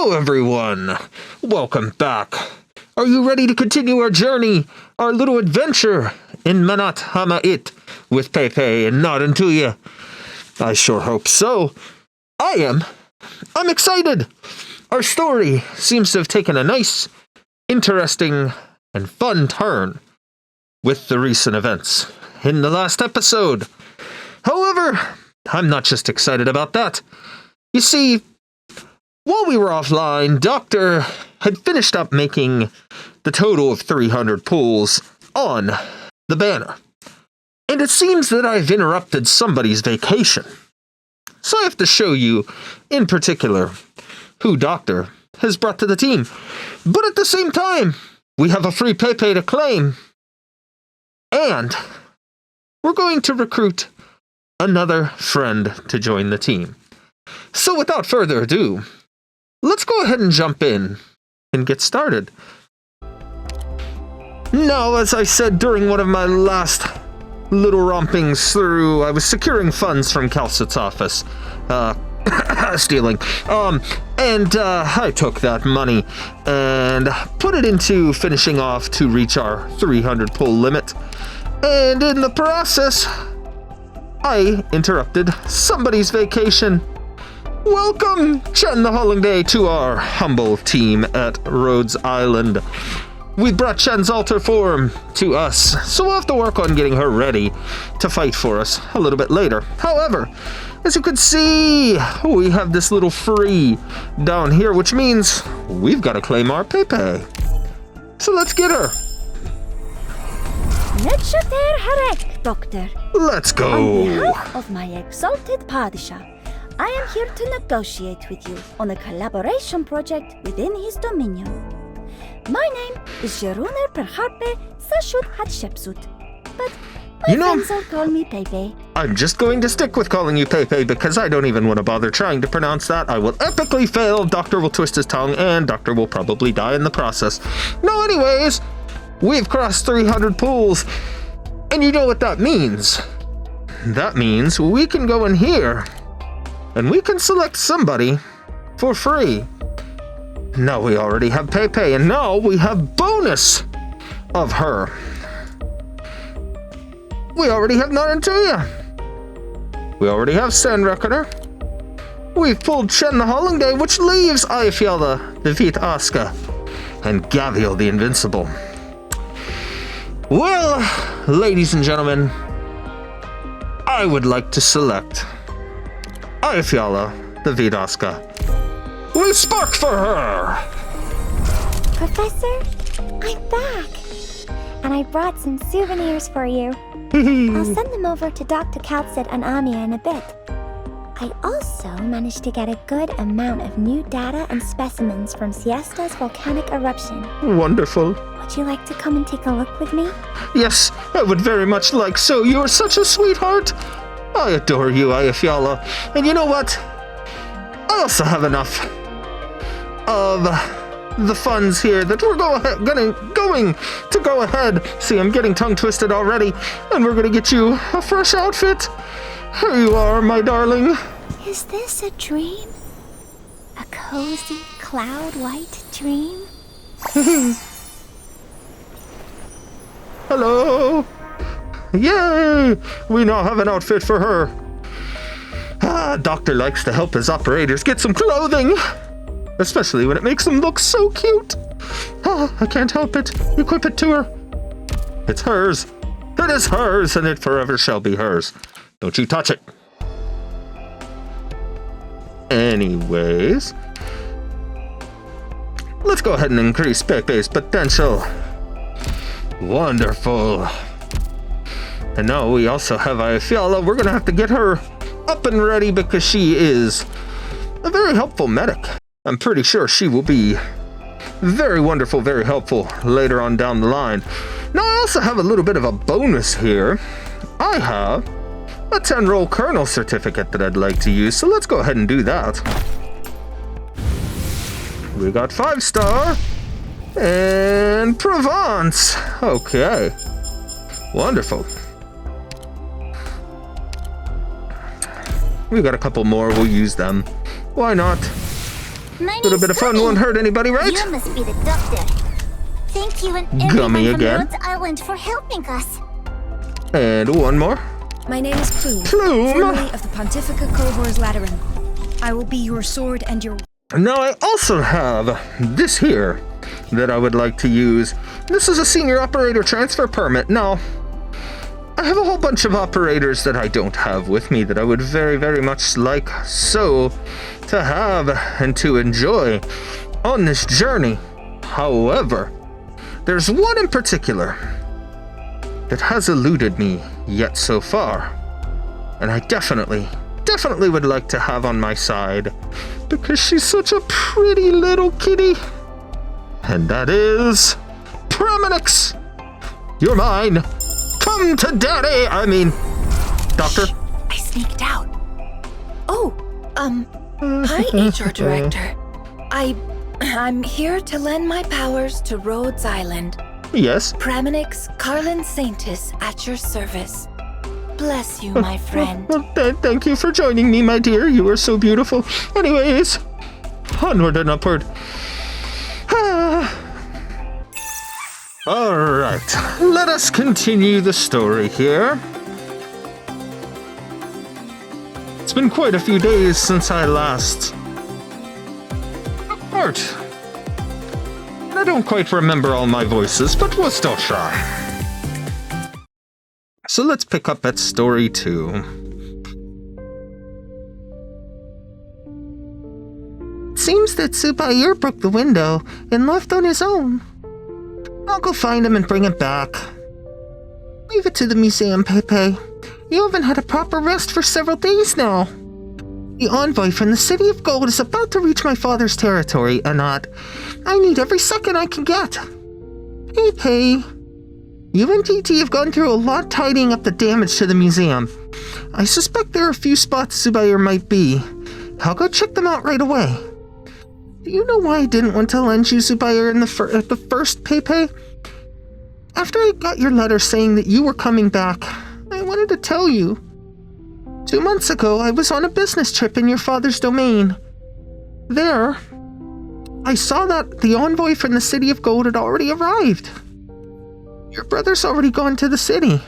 Hello, everyone. Welcome back. Are you ready to continue our journey, our little adventure in Manat Hamait with Pepe and Narantuya? I sure hope so. I am. I'm excited. Our story seems to have taken a nice, interesting, and fun turn with the recent events in the last episode. However, I'm not just excited about that. You see, while we were offline, Doctor had finished up making the total of 300 pulls on the banner. And it seems that I've interrupted somebody's vacation. So I have to show you, in particular, who Doctor has brought to the team. But at the same time, we have a free Pepe to claim. And we're going to recruit another friend to join the team. So without further ado, let's go ahead and jump in and get started. Now, as I said during one of my last little rompings through, I was securing funds from Calcit's office. Stealing. And I took that money and put it into finishing off to reach our 300 pull limit. And in the process, I interrupted somebody's vacation. Welcome, Chen the Holiday, to our humble team at Rhodes Island. We brought Chen's altar form to us, so we'll have to work on getting her ready to fight for us a little bit later. However, as you can see, we have this little free down here, which means we've got to claim our Pepe. So let's get her. Doctor. Let's go. On behalf of my exalted Padishah, I am here to negotiate with you on a collaboration project within his dominion. My name is Jeruner Perharpe Sashut Hatshepsut, but my friends all call me Pepe. I'm just going to stick with calling you Pepe because I don't even want to bother trying to pronounce that. I will epically fail, Doctor will twist his tongue, and Doctor will probably die in the process. No, anyways, we've crossed 300 pools, and you know what that means. That means we can go in here, and we can select somebody for free. Now we already have Pepe, and now we have bonus of her. We already have Narantuya. We already have Sand Reckoner. We've pulled Chen the Holiday, which leaves Ayafyala, the Vit Aska, and Gaviel the Invincible. Well, ladies and gentlemen, I would like to select Ayafyala, the Vit Aska. We spark for her! Professor, I'm back. And I brought some souvenirs for you. I'll send them over to Dr. Calcit and Amia in a bit. I also managed to get a good amount of new data and specimens from Siesta's volcanic eruption. Wonderful. Would you like to come and take a look with me? Yes, I would very much like so. You're such a sweetheart. I adore you, Ayafyala. And you know what? I also have enough of the funds here that we're going to go ahead. See, I'm getting tongue twisted already, and we're going to get you a fresh outfit. Here you are, my darling. Is this a dream? A cozy, cloud-white dream? Hello. Yay! We now have an outfit for her. Doctor likes to help his operators get some clothing. Especially when it makes them look so cute. I can't help it. Equip it to her. It's hers. It is hers, and it forever shall be hers. Don't you touch it. Anyways, let's go ahead and increase Pepe's potential. Wonderful. And now we also have Ayafyala. We're going to have to get her up and ready because she is a very helpful medic. I'm pretty sure she will be very wonderful, very helpful later on down the line. Now, I also have a little bit of a bonus here. I have a 10-roll Colonel certificate that I'd like to use, so let's go ahead and do that. We got 5-star and Provence. Okay, wonderful. We got a couple more, we'll use them. Why not? My A little bit of fun won't hurt anybody, right? You must be the doctor. Thank you and Gummy everyone from again. Rhodes Island for helping us. And one more. My name is Plume, Plume. formerly of the Pontifica Cohors Lateran. I will be your sword and your... Now I also have this here that I would like to use. This is a senior operator transfer permit. Now, I have a whole bunch of operators that I don't have with me that I would very, very much like so to have and to enjoy on this journey. However, there's one in particular that has eluded me yet so far, and I definitely would like to have on my side because she's such a pretty little kitty, and that is Praminix. You're mine. Come to daddy. I mean, doctor. I sneaked out. Oh, hi, HR Director. I'm here to lend my powers to Rhodes Island. Yes. Praminix Carlin Saintis at your service. Bless you, my friend. Well, thank you for joining me, my dear. You are so beautiful. Anyways, onward and upward. All right, let us continue the story here. It's been quite a few days since I last art. I don't quite remember all my voices, but we'll still try. So let's pick up at story 2. It seems that Zubayr broke the window and left on his own. I'll go find him and bring him back. Leave it to the museum, Pepe. You haven't had a proper rest for several days now. The envoy from the City of Gold is about to reach my father's territory, Anat. I need every second I can get. Pepe, you and DT have gone through a lot tidying up the damage to the museum. I suspect there are a few spots Zubayr might be. I'll go check them out right away. Do you know why I didn't want to lend you Zubayr at the first, Pepe? After I got your letter saying that you were coming back, I wanted to tell you. 2 months ago, I was on a business trip in your father's domain. There, I saw that the envoy from the City of Gold had already arrived. Your brother's already gone to the city.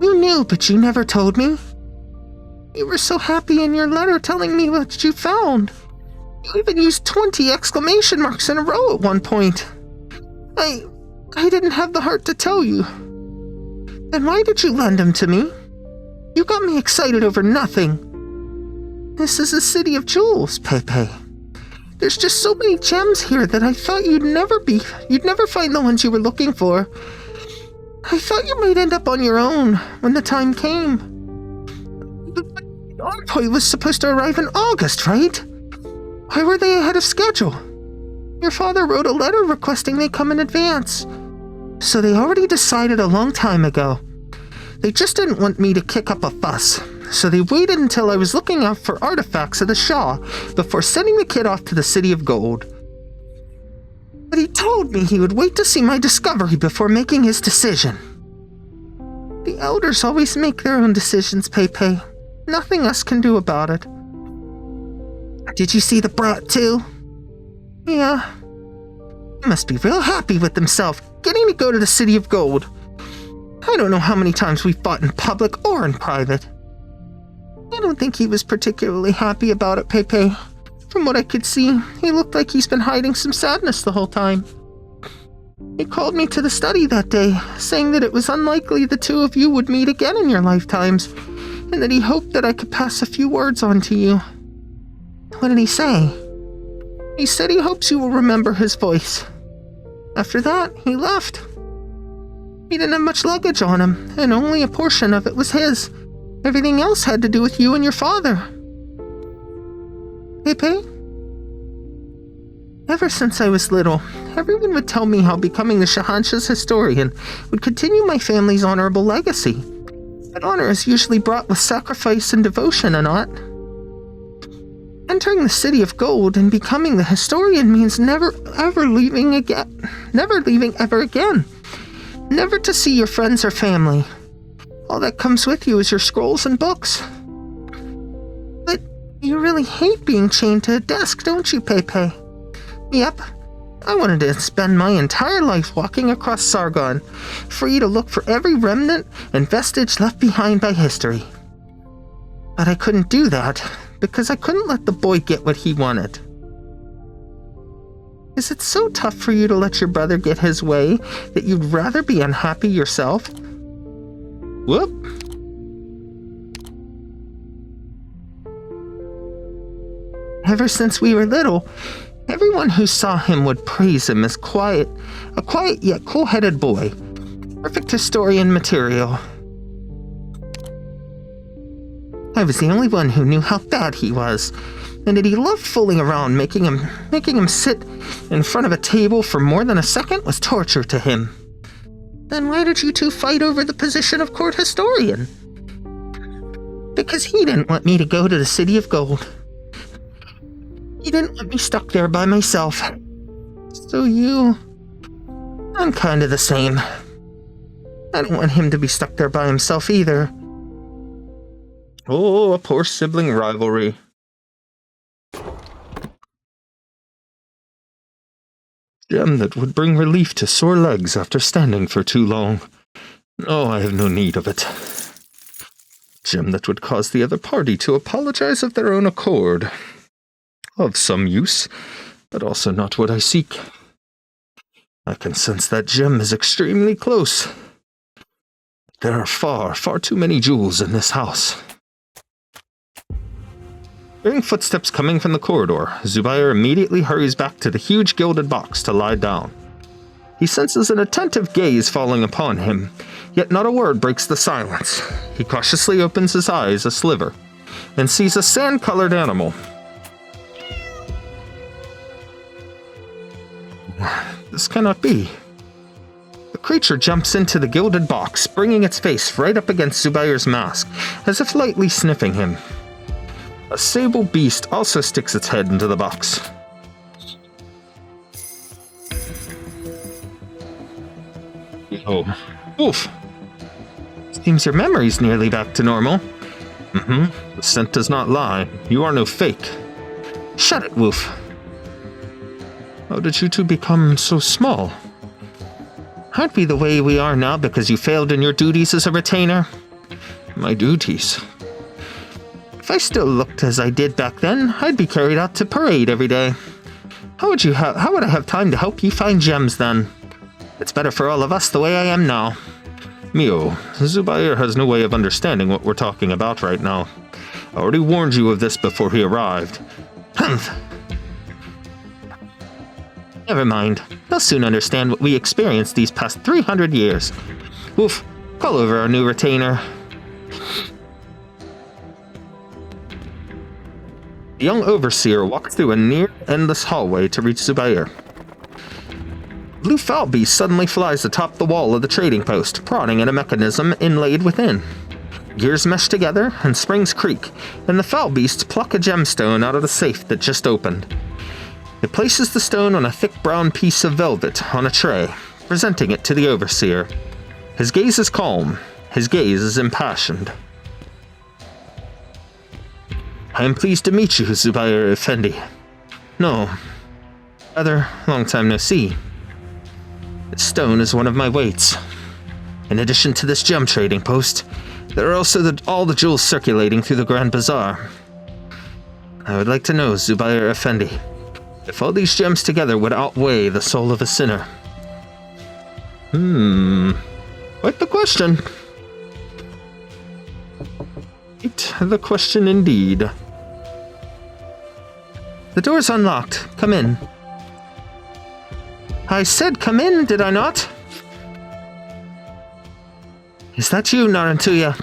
You knew, but you never told me. You were so happy in your letter telling me what you found. You even used 20 exclamation marks in a row at one point. I didn't have the heart to tell you. Then why did you lend him to me? You got me excited over nothing. This is a city of jewels, Pepe. There's just so many gems here that I thought you'd never find the ones you were looking for. I thought you might end up on your own when the time came. The envoy was supposed to arrive in August, right? Why were they ahead of schedule? Your father wrote a letter requesting they come in advance. So they already decided a long time ago. They just didn't want me to kick up a fuss. So they waited until I was looking out for artifacts of the Shah before sending the kid off to the City of Gold. But he told me he would wait to see my discovery before making his decision. The elders always make their own decisions, Pepe. Nothing us can do about it. Did you see the brat too? Yeah. He must be real happy with himself, getting to go to the City of Gold. I don't know how many times we fought in public or in private. I don't think he was particularly happy about it, Pepe. From what I could see, he looked like he's been hiding some sadness the whole time. He called me to the study that day, saying that it was unlikely the two of you would meet again in your lifetimes, and that he hoped that I could pass a few words on to you. What did he say? He said he hopes you will remember his voice. After that, he left. He didn't have much luggage on him, and only a portion of it was his. Everything else had to do with you and your father. Pepe? Ever since I was little, everyone would tell me how becoming the Shahanshah's historian would continue my family's honorable legacy. That honor is usually brought with sacrifice and devotion, and not. Entering the City of Gold and becoming the historian means never leaving ever again. Never to see your friends or family. All that comes with you is your scrolls and books. But You really hate being chained to a desk, don't you, Pepe? Yep. I wanted to spend my entire life walking across Sargon, free to look for every remnant and vestige left behind by history. But I couldn't do that, because I couldn't let the boy get what he wanted. Is it so tough for you to let your brother get his way that you'd rather be unhappy yourself? Whoop. Ever since we were little, everyone who saw him would praise him as a quiet yet cool-headed boy. Perfect historian material. I was the only one who knew how bad he was, and that he loved fooling around. Making him sit in front of a table for more than a second was torture to him. Then why did you two fight over the position of court historian? Because he didn't want me to go to the City of Gold. He didn't want me stuck there by myself. So I'm kind of the same. I don't want him to be stuck there by himself either. Oh, a poor sibling rivalry. Gem that would bring relief to sore legs after standing for too long. No, I have no need of it. Gem that would cause the other party to apologize of their own accord. Of some use, but also not what I seek. I can sense that gem is extremely close. There are far too many jewels in this house. Hearing footsteps coming from the corridor, Zubayr immediately hurries back to the huge gilded box to lie down. He senses an attentive gaze falling upon him, yet not a word breaks the silence. He cautiously opens his eyes a sliver, and sees a sand-colored animal. This cannot be. The creature jumps into the gilded box, bringing its face right up against Zubayr's mask, as if lightly sniffing him. A sable beast also sticks its head into the box. Oh, oof. Seems your memory's nearly back to normal. The scent does not lie. You are no fake. Shut it, Woof. How did you two become so small? I'd be the way we are now because you failed in your duties as a retainer. My duties? If I still looked as I did back then, I'd be carried out to parade every day. How would I have time to help you find gems then? It's better for all of us the way I am now. Mio, Zubayr has no way of understanding what we're talking about right now. I already warned you of this before he arrived. Humph. Never mind. They'll soon understand what we experienced these past 300 years. Oof, call over our new retainer. The young overseer walked through a near-endless hallway to reach Zubayr. Blue foul beast suddenly flies atop the wall of the trading post, prodding at a mechanism inlaid within. Gears mesh together, and springs creak, and the foul beasts pluck a gemstone out of the safe that just opened. It places the stone on a thick brown piece of velvet on a tray, presenting it to the overseer. His gaze is calm. His gaze is impassioned. I am pleased to meet you, Zubayr Effendi. No, rather, long time no see. This stone is one of my weights. In addition to this gem trading post, there are also all the jewels circulating through the Grand Bazaar. I would like to know, Zubayr Effendi, if all these gems together would outweigh the soul of a sinner. Quite the question. Quite the question indeed. The door's unlocked. Come in. I said come in, did I not? Is that you, Narantuya?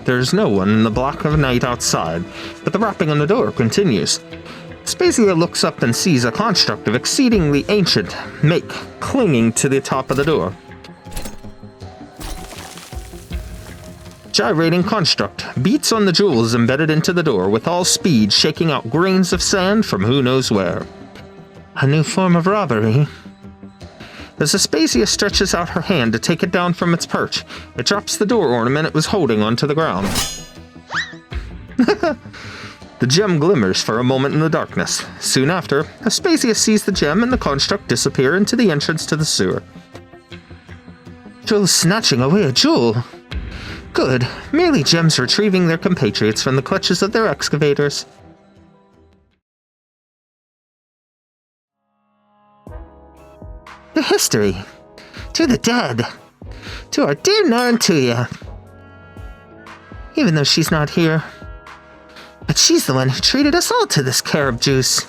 There's no one in the block of night outside, but the rapping on the door continues. Spezia looks up and sees a construct of exceedingly ancient make clinging to the top of the door. Gyrating construct beats on the jewels embedded into the door with all speed, shaking out grains of sand from who knows where. A new form of robbery. As Aspasia stretches out her hand to take it down from its perch, it drops the door ornament it was holding onto the ground. The gem glimmers for a moment in the darkness. Soon after, Aspasia sees the gem and the construct disappear into the entrance to the sewer. Jewel's snatching away a jewel. Good. Merely gems retrieving their compatriots from the clutches of their excavators. The history. To the dead. To our dear Narantuya. Even though she's not here. But she's the one who treated us all to this carob juice.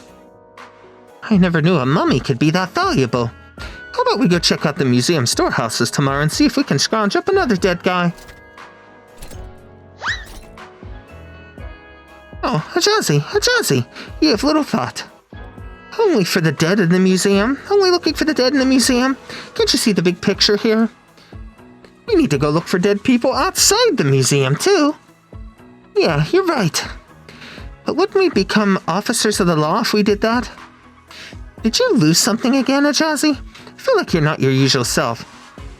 I never knew a mummy could be that valuable. How about we go check out the museum storehouses tomorrow and see if we can scrounge up another dead guy? Oh, Ajazi, you have little thought. Only for the dead in the museum. Only looking for the dead in the museum. Can't you see the big picture here? We need to go look for dead people outside the museum, too. Yeah, you're right. But wouldn't we become officers of the law if we did that? Did you lose something again, Ajazi? I feel like you're not your usual self.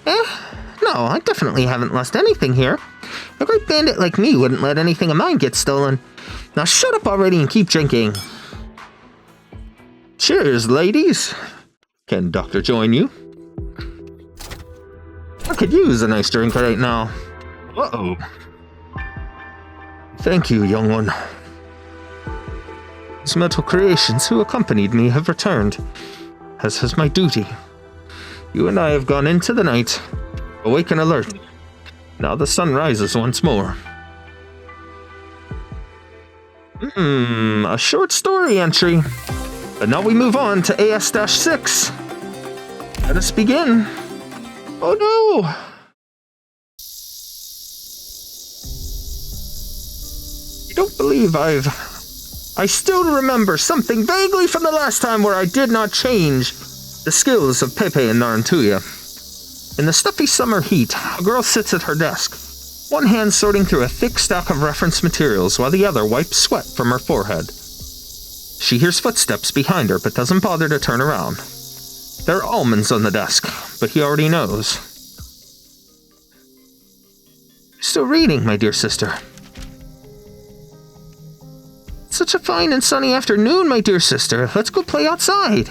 No, I definitely haven't lost anything here. A great bandit like me wouldn't let anything of mine get stolen. Now shut up already and keep drinking. Cheers, ladies. Can Doctor join you? I could use a nice drink right now. Uh-oh. Thank you, young one. These metal creations who accompanied me have returned, as is my duty. You and I have gone into the night, awake and alert. Now the sun rises once more. A short story entry. But now we move on to AS-6. Let us begin. Oh no! You don't believe I still remember something vaguely from the last time where I did not change the skills of Pepe and Narantuya. In the stuffy summer heat, a girl sits at her desk, one hand sorting through a thick stack of reference materials while the other wipes sweat from her forehead. She hears footsteps behind her but doesn't bother to turn around. There are almonds on the desk, but he already knows. Still reading, my dear sister. It's such a fine and sunny afternoon, my dear sister. Let's go play outside.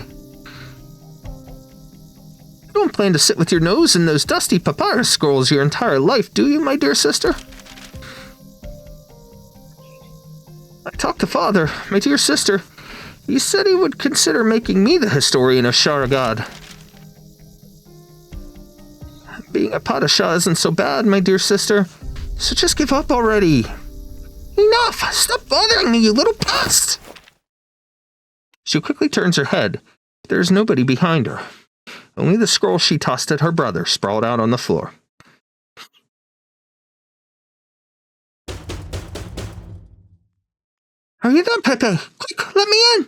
You don't plan to sit with your nose in those dusty papyrus scrolls your entire life, do you, my dear sister? I talked to Father, my dear sister. He said he would consider making me the historian of Sharagad. Being a Padishah isn't so bad, my dear sister, so just give up already. Enough! Stop bothering me, you little pest! She quickly turns her head. There's nobody behind her. Only the scroll she tossed at her brother sprawled out on the floor. Are you there, Pepe? Quick, let me in!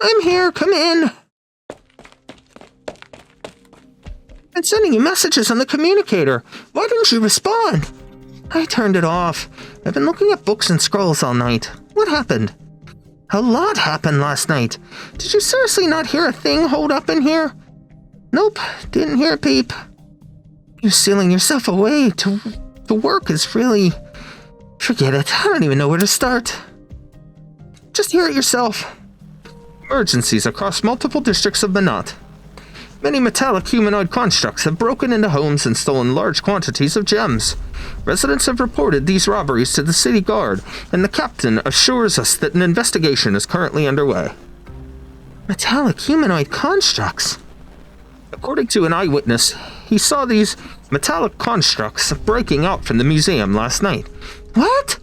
I'm here, come in! I've been sending you messages on the communicator. Why didn't you respond? I turned it off. I've been looking at books and scrolls all night. What happened? A lot happened last night. Did you seriously not hear a thing hold up in here? Nope, didn't hear a peep. You sealing yourself away to work is really... Forget it, I don't even know where to start. Just hear it yourself. Emergencies across multiple districts of Manat. Many metallic humanoid constructs have broken into homes and stolen large quantities of gems. Residents have reported these robberies to the city guard, and the captain assures us that an investigation is currently underway. Metallic humanoid constructs? According to an eyewitness, he saw these metallic constructs breaking out from the museum last night. What?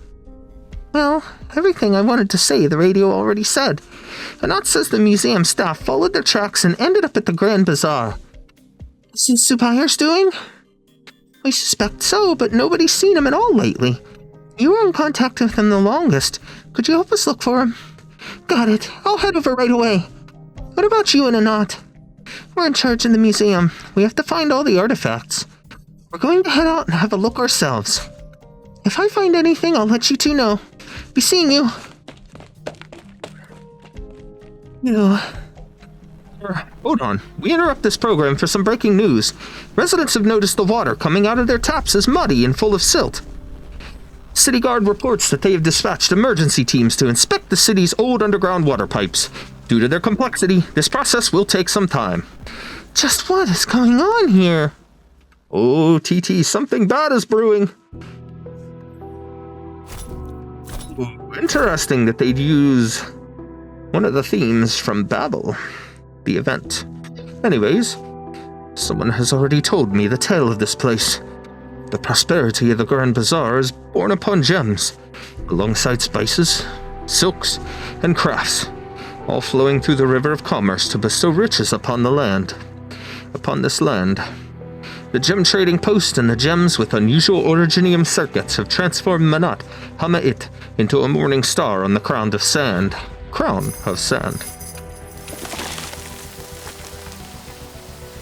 Well, everything I wanted to say the radio already said. Anat says the museum staff followed their tracks and ended up at the Grand Bazaar. Is it Zubayr's doing? We suspect so, but nobody's seen him at all lately. You were in contact with him the longest. Could you help us look for him? Got it. I'll head over right away. What about you and Anat? We're in charge in the museum. We have to find all the artifacts. We're going to head out and have a look ourselves. If I find anything, I'll let you two know. Be seeing you. Hold on. We interrupt this program for some breaking news. Residents have noticed the water coming out of their taps is muddy and full of silt. City Guard reports that they have dispatched emergency teams to inspect the city's old underground water pipes. Due to their complexity, this process will take some time. Just what is going on here? Oh, TT, something bad is brewing. Ooh, interesting that they'd use one of the themes from Babel, the event. Anyways, someone has already told me the tale of this place. The prosperity of the Grand Bazaar is born upon gems, alongside spices, silks, and crafts, all flowing through the river of commerce to bestow riches upon the land. Upon this land, the gem trading post and the gems with unusual originium circuits have transformed Manat Hama'it into a morning star on the crown of sand.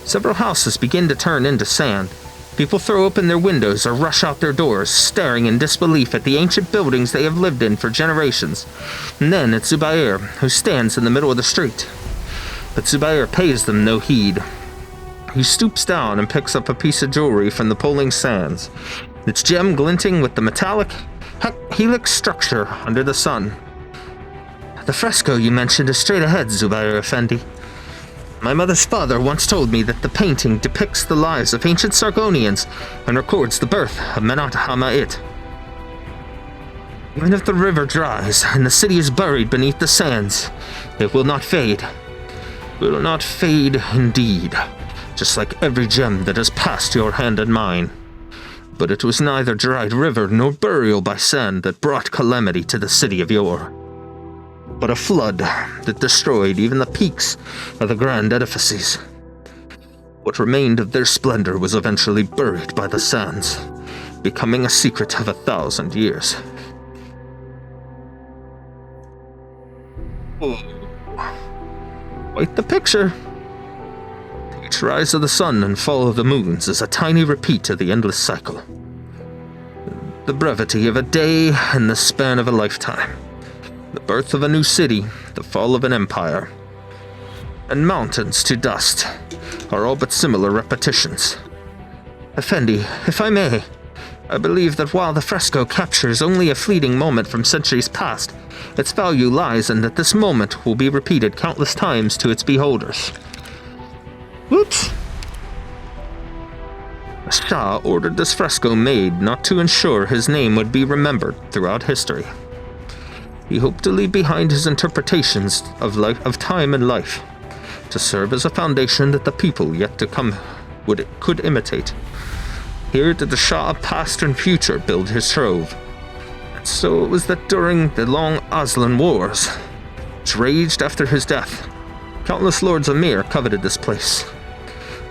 Several houses begin to turn into sand. People throw open their windows or rush out their doors, staring in disbelief at the ancient buildings they have lived in for generations. And then it's Zubayr, who stands in the middle of the street. But Zubayr pays them no heed. He stoops down and picks up a piece of jewelry from the poling sands, its gem glinting with the metallic helix structure under the sun. The fresco you mentioned is straight ahead, Zubayr Effendi. My mother's father once told me that the painting depicts the lives of ancient Sargonians and records the birth of Manat Hama'it. Even if the river dries and the city is buried beneath the sands, it will not fade. It will not fade indeed, just like every gem that has passed your hand and mine. But it was neither dried river nor burial by sand that brought calamity to the city of yore, but a flood that destroyed even the peaks of the grand edifices. What remained of their splendor was eventually buried by the sands, becoming a secret of 1,000 years. Oh, quite the picture. Each rise of the sun and fall of the moons is a tiny repeat of the endless cycle. The brevity of a day and the span of a lifetime. The birth of a new city, the fall of an empire, and mountains to dust are all but similar repetitions. Effendi, if I may, I believe that while the fresco captures only a fleeting moment from centuries past, its value lies in that this moment will be repeated countless times to its beholders. Whoops! The Shah ordered this fresco made not to ensure his name would be remembered throughout history. He hoped to leave behind his interpretations of time and life, to serve as a foundation that the people yet to come could imitate. Here did the Shah of past and future build his trove. And so it was that during the long Aslan Wars, which raged after his death, countless lords of Mir coveted this place,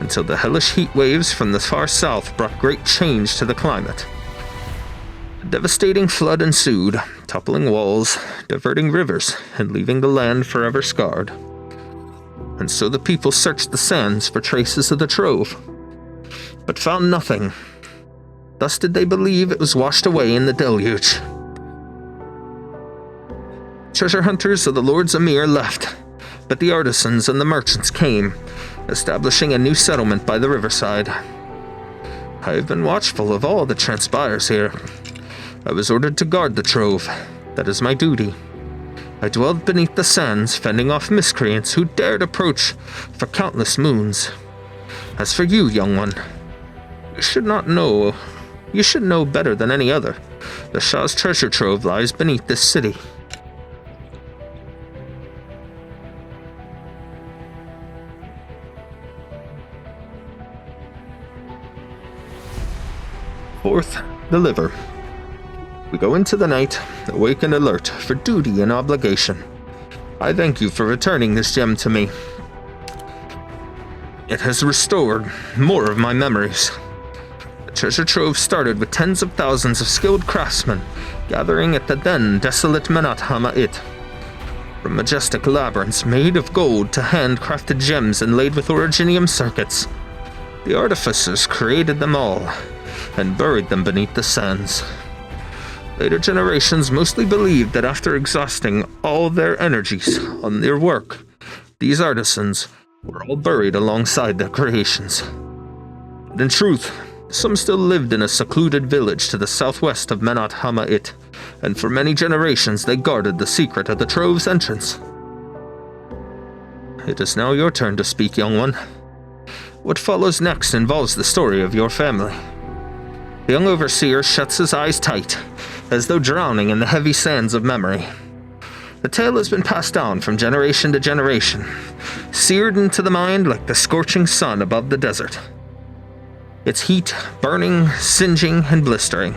until the hellish heat waves from the far south brought great change to the climate. A devastating flood ensued, toppling walls, diverting rivers, and leaving the land forever scarred. And so the people searched the sands for traces of the trove, but found nothing. Thus did they believe it was washed away in the deluge. Treasure hunters of the Lords of Mir left, but the artisans and the merchants came, establishing a new settlement by the riverside. I have been watchful of all that transpires here. I was ordered to guard the trove. That is my duty. I dwelled beneath the sands, fending off miscreants who dared approach for countless moons. As for you, young one, you should know better than any other. The Shah's treasure trove lies beneath this city. Fourth, the liver. We go into the night, awake and alert for duty and obligation. I thank you for returning this gem to me. It has restored more of my memories. The treasure trove started with tens of thousands of skilled craftsmen gathering at the then desolate Manat Hama'it. From majestic labyrinths made of gold to handcrafted gems inlaid with originium circuits, the artificers created them all and buried them beneath the sands. Later generations mostly believed that after exhausting all their energies on their work, these artisans were all buried alongside their creations. But in truth, some still lived in a secluded village to the southwest of Menat Hama'it, and for many generations they guarded the secret of the trove's entrance. It is now your turn to speak, young one. What follows next involves the story of your family. The young overseer shuts his eyes tight, as though drowning in the heavy sands of memory. The tale has been passed down from generation to generation, seared into the mind like the scorching sun above the desert. Its heat burning, singeing, and blistering.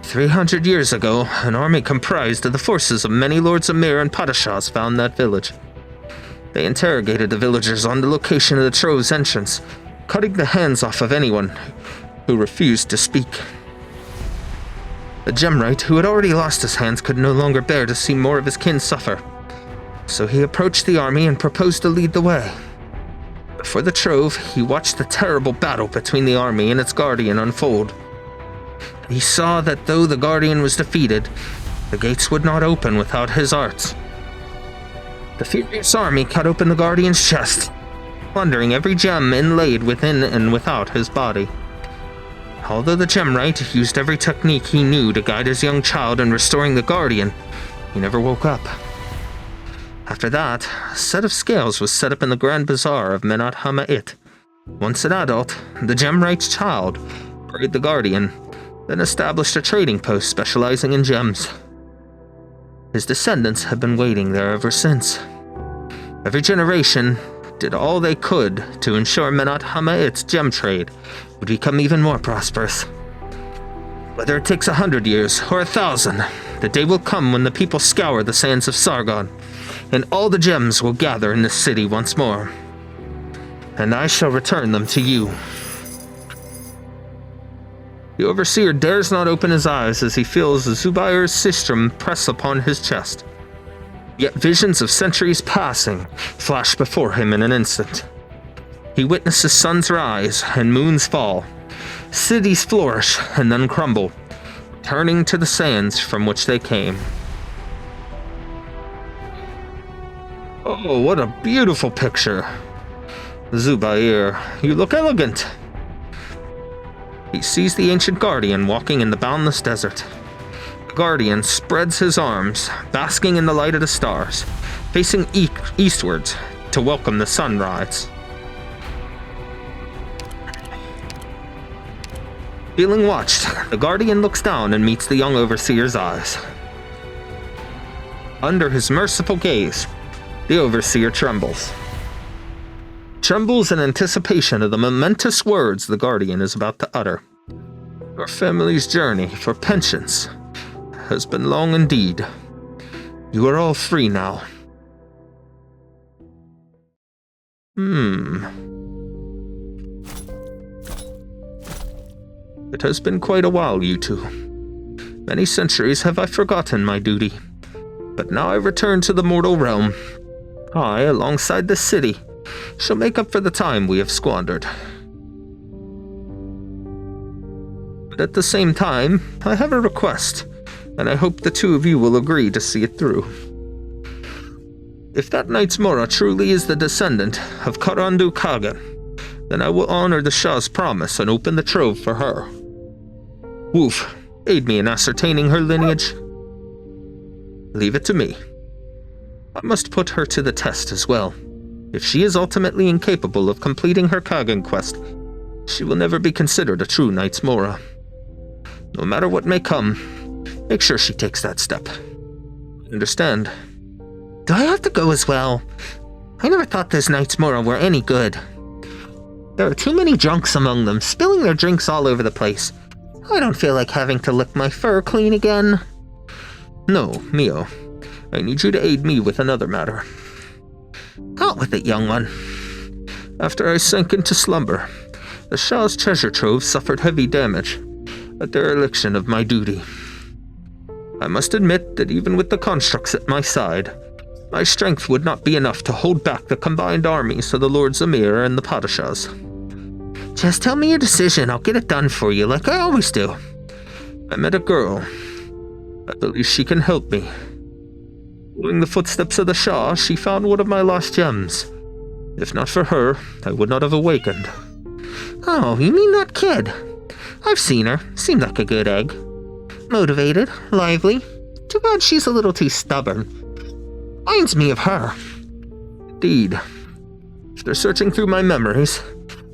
300 years ago, an army comprised of the forces of many lords Emir and Padishahs found that village. They interrogated the villagers on the location of the trove's entrance, cutting the hands off of anyone who refused to speak. The Gemrite, who had already lost his hands, could no longer bear to see more of his kin suffer, so he approached the army and proposed to lead the way. Before the trove, he watched the terrible battle between the army and its guardian unfold. He saw that though the guardian was defeated, the gates would not open without his arts. The furious army cut open the guardian's chest, plundering every gem inlaid within and without his body. Although the Gemrite used every technique he knew to guide his young child in restoring the guardian, he never woke up. After that, a set of scales was set up in the Grand Bazaar of Menat Hama'it. Once an adult, the Gemrite's child buried the guardian, then established a trading post specializing in gems. His descendants have been waiting there ever since. Every generation did all they could to ensure Menat Hama'it's gem trade would become even more prosperous. Whether it takes 100 years or 1,000, the day will come when the people scour the sands of Sargon, and all the gems will gather in this city once more. And I shall return them to you. The overseer dares not open his eyes as he feels Zubayr's sistrum press upon his chest. Yet visions of centuries passing flash before him in an instant. He witnesses suns rise and moons fall, cities flourish and then crumble, turning to the sands from which they came. Oh, what a beautiful picture. Zubayr, you look elegant. He sees the ancient guardian walking in the boundless desert. The guardian spreads his arms, basking in the light of the stars, facing eastwards to welcome the sunrise. Feeling watched, the guardian looks down and meets the young overseer's eyes. Under his merciful gaze, the overseer trembles. Trembles in anticipation of the momentous words the guardian is about to utter. Your family's journey for pensions has been long indeed. You are all free now. It has been quite a while, you two. Many centuries have I forgotten my duty, but now I return to the mortal realm. I, alongside the city, shall make up for the time we have squandered. But at the same time, I have a request, and I hope the two of you will agree to see it through. If that Knight's Mora truly is the descendant of Karandu Kagan, then I will honor the Shah's promise and open the trove for her. Woof, aid me in ascertaining her lineage. Leave it to me. I must put her to the test as well. If she is ultimately incapable of completing her Kagan quest, she will never be considered a true Knight's Mora. No matter what may come, make sure she takes that step. Understand? Do I have to go as well? I never thought those Knight's Mora were any good. There are too many drunks among them, spilling their drinks all over the place. I don't feel like having to lick my fur clean again. No, Mio. I need you to aid me with another matter. Out with it, young one. After I sank into slumber, the Shah's treasure trove suffered heavy damage, a dereliction of my duty. I must admit that even with the constructs at my side, my strength would not be enough to hold back the combined armies of the Lords Emir and the Padishahs. Just tell me your decision, I'll get it done for you, like I always do. I met a girl. I believe she can help me. Following the footsteps of the Shah, she found one of my lost gems, If not for her, I would not have awakened. Oh, you mean that kid? I've seen her. Seemed like a good egg. Motivated, lively. Too bad she's a little too stubborn. Reminds me of her. Indeed. After searching through my memories,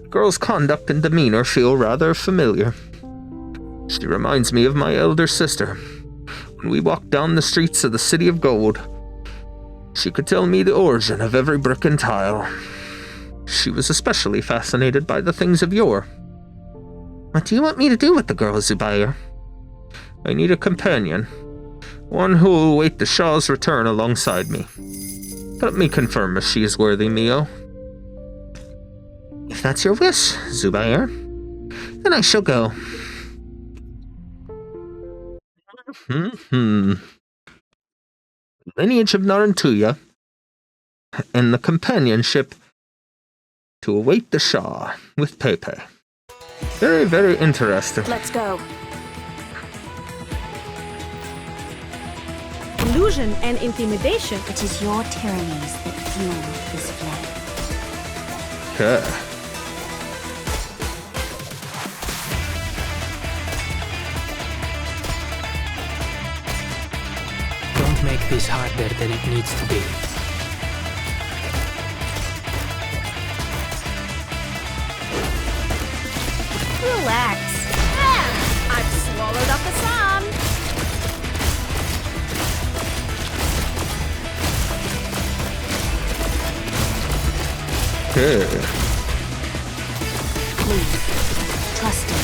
the girl's conduct and demeanor feel rather familiar. She reminds me of my elder sister. When we walked down the streets of the City of Gold, she could tell me the origin of every brick and tile. She was especially fascinated by the things of yore. What do you want me to do with the girl, Zubayr? I need a companion. One who will await the Shah's return alongside me. Let me confirm if she is worthy, Mio. If that's your wish, Zubayr, then I shall go. Lineage of Narantuya and the companionship to await the Shah with Pepe. Very, very interesting. Let's go. Illusion and intimidation. It is your tyrannies that fuel this flame. Okay. Don't make this harder than it needs to be. Relax. I've swallowed up the sun. Okay. Please, trust in me.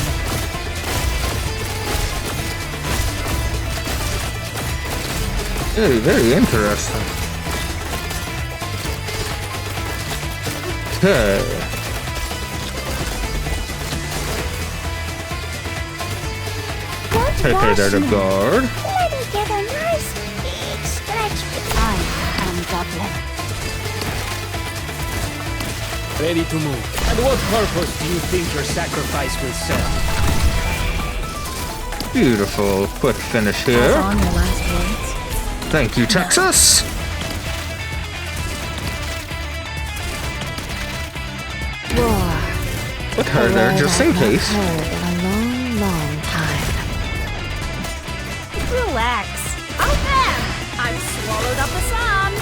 Very, very interesting. Okay. Pepe there to guard. Let me get a nice big stretch. I am Babel. Ready to move. And what purpose do you think your sacrifice will serve? Beautiful. Quick finish here. On your last words. Thank you, Texas. War. Put her there just in case. Heard in a long, long time. Relax. Out there. I've swallowed up the sun.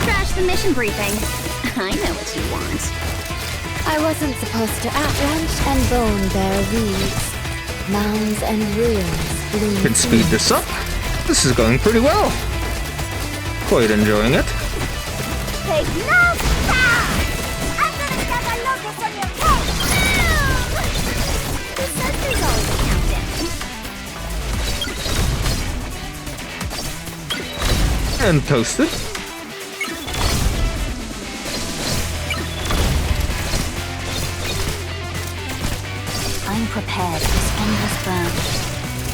Crash the mission briefing. I know what you want. I wasn't supposed to outranch and bone their weeds. Mounds and ruins bloom. Can speed this up. This is going pretty well. Quite enjoying it. Take no time! I'm gonna get a locus on your head! Who says there's always a countdown? And toasted. I'm prepared for this endless burn.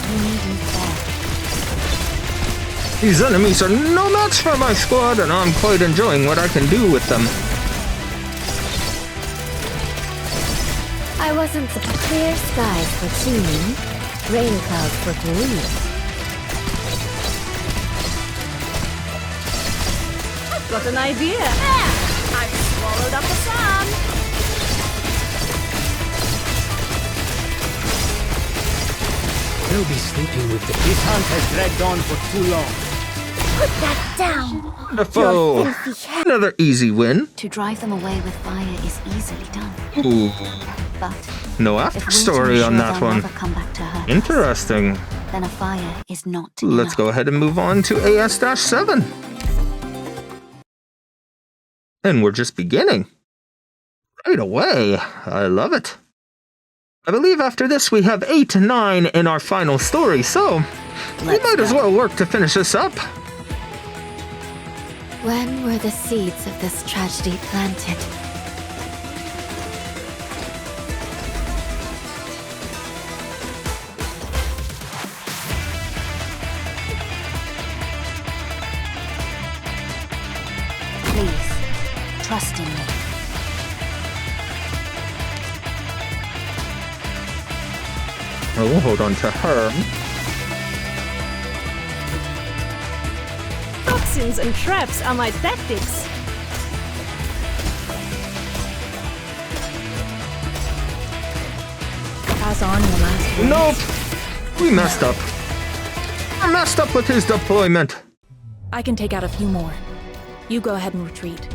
You needn't fear. These enemies are no match for my squad, and I'm quite enjoying what I can do with them. I wasn't supposed to clear skies for tuning, rain clouds for Korea. I've got an idea. I've swallowed up the sun. They'll be sleeping with the... This hunt has dragged on for too long. Put that down! Wonderful. Another easy win. To drive them away with fire is easily done. Ooh. But No if we're to backstory on ensure that they'll one. never come back to hurt us, Interesting. then a fire is not Let's enough. go ahead and move on to AS-7. And we're just beginning. Right away. I love it. I believe after this we have 8 and 9 in our final story, so we might as well work to finish this up. When were the seeds of this tragedy planted? Please, trust in me. we'll hold on to her. Toxins and traps are my tactics. Pass on your last words. Nope! We messed up. I messed up with his deployment. I can take out a few more. You go ahead and retreat.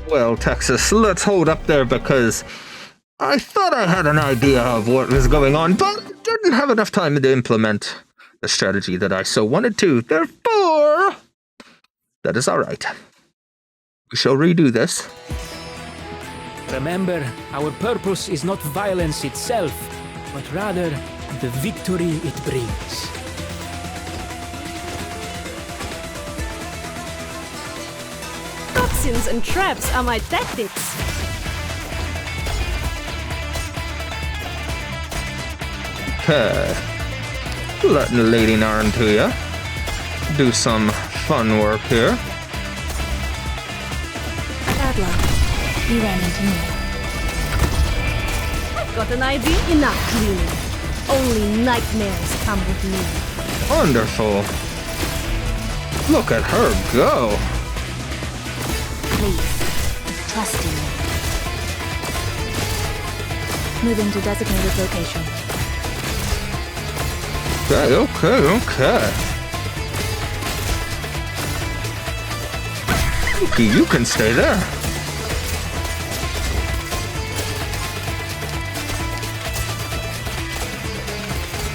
Well, Texas, let's hold up there because I thought I had an idea of what was going on, but didn't have enough time to implement the strategy that I so wanted to. Therefore, that is all right. We shall redo this. Remember, our purpose is not violence itself, but rather the victory it brings. Toxins and traps are my tactics. Okay. Letting Lady Narantuya do some fun work here. Bad luck. You ran into me. I've got an idea. Enough cleaning. Only nightmares come with me. Wonderful. Look at her go. Please, trust in me. Moving to designated location. Okay. Okay, you can stay there.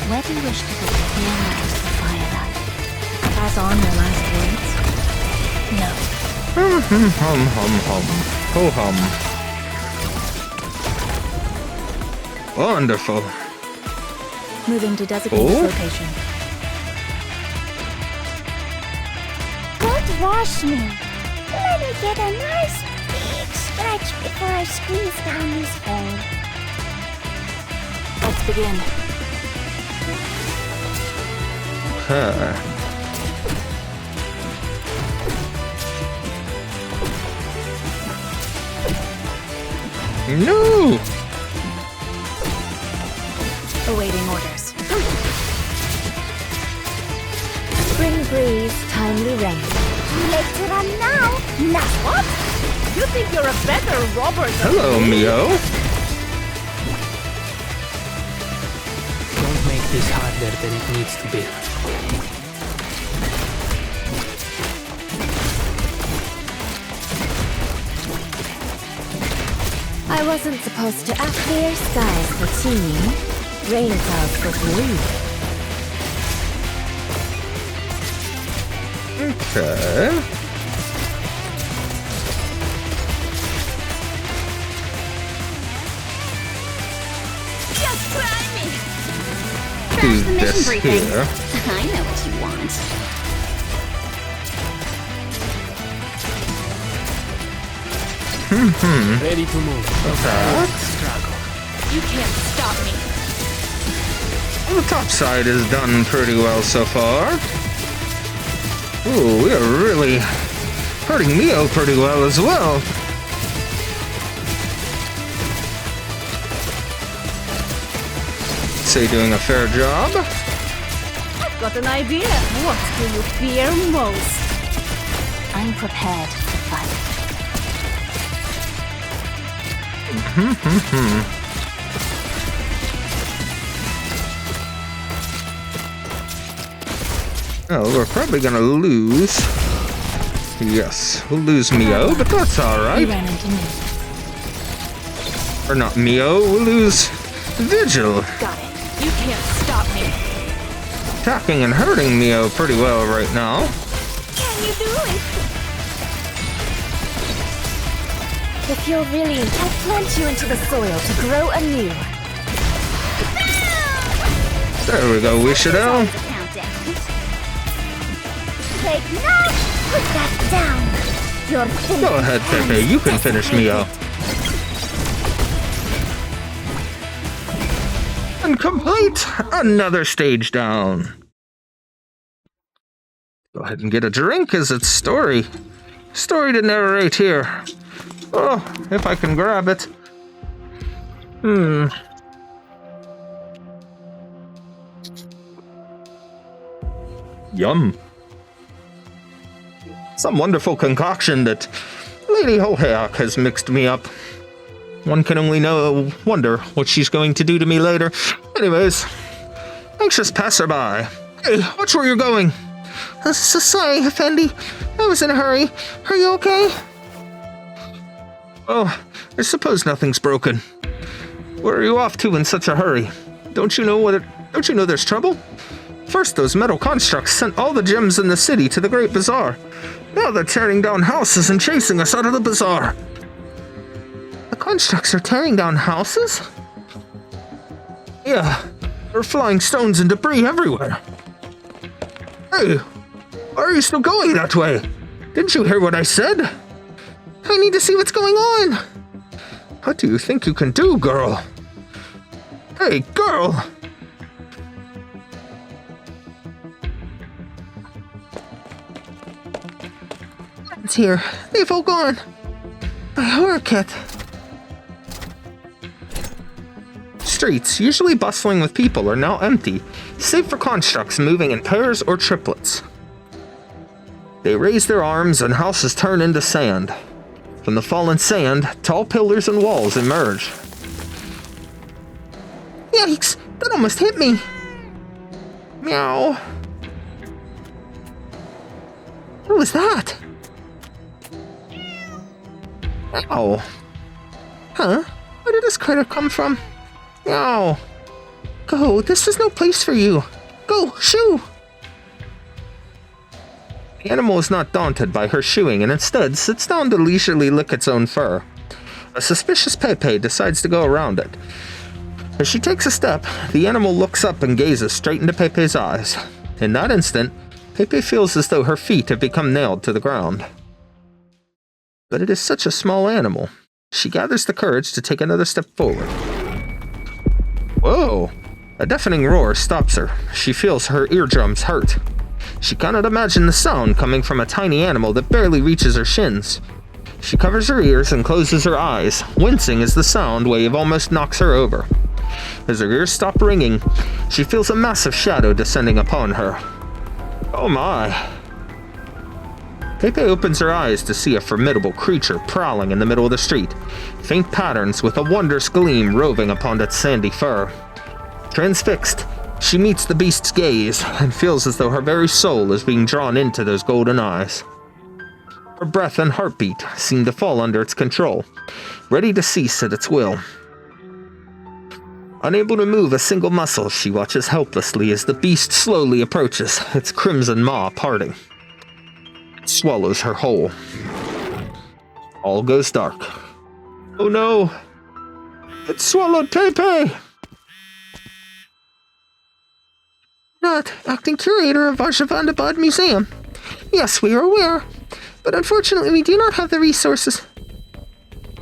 Where do you wish to put the clear matters for firelight? Pass on your last words. No. Hum. Ho hum. Wonderful. Moving to designated location. Don't rush me. Let me get a nice big stretch before I squeeze down this hole. Let's begin. Okay. No! Awaiting orders. Spring breeze, timely rain. Too late to run now. Now what? You think you're a better robber than Hello, me? Mio. Don't make this harder than it needs to be. I wasn't supposed to act clear skies for team, rain clouds for blue. Okay. Just try me. Do the mission this briefing. here. I know what you want. Ready to move. Okay. Struggle. You can't stop me. The top side is done pretty well so far. Ooh, we are really hurting Mio pretty well as well. Say doing a fair job. I've got an idea. What do you fear most? I'm prepared to fight. Oh, we're probably gonna lose. Yes, we'll lose Mio, but that's You alright. ran into me. Or not Mio, we'll lose Vigil. Got it. You can't stop me. Attacking and hurting Mio pretty well right now. Can you do it? If you're really, I'll plant you into the soil to grow anew. There we go, Wis'adel. Take now! Put that down! You're finished. Go ahead, Pepe, you can finish Mio. And complete another stage down. Go ahead and get a drink as it's story to narrate here. Oh, if I can grab it. Yum. Some wonderful concoction that Lady Hoheak has mixed me up. One can only wonder what she's going to do to me later. Anyways, anxious passerby. Hey, watch where you're going. Sorry, Effendi. I was in a hurry. Are you okay? Oh, I suppose nothing's broken. Where are you off to in such a hurry? Don't you know there's trouble? First, those metal constructs sent all the gems in the city to the Great Bazaar. Now they're tearing down houses and chasing us out of the bazaar. The constructs are tearing down houses? Yeah, there are flying stones and debris everywhere. Hey, why are you still going that way? Didn't you hear what I said? I need to see what's going on. What do you think you can do, girl? Hey, girl! It's here. They've all gone. My hurricane. Streets, usually bustling with people, are now empty, save for constructs moving in pairs or triplets. They raise their arms and houses turn into sand. From the fallen sand, tall pillars and walls emerge. Yikes! That almost hit me! Meow. What was that? Ow. Huh? Where did this critter come from? Ow. Go, this is no place for you. Go, shoo! The animal is not daunted by her shooing and instead sits down to leisurely lick its own fur. A suspicious Pepe decides to go around it. As she takes a step, the animal looks up and gazes straight into Pepe's eyes. In that instant, Pepe feels as though her feet have become nailed to the ground. But it is such a small animal. She gathers the courage to take another step forward. Whoa! A deafening roar stops her. She feels her eardrums hurt. She cannot imagine the sound coming from a tiny animal that barely reaches her shins. She covers her ears and closes her eyes, wincing as the sound wave almost knocks her over. As her ears stop ringing, she feels a massive shadow descending upon her. Oh my! Pepe opens her eyes to see a formidable creature prowling in the middle of the street, faint patterns with a wondrous gleam roving upon its sandy fur. Transfixed, she meets the beast's gaze and feels as though her very soul is being drawn into those golden eyes. Her breath and heartbeat seem to fall under its control, ready to cease at its will. Unable to move a single muscle, she watches helplessly as the beast slowly approaches, its crimson maw parting. It swallows her whole. All goes dark. Oh no! It swallowed Pepe! Not acting curator of Arshavandabad Museum. Yes, we are aware, but unfortunately we do not have the resources.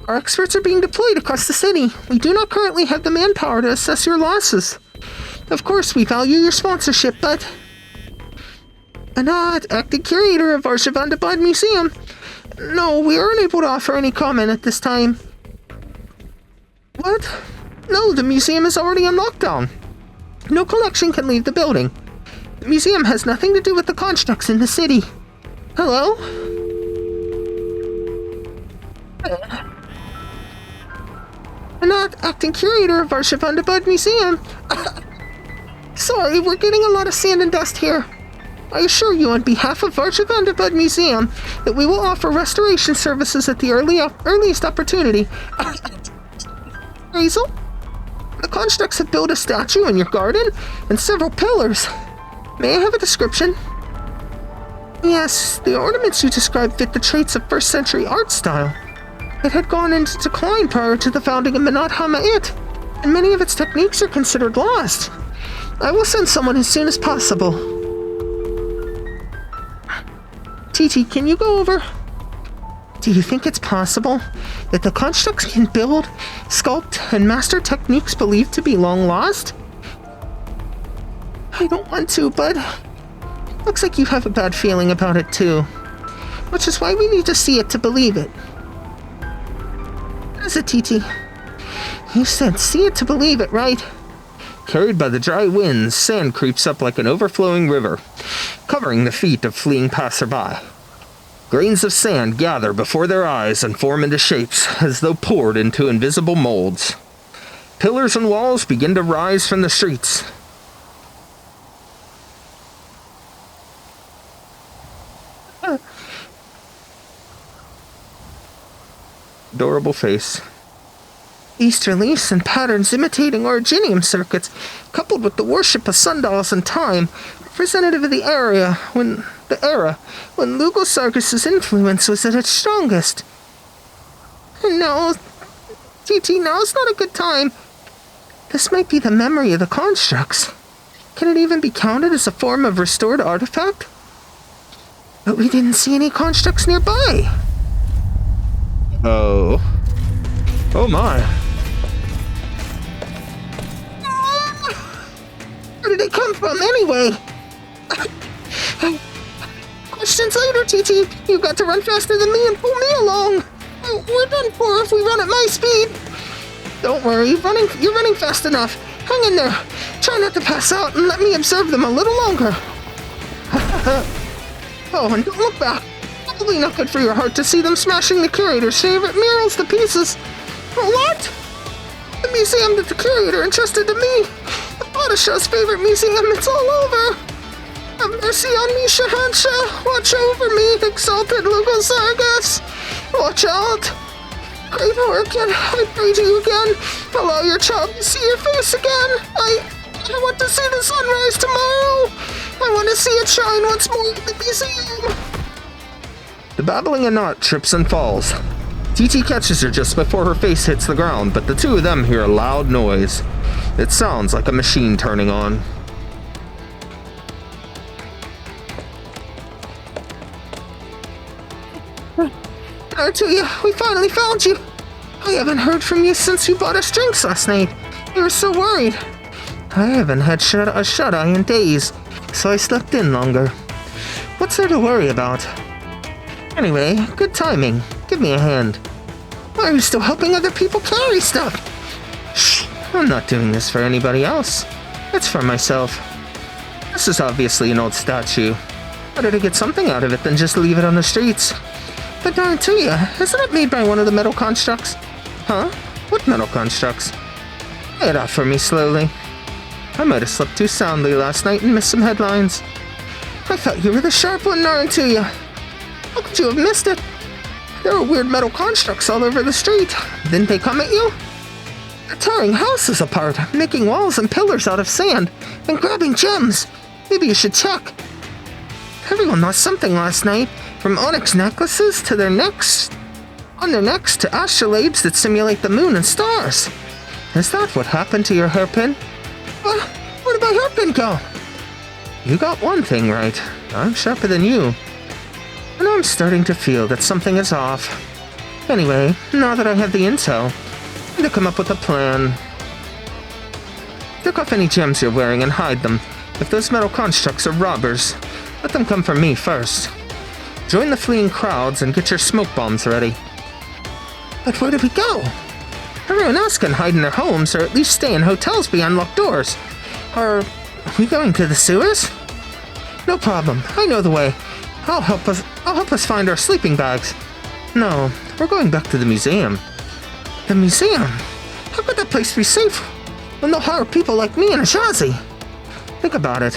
Our experts are being deployed across the city. We do not currently have the manpower to assess your losses. Of course, we value your sponsorship, but... Not acting curator of Arshavandabad Museum. No, we are unable to offer any comment at this time. What? No, the museum is already on lockdown. No collection can leave the building. The museum has nothing to do with the constructs in the city. Hello? I'm not acting curator of Arshavandabad Museum. Sorry, we're getting a lot of sand and dust here. I assure you on behalf of Arshavandabad Museum that we will offer restoration services at the earliest opportunity. Hazel? The constructs have built a statue in your garden and several pillars. May I have a description? Yes, the ornaments you described fit the traits of first century art style. It had gone into decline prior to the founding of Menat Hama'it, and many of its techniques are considered lost. I will send someone as soon as possible. Titi, can you go over? Do you think it's possible that the constructs can build, sculpt, and master techniques believed to be long lost? I don't want to, but... Looks like you have a bad feeling about it too. Which is why we need to see it to believe it. What is it, Titi? You said see it to believe it, right? Carried by the dry winds, sand creeps up like an overflowing river, covering the feet of fleeing passerby. Grains of sand gather before their eyes and form into shapes, as though poured into invisible molds. Pillars and walls begin to rise from the streets. Adorable face. Easter leaves and patterns imitating Originium circuits, coupled with the worship of sundials and time, representative of the era when Lugosargus' influence was at its strongest. No, TT, now's not a good time. This might be the memory of the constructs. Can it even be counted as a form of restored artifact? But we didn't see any constructs nearby. Oh. Oh my. Where did they come from, anyway? Questions later, TT. You've got to run faster than me and pull me along. We're done for if we run at my speed. Don't worry, you're running fast enough. Hang in there. Try not to pass out and let me observe them a little longer. Oh, and don't look back. Probably not good for your heart to see them smashing the curator's favorite murals to pieces. What? The museum that the curator entrusted to me. The Padishah's favorite museum. It's all over. Have mercy on me, Shahansha. Watch over me, exalted Lugosargus. Watch out. Great Orchid, I pray to you again. Allow your child to see your face again. I want to see the sunrise tomorrow. I want to see it shine once more in the museum. The babbling Anat trips and falls. TT catches her just before her face hits the ground, but the two of them hear a loud noise. It sounds like a machine turning on. Narantuya, we finally found you. I haven't heard from you since you bought us drinks last night. We were so worried. I haven't had a shut-eye in days, so I slept in longer. What's there to worry about? Anyway, good timing. Give me a hand. Why are you still helping other people carry stuff? Shh, I'm not doing this for anybody else. It's for myself. This is obviously an old statue. Better to get something out of it than just leave it on the streets. But Narantuya, isn't it made by one of the metal constructs? Huh? What metal constructs? Lay it out for me slowly. I might have slept too soundly last night and missed some headlines. I thought you were the sharp one, Narantuya. How could you have missed it? There were weird metal constructs all over the street. Didn't they come at you? They're tearing houses apart, making walls and pillars out of sand, and grabbing gems. Maybe you should check. Everyone lost something last night, from onyx necklaces to their necks, on their necks to astrolabes that simulate the moon and stars. Is that what happened to your hairpin? Where did my hairpin go? You got one thing right. I'm sharper than you. And I'm starting to feel that something is off. Anyway, now that I have the intel, I'm going to come up with a plan. Take off any gems you're wearing and hide them. If those metal constructs are robbers, let them come for me first. Join the fleeing crowds and get your smoke bombs ready. But where do we go? Everyone else can hide in their homes or at least stay in hotels behind locked doors. Are we going to the sewers? No problem. I know the way. I'll help us find our sleeping bags. No, we're going back to the museum. The museum? How could that place be safe when they'll hire people like me and Ajazi? Think about it.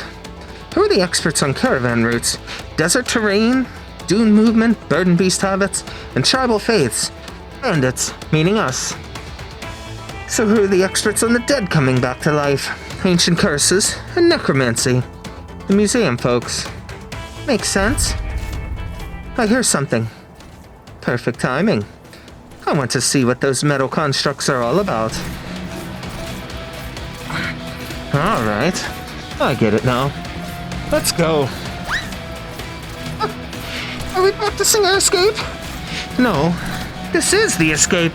Who are the experts on caravan routes? Desert terrain, dune movement, bird and beast habits, and tribal faiths. Bandits, meaning us. So who are the experts on the dead coming back to life? Ancient curses, and necromancy. The museum folks. Makes sense. I hear something. Perfect timing. I want to see what those metal constructs are all about. Alright. I get it now. Let's go. Are we practicing our escape? No. This is the escape.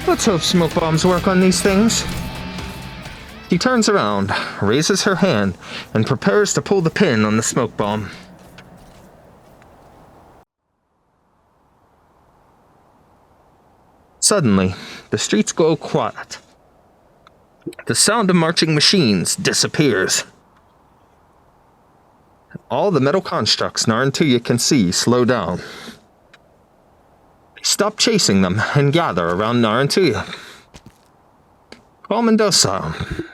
Let's hope smoke bombs work on these things. She turns around, raises her hand, and prepares to pull the pin on the smoke bomb. Suddenly, the streets go quiet. The sound of marching machines disappears. All the metal constructs Narantuya can see slow down. They stop chasing them and gather around Narantuya. Calm and docile,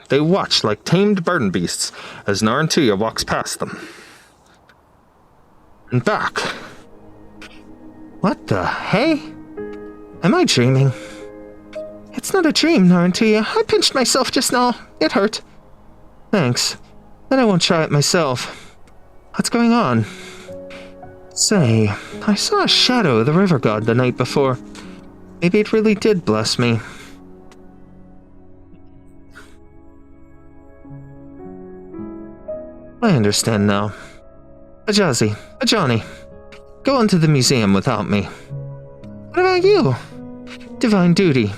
they watch like tamed burden beasts as Narantuya walks past them. And back. What the hey? Am I dreaming? It's not a dream, Narantuya. I pinched myself just now. It hurt. Thanks. Then I won't try it myself. What's going on? Say, I saw a shadow of the river god the night before. Maybe it really did bless me. I understand now. Ajani, go on to the museum without me. What about you? Divine duty.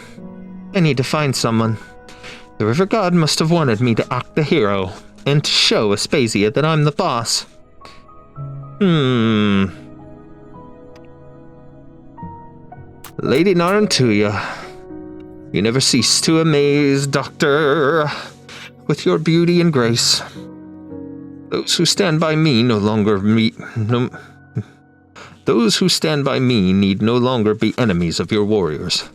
I need to find someone. The river god must have wanted me to act the hero, and to show Aspasia that I'm the boss. Lady Narantuya, you never cease to amaze, Doctor, with your beauty and grace. Those who stand by me Those who stand by me need no longer be enemies of your warriors.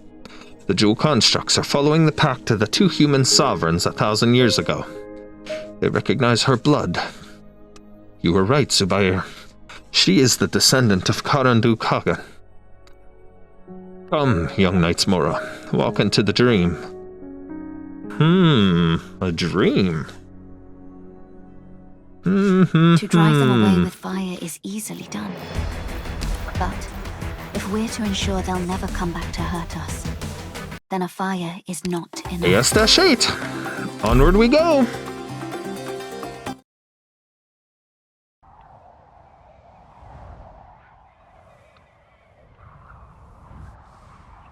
The jewel constructs are following the pact of the two human sovereigns 1,000 years ago. They recognize her blood. You were right, Zubayr. She is the descendant of Karandu Kaga. Come, young Knights Mora, walk into the dream. A dream. To drive them away with fire is easily done. But if we're to ensure they'll never come back to hurt us, then a fire is not enough. AS-8. Onward we go.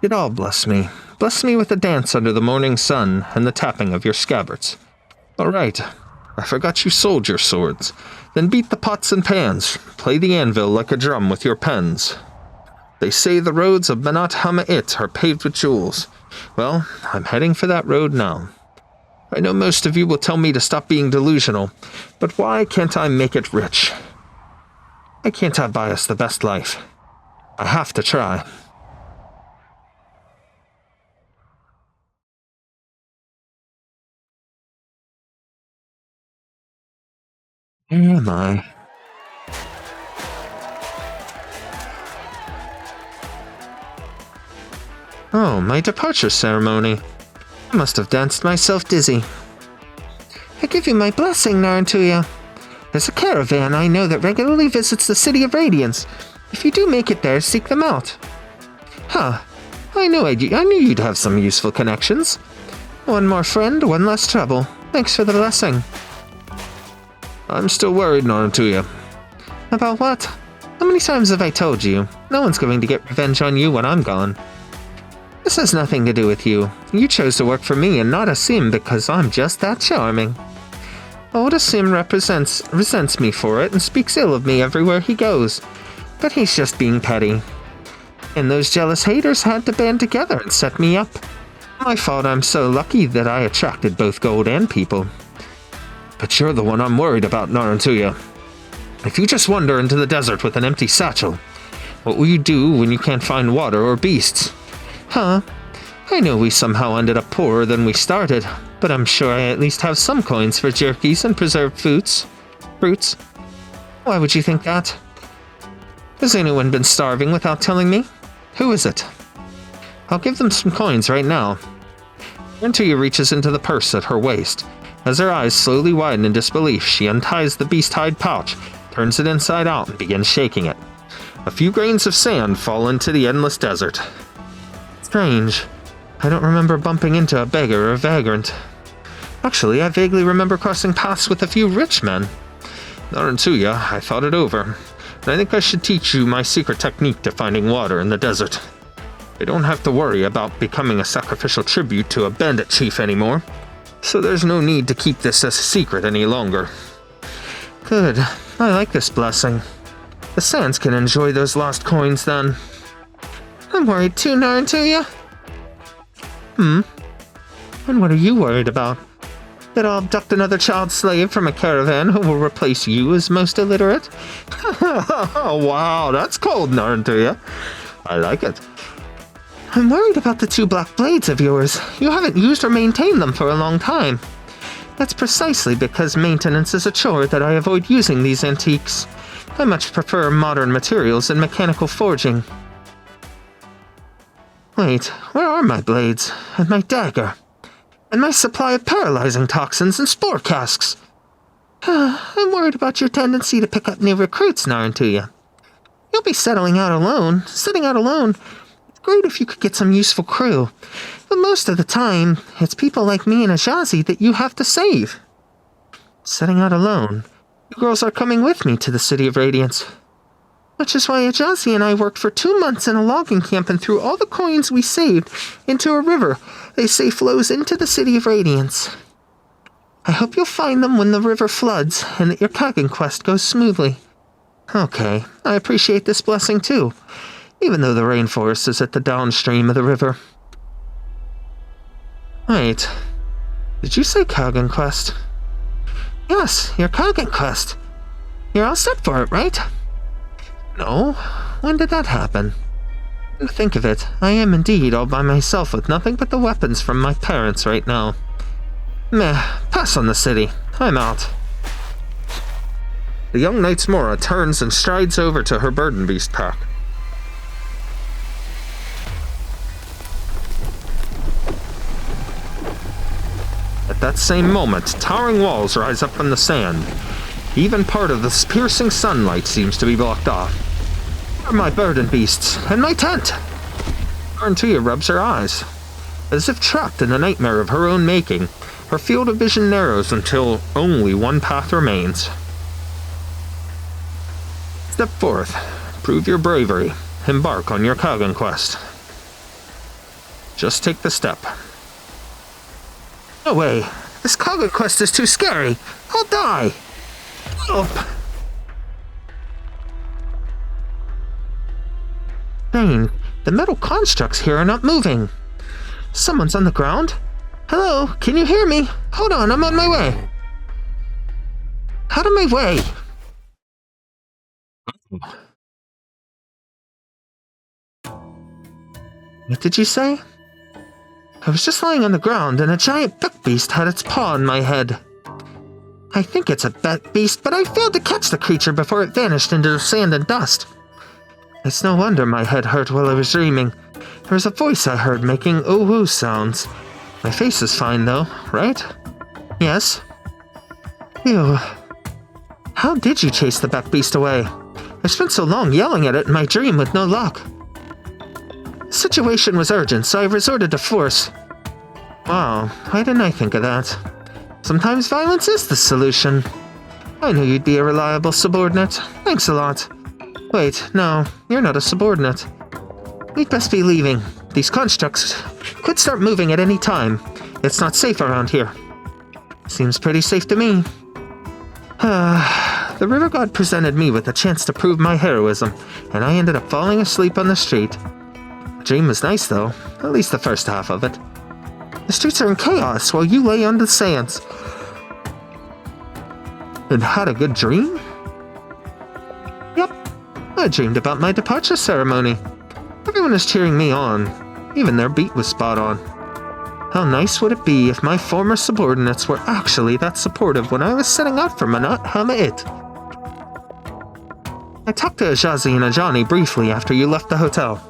It all bless me. Bless me with a dance under the morning sun and the tapping of your scabbards. All right. I forgot you sold your swords. Then beat the pots and pans. Play the anvil like a drum with your pens. They say the roads of Menat Hama'it are paved with jewels. Well, I'm heading for that road now. I know most of you will tell me to stop being delusional, but why can't I make it rich? I can't have bias the best life. I have to try. Where am I? Oh, my departure ceremony. I must have danced myself dizzy. I give you my blessing, Narantuya. There's a caravan I know that regularly visits the City of Radiance. If you do make it there, seek them out. Huh. I knew you'd have some useful connections. One more friend, one less trouble. Thanks for the blessing. I'm still worried, Narantuya. About what? How many times have I told you? No one's going to get revenge on you when I'm gone. This has nothing to do with you. You chose to work for me and not Asim because I'm just that charming. Old Asim resents me for it and speaks ill of me everywhere he goes. But he's just being petty. And those jealous haters had to band together and set me up. My fault I'm so lucky that I attracted both gold and people. But you're the one I'm worried about, Narantuya. If you just wander into the desert with an empty satchel, what will you do when you can't find water or beasts? Huh? I know we somehow ended up poorer than we started, but I'm sure I at least have some coins for jerkies and preserved fruits. Why would you think that? Has anyone been starving without telling me? Who is it? I'll give them some coins right now. Narantuya reaches into the purse at her waist. As her eyes slowly widen in disbelief, she unties the beast-hide pouch, turns it inside out, and begins shaking it. A few grains of sand fall into the endless desert. Strange. I don't remember bumping into a beggar or a vagrant. Actually, I vaguely remember crossing paths with a few rich men. Narantuya, I thought it over, and I think I should teach you my secret technique to finding water in the desert. I don't have to worry about becoming a sacrificial tribute to a bandit chief anymore. So there's no need to keep this a secret any longer. Good. I like this blessing. The Sands can enjoy those lost coins then. I'm worried too, Narantuya. And what are you worried about? That I'll abduct another child slave from a caravan who will replace you as most illiterate? Wow, that's cold, Narantuya. I like it. I'm worried about the 2 black blades of yours. You haven't used or maintained them for a long time. That's precisely because maintenance is a chore that I avoid using these antiques. I much prefer modern materials and mechanical forging. Wait, where are my blades? And my dagger? And my supply of paralyzing toxins and spore casks? I'm worried about your tendency to pick up new recruits, Narantuya. You'll be sitting out alone. It's great if you could get some useful crew. But most of the time, it's people like me and Ajazi that you have to save. Setting out alone. You girls are coming with me to the City of Radiance. Which is why Ajazi and I worked for 2 months in a logging camp and threw all the coins we saved into a river they say flows into the City of Radiance. I hope you'll find them when the river floods and that your Kagan quest goes smoothly. Okay, I appreciate this blessing too, even though the rainforest is at the downstream of the river. Wait, did you say Kagan quest? Yes, your Kagan quest. You're all set for it, right? No, when did that happen? Think of it, I am indeed all by myself with nothing but the weapons from my parents right now. Meh, pass on the city. I'm out. The young knight's Mora turns and strides over to her burden beast pack. At that same moment, towering walls rise up from the sand. Even part of the piercing sunlight seems to be blocked off. Where are my burden beasts and my tent? Narantuya rubs her eyes. As if trapped in a nightmare of her own making, her field of vision narrows until only one path remains. Step forth. Prove your bravery. Embark on your Kagan quest. Just take the step. No way. This Kagan quest is too scary. I'll die. Oh. Dang, the metal constructs here are not moving. Someone's on the ground? Hello, can you hear me? Hold on, I'm on my way. Out of my way. What did you say? I was just lying on the ground and a giant buck beast had its paw on my head. I think it's a bat beast, but I failed to catch the creature before it vanished into the sand and dust. It's no wonder my head hurt while I was dreaming. There was a voice I heard making ooh-woo sounds. My face is fine though, right? Yes. Ew. How did you chase the bat beast away? I spent so long yelling at it in my dream with no luck. The situation was urgent, so I resorted to force. Wow, why didn't I think of that? Sometimes violence is the solution. I knew you'd be a reliable subordinate. Thanks a lot. Wait, no, you're not a subordinate. We'd best be leaving. These constructs could start moving at any time. It's not safe around here. Seems pretty safe to me. The river god presented me with a chance to prove my heroism, and I ended up falling asleep on the street. The dream was nice though, at least the first half of it. The streets are in chaos while you lay on the sands. And had a good dream? Yep, I dreamed about my departure ceremony. Everyone is cheering me on. Even their beat was spot on. How nice would it be if my former subordinates were actually that supportive when I was setting out for Manat Hama'it? I talked to Ajazi and Ajani briefly after you left the hotel.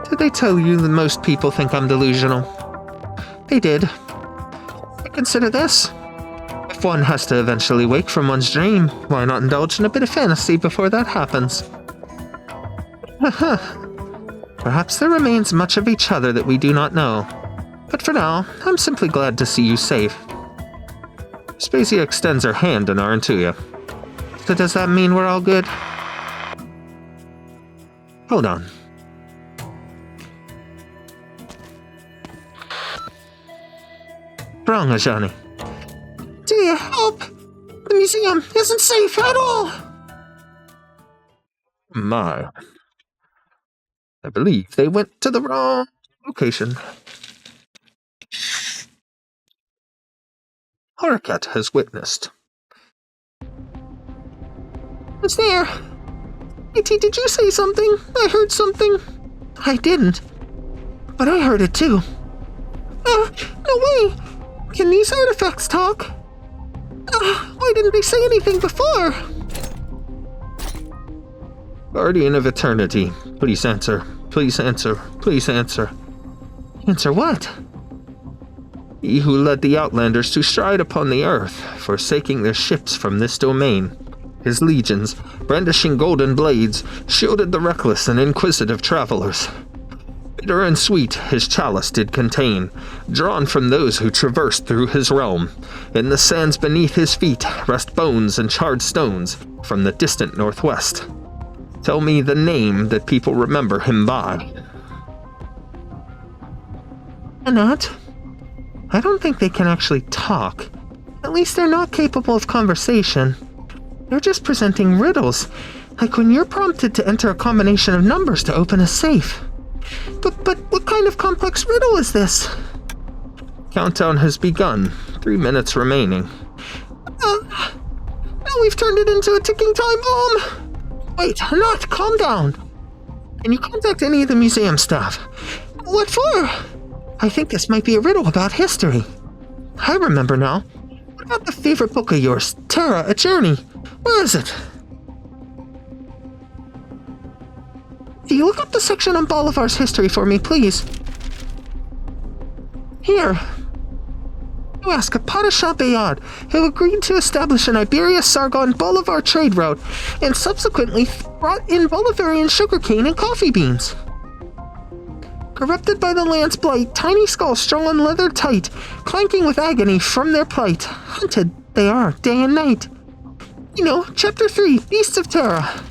Did they tell you that most people think I'm delusional? They did. But consider this. If one has to eventually wake from one's dream, why not indulge in a bit of fantasy before that happens? Perhaps there remains much of each other that we do not know. But for now, I'm simply glad to see you safe. Spacey extends her hand to Narantuya. So does that mean we're all good? Hold on. Wrong, Ajani. Dear, help! The museum isn't safe at all! My. I believe they went to the wrong location. Arknight has witnessed. Who's there? E.T., did you say something? I heard something. I didn't, but I heard it too. No way! Can these artifacts talk? Why didn't they say anything before? Guardian of Eternity, please answer. Please answer. Please answer. Answer what? He who led the Outlanders to stride upon the earth, forsaking their ships from this domain. His legions, brandishing golden blades, shielded the reckless and inquisitive travelers. Bitter and sweet his chalice did contain, drawn from those who traversed through his realm. In the sands beneath his feet rest bones and charred stones from the distant northwest. Tell me the name that people remember him by. Not. I don't think they can actually talk. At least they're not capable of conversation. They're just presenting riddles, like when you're prompted to enter a combination of numbers to open a safe. But what kind of complex riddle is this? Countdown has begun. 3 minutes remaining. Now we've turned it into a ticking time bomb! Wait, not, calm down. Can you contact any of the museum staff? What for? I think this might be a riddle about history. I remember now. What about the favorite book of yours, Terra, A Journey? Where is it? Can you look up the section on Bolivar's history for me, please? Here. You ask a Padishah Bayad, who agreed to establish an Iberia-Sargon-Bolivar trade route, and subsequently brought in Bolivarian sugarcane and coffee beans. Corrupted by the land's blight, tiny skulls strung on leather tight, clanking with agony from their plight. Hunted they are, day and night. You know, Chapter 3, Beasts of Terra.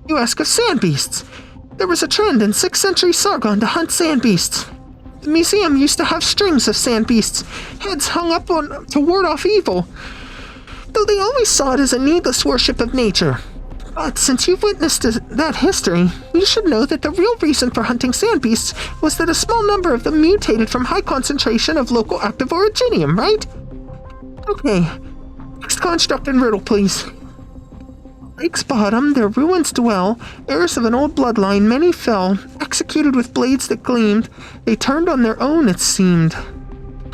You ask of sand beasts. There was a trend in 6th century Sargon to hunt sand beasts. The museum used to have strings of sand beasts, heads hung up on to ward off evil, though they always saw it as a needless worship of nature. But since you've witnessed that history, you should know that the real reason for hunting sand beasts was that a small number of them mutated from high concentration of local active originium, right? Okay, next construct and riddle, please. Lake's bottom, their ruins dwell, heirs of an old bloodline, many fell, executed with blades that gleamed. They turned on their own, it seemed.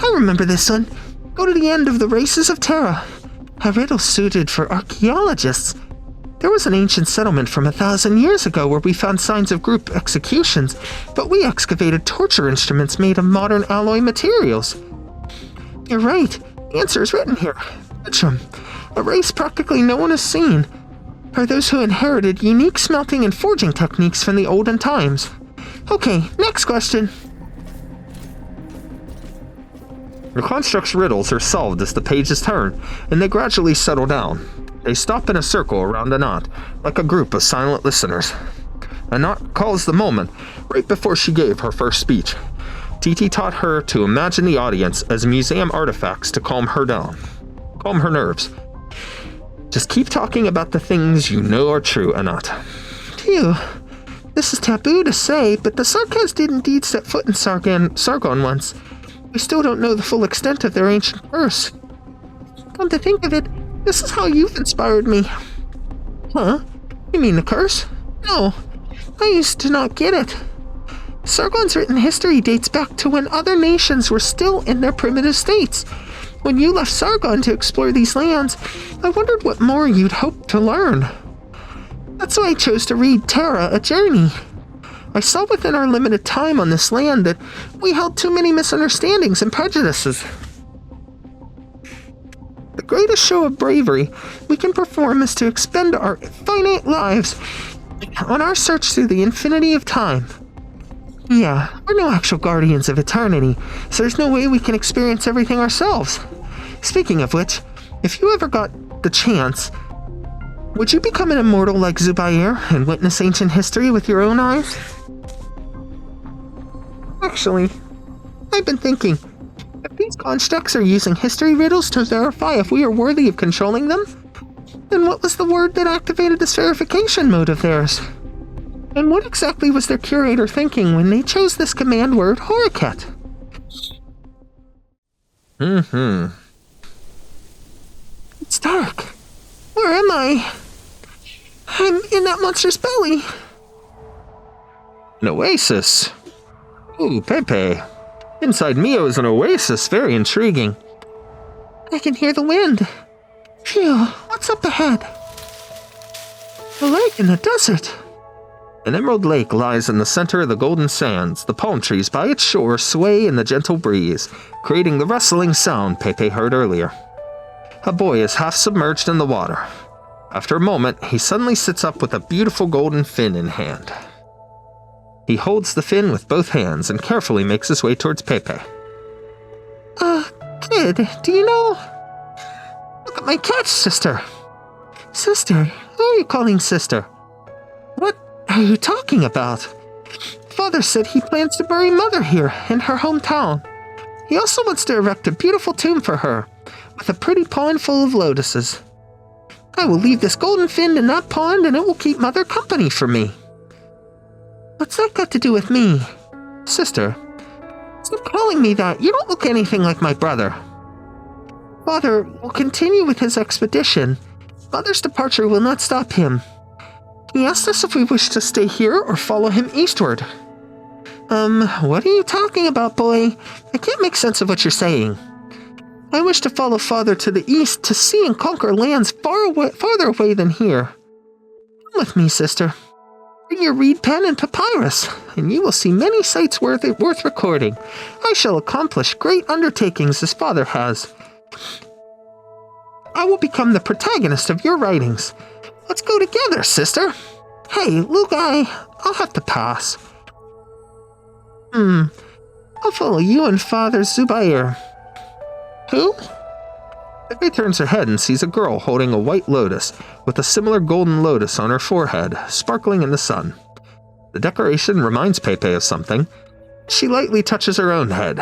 I remember this one. Go to the end of the Races of Terra. A riddle suited for archaeologists. There was an ancient settlement from 1,000 years ago where we found signs of group executions, but we excavated torture instruments made of modern alloy materials. You're right. The answer is written here. Bertram, a race practically no one has seen, are those who inherited unique smelting and forging techniques from the olden times. Okay, next question. The construct's riddles are solved as the pages turn, and they gradually settle down. They stop in a circle around Anat, like a group of silent listeners. Anat calls the moment, right before she gave her first speech. Titi taught her to imagine the audience as museum artifacts to calm her down. Calm her nerves. Just keep talking about the things you know are true, Anat. Phew. This is taboo to say, but the Sarkaz did indeed set foot in Sargon once. We still don't know the full extent of their ancient curse. Come to think of it, this is how you've inspired me. Huh? You mean the curse? No. I used to not get it. Sargon's written history dates back to when other nations were still in their primitive states. When you left Sargon to explore these lands, I wondered what more you'd hoped to learn. That's why I chose to read Terra, A Journey. I saw within our limited time on this land that we held too many misunderstandings and prejudices. The greatest show of bravery we can perform is to expend our finite lives on our search through the infinity of time. Yeah, we're no actual guardians of eternity, so there's no way we can experience everything ourselves. Speaking of which, if you ever got the chance, would you become an immortal like Zubayr and witness ancient history with your own eyes? Actually, I've been thinking, if these constructs are using history riddles to verify if we are worthy of controlling them, then what was the word that activated this verification mode of theirs? And what exactly was their curator thinking when they chose this command word, Horiket? Where am I? I'm in that monster's belly. An oasis. Ooh, Pepe. Inside Mio is an oasis. Very intriguing. I can hear the wind. Phew, what's up ahead? A lake in the desert. An emerald lake lies in the center of the golden sands. The palm trees by its shore sway in the gentle breeze, creating the rustling sound Pepe heard earlier. A boy is half submerged in the water. After a moment, he suddenly sits up with a beautiful golden fin in hand. He holds the fin with both hands and carefully makes his way towards Pepe. Kid, do you know? Look at my catch, sister. Sister? Who are you calling sister? What are you talking about? Father said he plans to bury Mother here in her hometown. He also wants to erect a beautiful tomb for her, with a pretty pond full of lotuses. I will leave this golden fin in that pond and it will keep Mother company for me. What's that got to do with me? Sister, stop calling me that. You don't look anything like my brother. Father will continue with his expedition. Mother's departure will not stop him. He asked us if we wish to stay here or follow him eastward. What are you talking about, boy? I can't make sense of what you're saying. I wish to follow Father to the east to see and conquer lands farther away than here. Come with me, sister. Bring your reed pen and papyrus, and you will see many sights worth recording. I shall accomplish great undertakings as Father has. I will become the protagonist of your writings. Let's go together, sister. Hey, Luke, I'll have to pass. I'll follow you and Father Zubayr. Who? Pepe turns her head and sees a girl holding a white lotus with a similar golden lotus on her forehead, sparkling in the sun. The decoration reminds Pepe of something. She lightly touches her own head.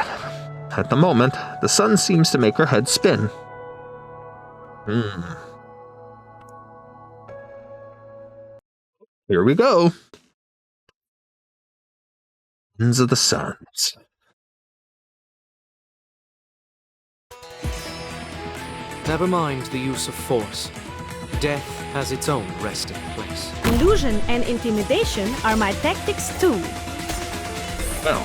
At the moment, the sun seems to make her head spin. Here we go. Ends of the Sands. Never mind the use of force. Death has its own resting place. Illusion and intimidation are my tactics too. Well.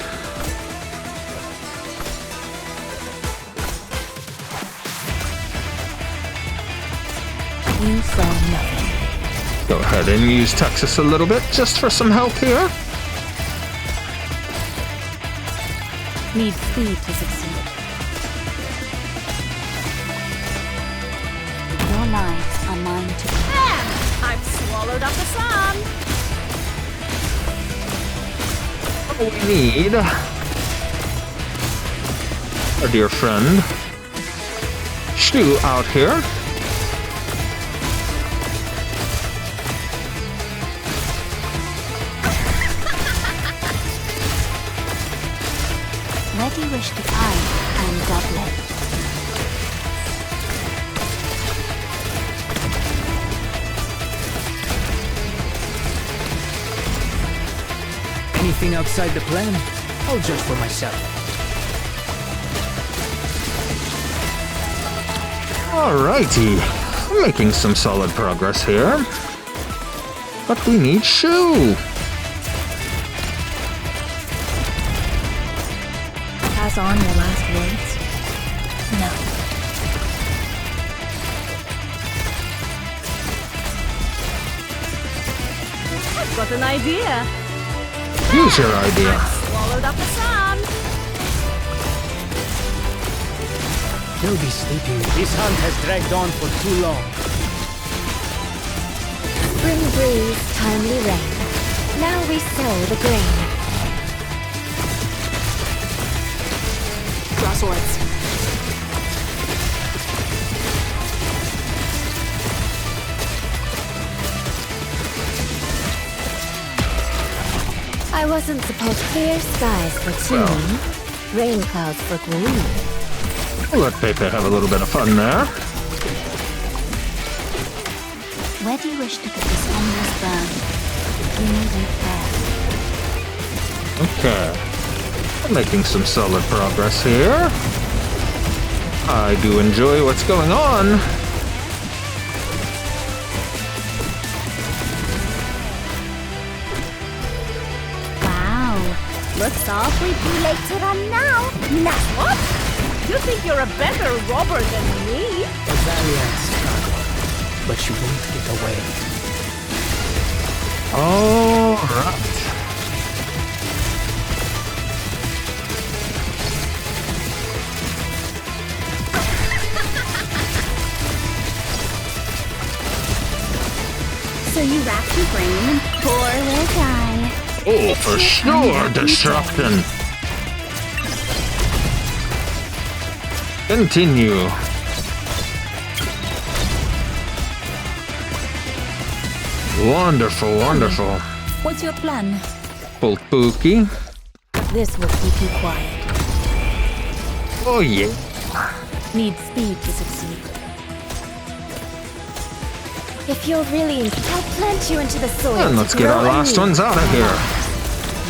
You saw nothing. Go ahead and use Texas a little bit just for some help here. Need speed to succeed. Your lives are mine to And I've swallowed up the sun. We need our dear friend Stu out here. Where do you wish to find and double it? Anything outside the plan, I'll judge for myself. Alrighty, we're making some solid progress here. But we need Shu. Pass on your last words? No. I've got an idea. Use your idea. I've swallowed up the sun. They'll be sleeping. This hunt has dragged on for too long. Spring breeze, timely rain. Now we sow the grain. Draw swords. I wasn't supposed to clear skies for tuning, rain clouds for gloom. We'll let Pepe have a little bit of fun there. Where do you wish to put this ominous burn? Give me Okay. We're making some solid progress here. I do enjoy what's going on. Looks awfully too late to run now. Now what? You think you're a better robber than me? A valiant struggle, but you won't get away. All right. So you racked your brain and poor will die. Oh, for sure, destruction. Continue. Wonderful, wonderful. What's your plan? Full spooky. This will keep you quiet. Oh, yeah. Need speed to succeed. If you're really, I'll plant you into the soil. And let's get our last ones out of here.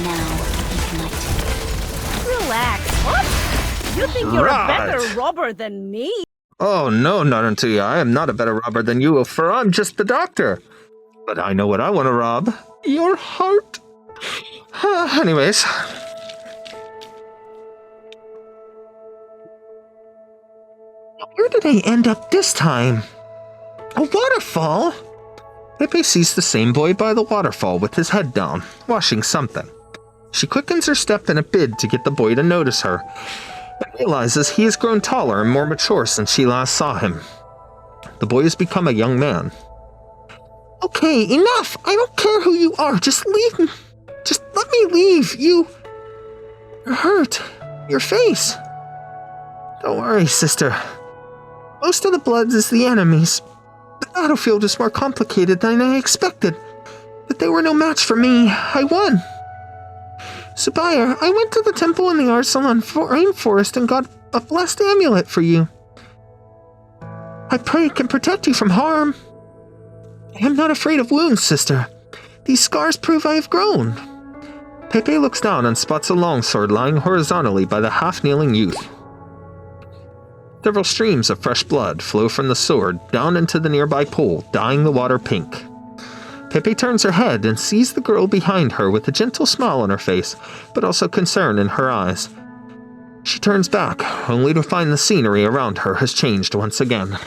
Now, ignite. Relax. What? You think you're Right. a better robber than me? Oh, no, Narantuya. I am not a better robber than you, for I'm just the doctor. But I know what I want to rob. Your heart. Anyways. Where did I end up this time? A waterfall? Pepe sees the same boy by the waterfall with his head down, washing something. She quickens her step in a bid to get the boy to notice her, but realizes he has grown taller and more mature since she last saw him. The boy has become a young man. Okay, enough! I don't care who you are, just leave me. Just let me leave. You're hurt. Your face. Don't worry, sister. Most of the Bloods is the enemies. The battlefield is more complicated than I expected, but they were no match for me. I won. Zubayr, I went to the temple in the Arsalan rainforest and got a blessed amulet for you. I pray it can protect you from harm. I am not afraid of wounds, sister. These scars prove I have grown. Pepe looks down and spots a longsword lying horizontally by the half-kneeling youth. Several streams of fresh blood flow from the sword down into the nearby pool, dyeing the water pink. Pepe turns her head and sees the girl behind her with a gentle smile on her face, but also concern in her eyes. She turns back, only to find the scenery around her has changed once again.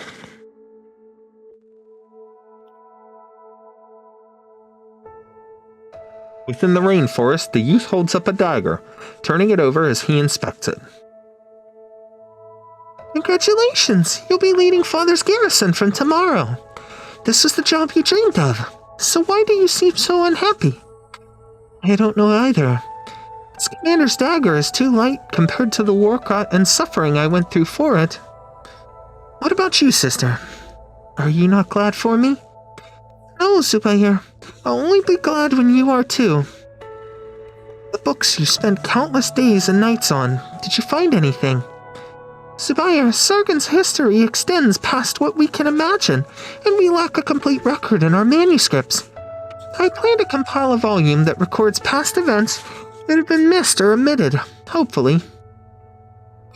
Within the rainforest, the youth holds up a dagger, turning it over as he inspects it. Congratulations! You'll be leading Father's garrison from tomorrow. This was the job you dreamed of. So why do you seem so unhappy? I don't know either. This commander's dagger is too light compared to the work and suffering I went through for it. What about you, sister? Are you not glad for me? No, Zubayr. I'll only be glad when you are too. The books you spent countless days and nights on, did you find anything? Zubayr, Sargon's history extends past what we can imagine, and we lack a complete record in our manuscripts. I plan to compile a volume that records past events that have been missed or omitted, hopefully.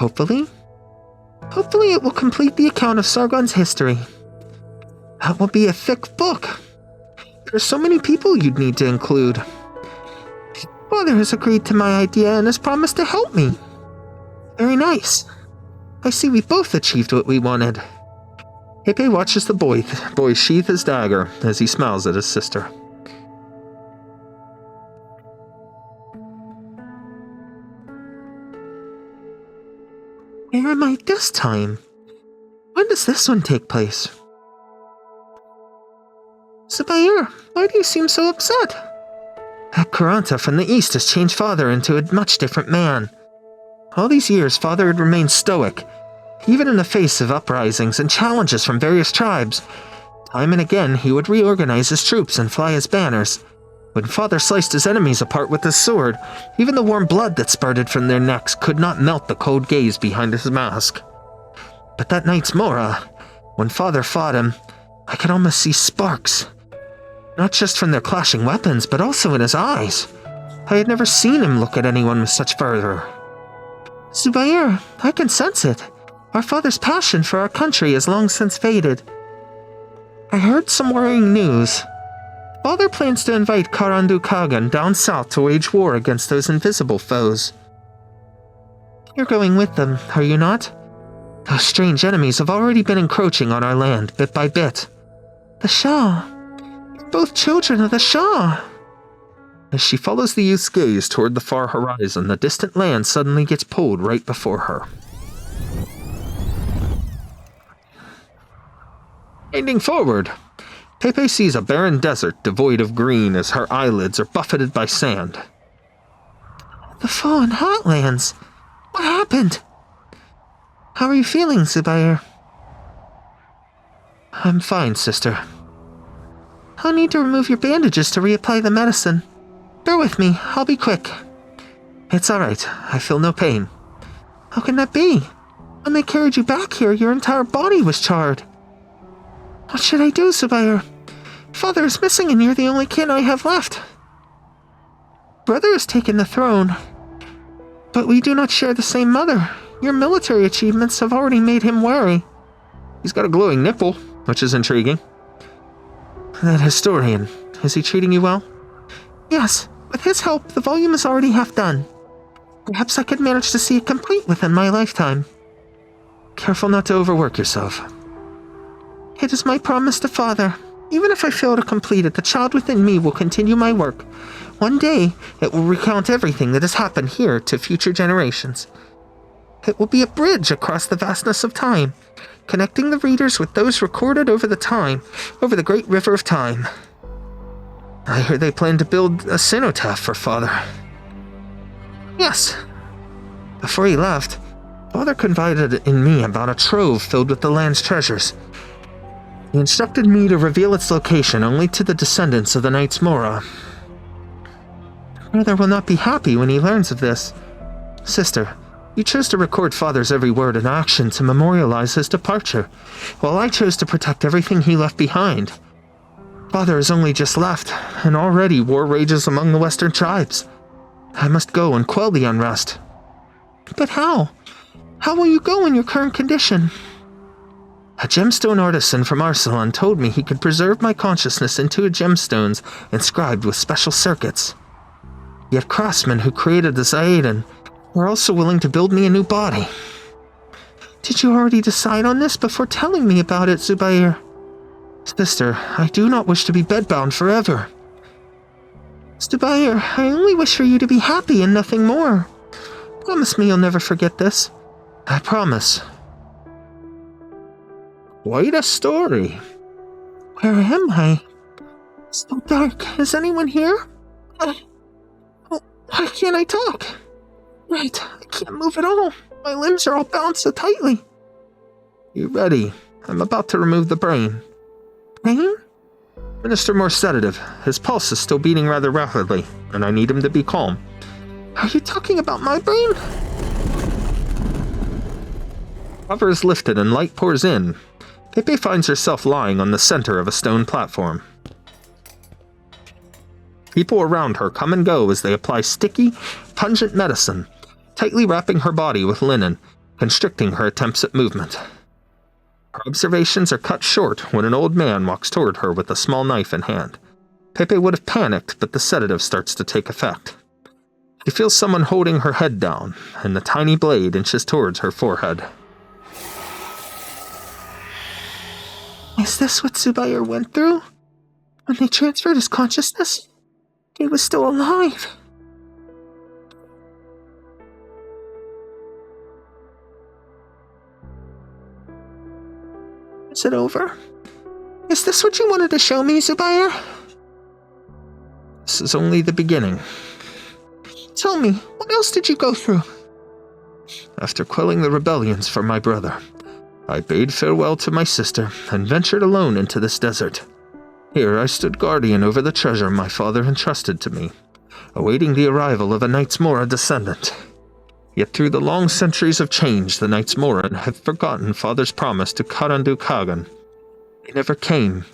Hopefully it will complete the account of Sargon's history. That will be a thick book. There are so many people you'd need to include. Father has agreed to my idea and has promised to help me. Very nice. I see we both achieved what we wanted. Pepe watches the boy sheath his dagger as he smiles at his sister. Where am I this time? When does this one take place? Zubayr, why do you seem so upset? That Karanta from the east has changed Father into a much different man. All these years, Father had remained stoic, even in the face of uprisings and challenges from various tribes. Time and again, he would reorganize his troops and fly his banners. When Father sliced his enemies apart with his sword, even the warm blood that spurted from their necks could not melt the cold gaze behind his mask. But that night's Mora, when Father fought him, I could almost see sparks. Not just from their clashing weapons, but also in his eyes. I had never seen him look at anyone with such fervor. Zubayr, I can sense it. Our father's passion for our country has long since faded. I heard some worrying news. Father plans to invite Karandu Kagan down south to wage war against those invisible foes. You're going with them, are you not? Those strange enemies have already been encroaching on our land, bit by bit. The Shah. You're both children of the Shah. As she follows the youth's gaze toward the far horizon, the distant land suddenly gets pulled right before her. Bending forward, Pepe sees a barren desert devoid of green as her eyelids are buffeted by sand. The fallen hotlands. What happened? How are you feeling, Zubayr? I'm fine, sister. I'll need to remove your bandages to reapply the medicine. Bear with me, I'll be quick. It's alright, I feel no pain. How can that be? When they carried you back here, your entire body was charred. What should I do, Zubayr? Father is missing and you're the only kin I have left. Brother has taken the throne, but we do not share the same mother. Your military achievements have already made him wary. He's got a glowing nipple, which is intriguing. That historian, is he treating you well? Yes, with his help, the volume is already half done. Perhaps I could manage to see it complete within my lifetime. Careful not to overwork yourself. It is my promise to Father. Even if I fail to complete it, the child within me will continue my work. One day, it will recount everything that has happened here to future generations. It will be a bridge across the vastness of time, connecting the readers with those recorded over the great river of time. I hear they plan to build a cenotaph for Father. Yes. Before he left, Father confided in me about a trove filled with the land's treasures. He instructed me to reveal its location only to the descendants of the Knights Mora. Brother will not be happy when he learns of this. Sister, you chose to record Father's every word and action to memorialize his departure, while I chose to protect everything he left behind. Father has only just left, and already war rages among the western tribes. I must go and quell the unrest. But how? How will you go in your current condition? A gemstone artisan from Arsalan told me he could preserve my consciousness into gemstones inscribed with special circuits. Yet craftsmen who created the Zaidan were also willing to build me a new body. Did you already decide on this before telling me about it, Zubayr? Sister, I do not wish to be bedbound forever. Zubayr, I only wish for you to be happy and nothing more. Promise me you'll never forget this. I promise. Quite a story. Where am I? It's so dark. Is anyone here? Why can't I talk? Right, I can't move at all. My limbs are all bound so tightly. You ready? I'm about to remove the brain. Brain? Minister more sedative. His pulse is still beating rather rapidly, and I need him to be calm. Are you talking about my brain? Cover is lifted and light pours in. Pepe finds herself lying on the center of a stone platform. People around her come and go as they apply sticky, pungent medicine, tightly wrapping her body with linen, constricting her attempts at movement. Her observations are cut short when an old man walks toward her with a small knife in hand. Pepe would have panicked, but the sedative starts to take effect. She feels someone holding her head down, and the tiny blade inches towards her forehead. Is this what Zubayr went through? When they transferred his consciousness? He was still alive. Is it over? Is this what you wanted to show me, Zubayr? This is only the beginning. Tell me, what else did you go through? After quelling the rebellions for my brother, I bade farewell to my sister and ventured alone into this desert. Here I stood guardian over the treasure my father entrusted to me, awaiting the arrival of a Knights Mora descendant. Yet through the long centuries of change, the Knights Mora have forgotten Father's promise to Karandu Kagan. He never came,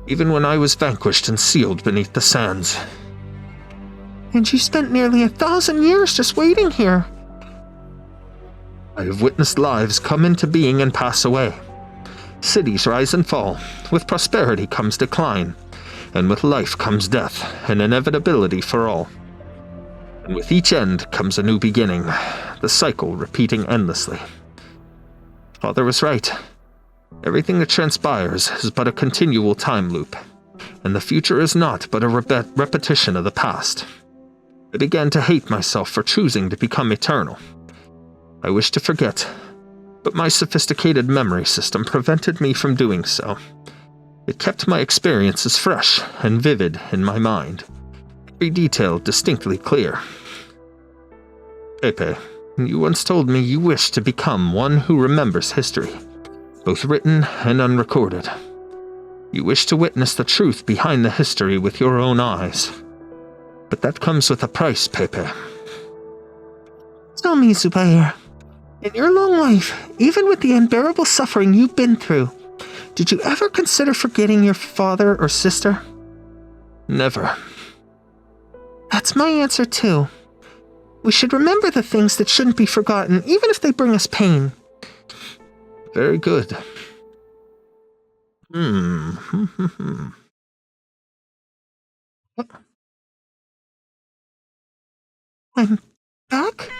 even when I was vanquished and sealed beneath the sands. And you spent nearly 1,000 years just waiting here. I have witnessed lives come into being and pass away. Cities rise and fall. With prosperity comes decline. and with life comes death, an inevitability for all. And with each end comes a new beginning, the cycle repeating endlessly. Father was right. Everything that transpires is but a continual time loop, and the future is not but a repetition of the past. I began to hate myself for choosing to become eternal. I wished to forget, but my sophisticated memory system prevented me from doing so. It kept my experiences fresh and vivid in my mind, every detail distinctly clear. Pepe, you once told me you wished to become one who remembers history, both written and unrecorded. You wish to witness the truth behind the history with your own eyes. But that comes with a price, Pepe. Tell me, Zubayr, in your long life, even with the unbearable suffering you've been through, did you ever consider forgetting your father or sister? Never. That's my answer too. We should remember the things that shouldn't be forgotten, even if they bring us pain. Very good. I'm back?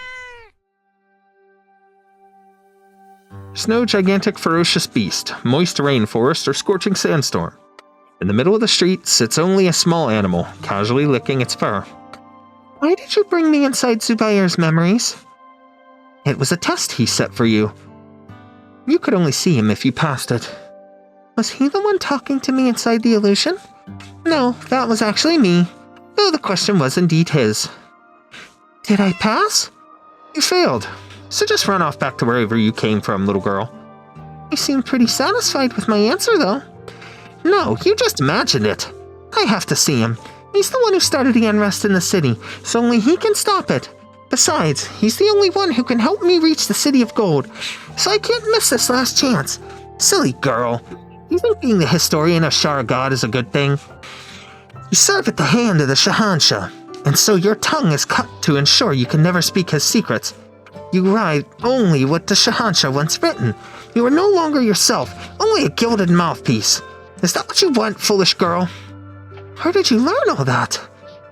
There's no gigantic ferocious beast, moist rainforest, or scorching sandstorm. In the middle of the street sits only a small animal, casually licking its fur. Why did you bring me inside Zubayr's memories? It was a test he set for you. You could only see him if you passed it. Was he the one talking to me inside the illusion? No, that was actually me, though the question was indeed his. Did I pass? You failed, so just run off back to wherever you came from, little girl. You seem pretty satisfied with my answer, though. No, you just imagined it. I have to see him. He's the one who started the unrest in the city, so only he can stop it. Besides, he's the only one who can help me reach the City of Gold, so I can't miss this last chance. Silly girl. You think being the historian of Sharagod is a good thing? You serve at the hand of the Shahansha, and so your tongue is cut to ensure you can never speak his secrets. You write only what the Shahansha once written. You are no longer yourself, only a gilded mouthpiece. Is that what you want, foolish girl? Where did you learn all that?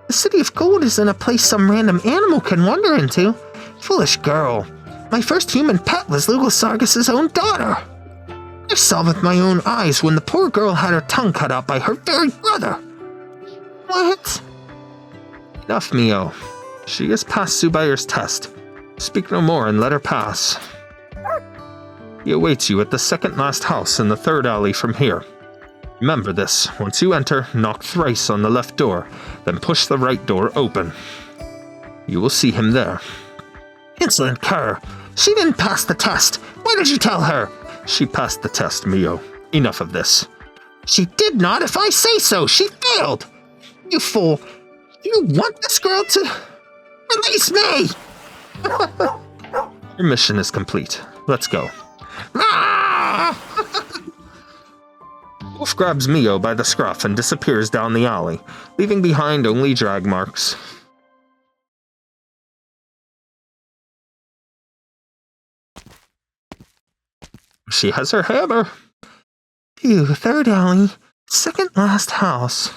The City of Gold isn't a place some random animal can wander into. Foolish girl. My first human pet was Lugal Sargas's own daughter. I saw with my own eyes when the poor girl had her tongue cut out by her very brother. What? Enough, Mio. She has passed Zubayr's test. Speak no more and let her pass. He awaits you at the second last house in the third alley from here. Remember this, once you enter, knock thrice on the left door, then push the right door open. You will see him there. Insolent cur! She didn't pass the test! Why did you tell her? She passed the test, Mio. Enough of this. She did not if I say so! She failed! You fool! Do you want this girl to... Release me! Your mission is complete. Let's go. Ah! Wolf grabs Mio by the scruff and disappears down the alley, leaving behind only drag marks. She has her hammer. Phew, third alley, second last house.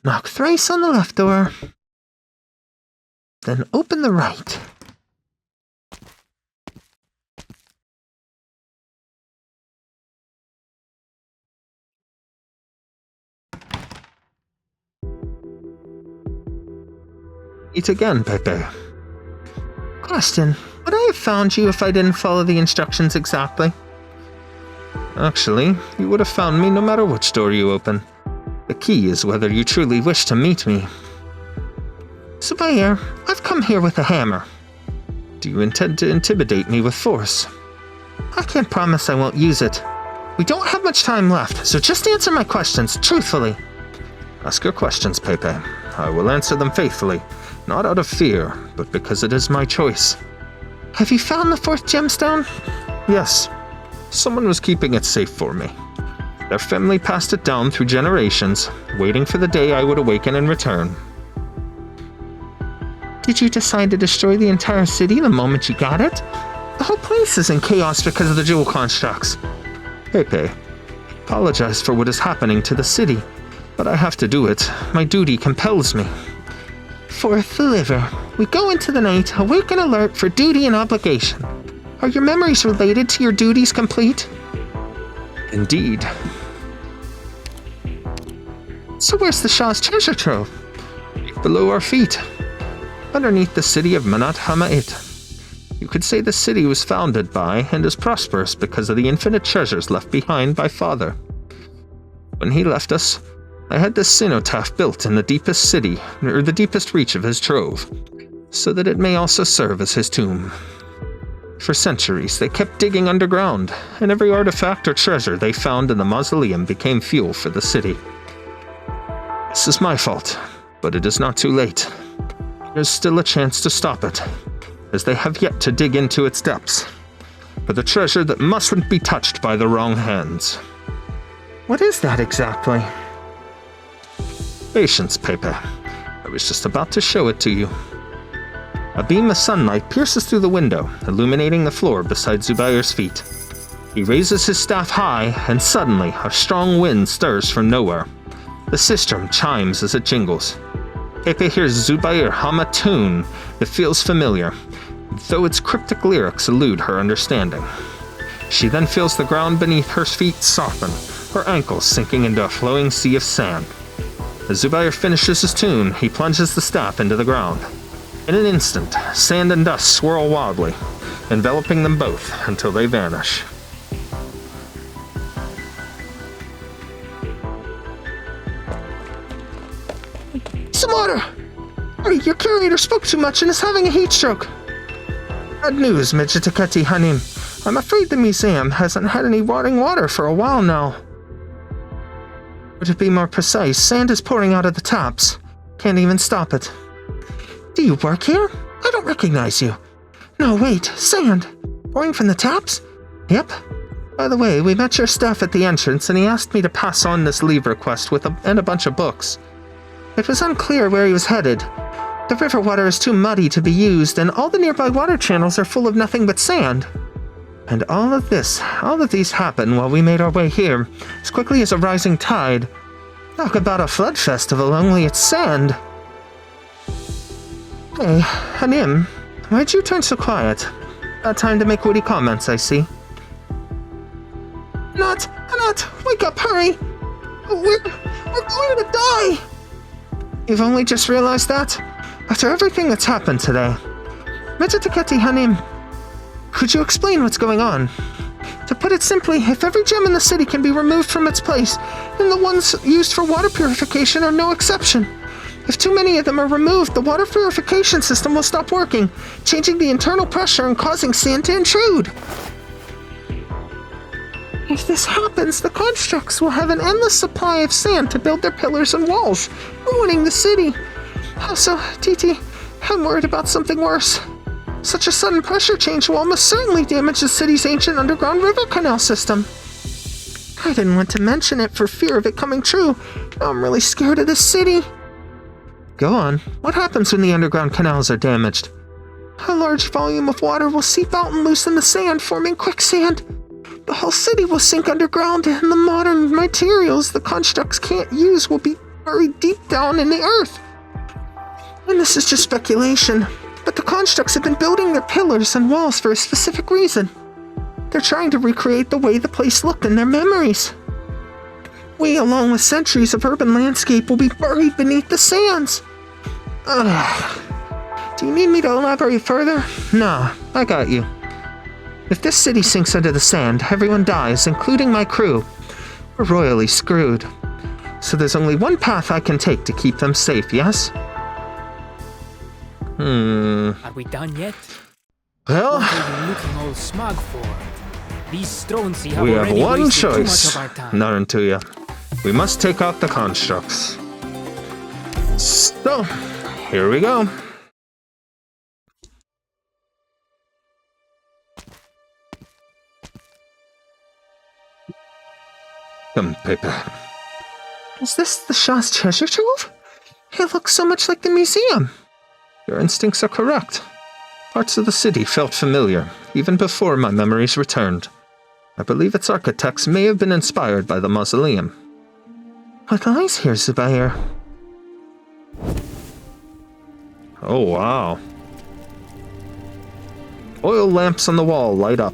Knock thrice on the left door, then open the right. Eat again, Pepe. Question, would I have found you if I didn't follow the instructions exactly? Actually, you would have found me no matter which door you open. The key is whether you truly wish to meet me. Zubayr, I've come here with a hammer. Do you intend to intimidate me with force? I can't promise I won't use it. We don't have much time left, so just answer my questions truthfully. Ask your questions, Pepe. I will answer them faithfully, not out of fear, but because it is my choice. Have you found the fourth gemstone? Yes. Someone was keeping it safe for me. Their family passed it down through generations, waiting for the day I would awaken and return. Did you decide to destroy the entire city the moment you got it? The whole place is in chaos because of the jewel constructs. Pepe, apologize for what is happening to the city. but I have to do it. My duty compels me. Fourth, the liver. We go into the night, awake and alert for duty and obligation. Are your memories related to your duties complete? Indeed. So where's the Shah's treasure trove? Below our feet. Underneath the city of Manat Hama'it. You could say the city was founded by and is prosperous because of the infinite treasures left behind by Father. When he left us, I had this cenotaph built in the deepest city, or the deepest reach of his trove, so that it may also serve as his tomb. For centuries, they kept digging underground, and every artifact or treasure they found in the mausoleum became fuel for the city. This is my fault, but it is not too late. There's still a chance to stop it, as they have yet to dig into its depths, for the treasure that mustn't be touched by the wrong hands. What is that exactly? Patience, Pepe. I was just about to show it to you. A beam of sunlight pierces through the window, illuminating the floor beside Zubayr's feet. He raises his staff high, and suddenly a strong wind stirs from nowhere. The sistrum chimes as it jingles. Pepe hears Zubayr hum a tune that feels familiar, though its cryptic lyrics elude her understanding. She then feels the ground beneath her feet soften, her ankles sinking into a flowing sea of sand. As Zubayr finishes his tune, he plunges the staff into the ground. In an instant, sand and dust swirl wildly, enveloping them both until they vanish. Some water! Hurry, your curator spoke too much and is having a heat stroke. Bad news, Mijitoketi Hanim. I'm afraid the museum hasn't had any running water for a while now. Or to be more precise, sand is pouring out of the taps. Can't even stop it. Do you work here? I don't recognize you. No, wait, sand. Pouring from the taps? Yep. By the way, we met your staff at the entrance and he asked me to pass on this leave request and a bunch of books. It was unclear where he was headed. The river water is too muddy to be used and all the nearby water channels are full of nothing but sand. And all of these happened while we made our way here, as quickly as a rising tide. Talk about a flood festival, only it's sand. Hey, Hanim, why'd you turn so quiet? Bad time to make witty comments, I see. Not, wake up, hurry! We're going to die! You've only just realized that? After everything that's happened today. Mijitoketi Hanim, could you explain what's going on? To put it simply, if every gem in the city can be removed from its place, then the ones used for water purification are no exception. If too many of them are removed, the water purification system will stop working, changing the internal pressure and causing sand to intrude. If this happens, the constructs will have an endless supply of sand to build their pillars and walls, ruining the city. Also, Titi, I'm worried about something worse. Such a sudden pressure change will almost certainly damage the city's ancient underground river canal system. I didn't want to mention it for fear of it coming true. Now I'm really scared of this city. Go on. What happens when the underground canals are damaged? A large volume of water will seep out and loosen the sand, forming quicksand. The whole city will sink underground, and the modern materials the constructs can't use will be buried deep down in the earth. And this is just speculation, but the constructs have been building their pillars and walls for a specific reason. They're trying to recreate the way the place looked in their memories. We, along with centuries of urban landscape, will be buried beneath the sands. Do you need me to elaborate further? Nah, I got you. If this city sinks under the sand, everyone dies, including my crew. We're royally screwed. So there's only one path I can take to keep them safe, yes? Are we done yet? Well, What are you looking all smug for? These Stronzi have we have already one wasted too much choice, of our time. Narantuya. We must take out the constructs. So, here we go. Come, Pepe. Is this the Shah's treasure trove? It looks so much like the museum. Your instincts are correct. Parts of the city felt familiar, even before my memories returned. I believe its architects may have been inspired by the mausoleum. What lies here, Zubayr? Oh, wow. Oil lamps on the wall light up,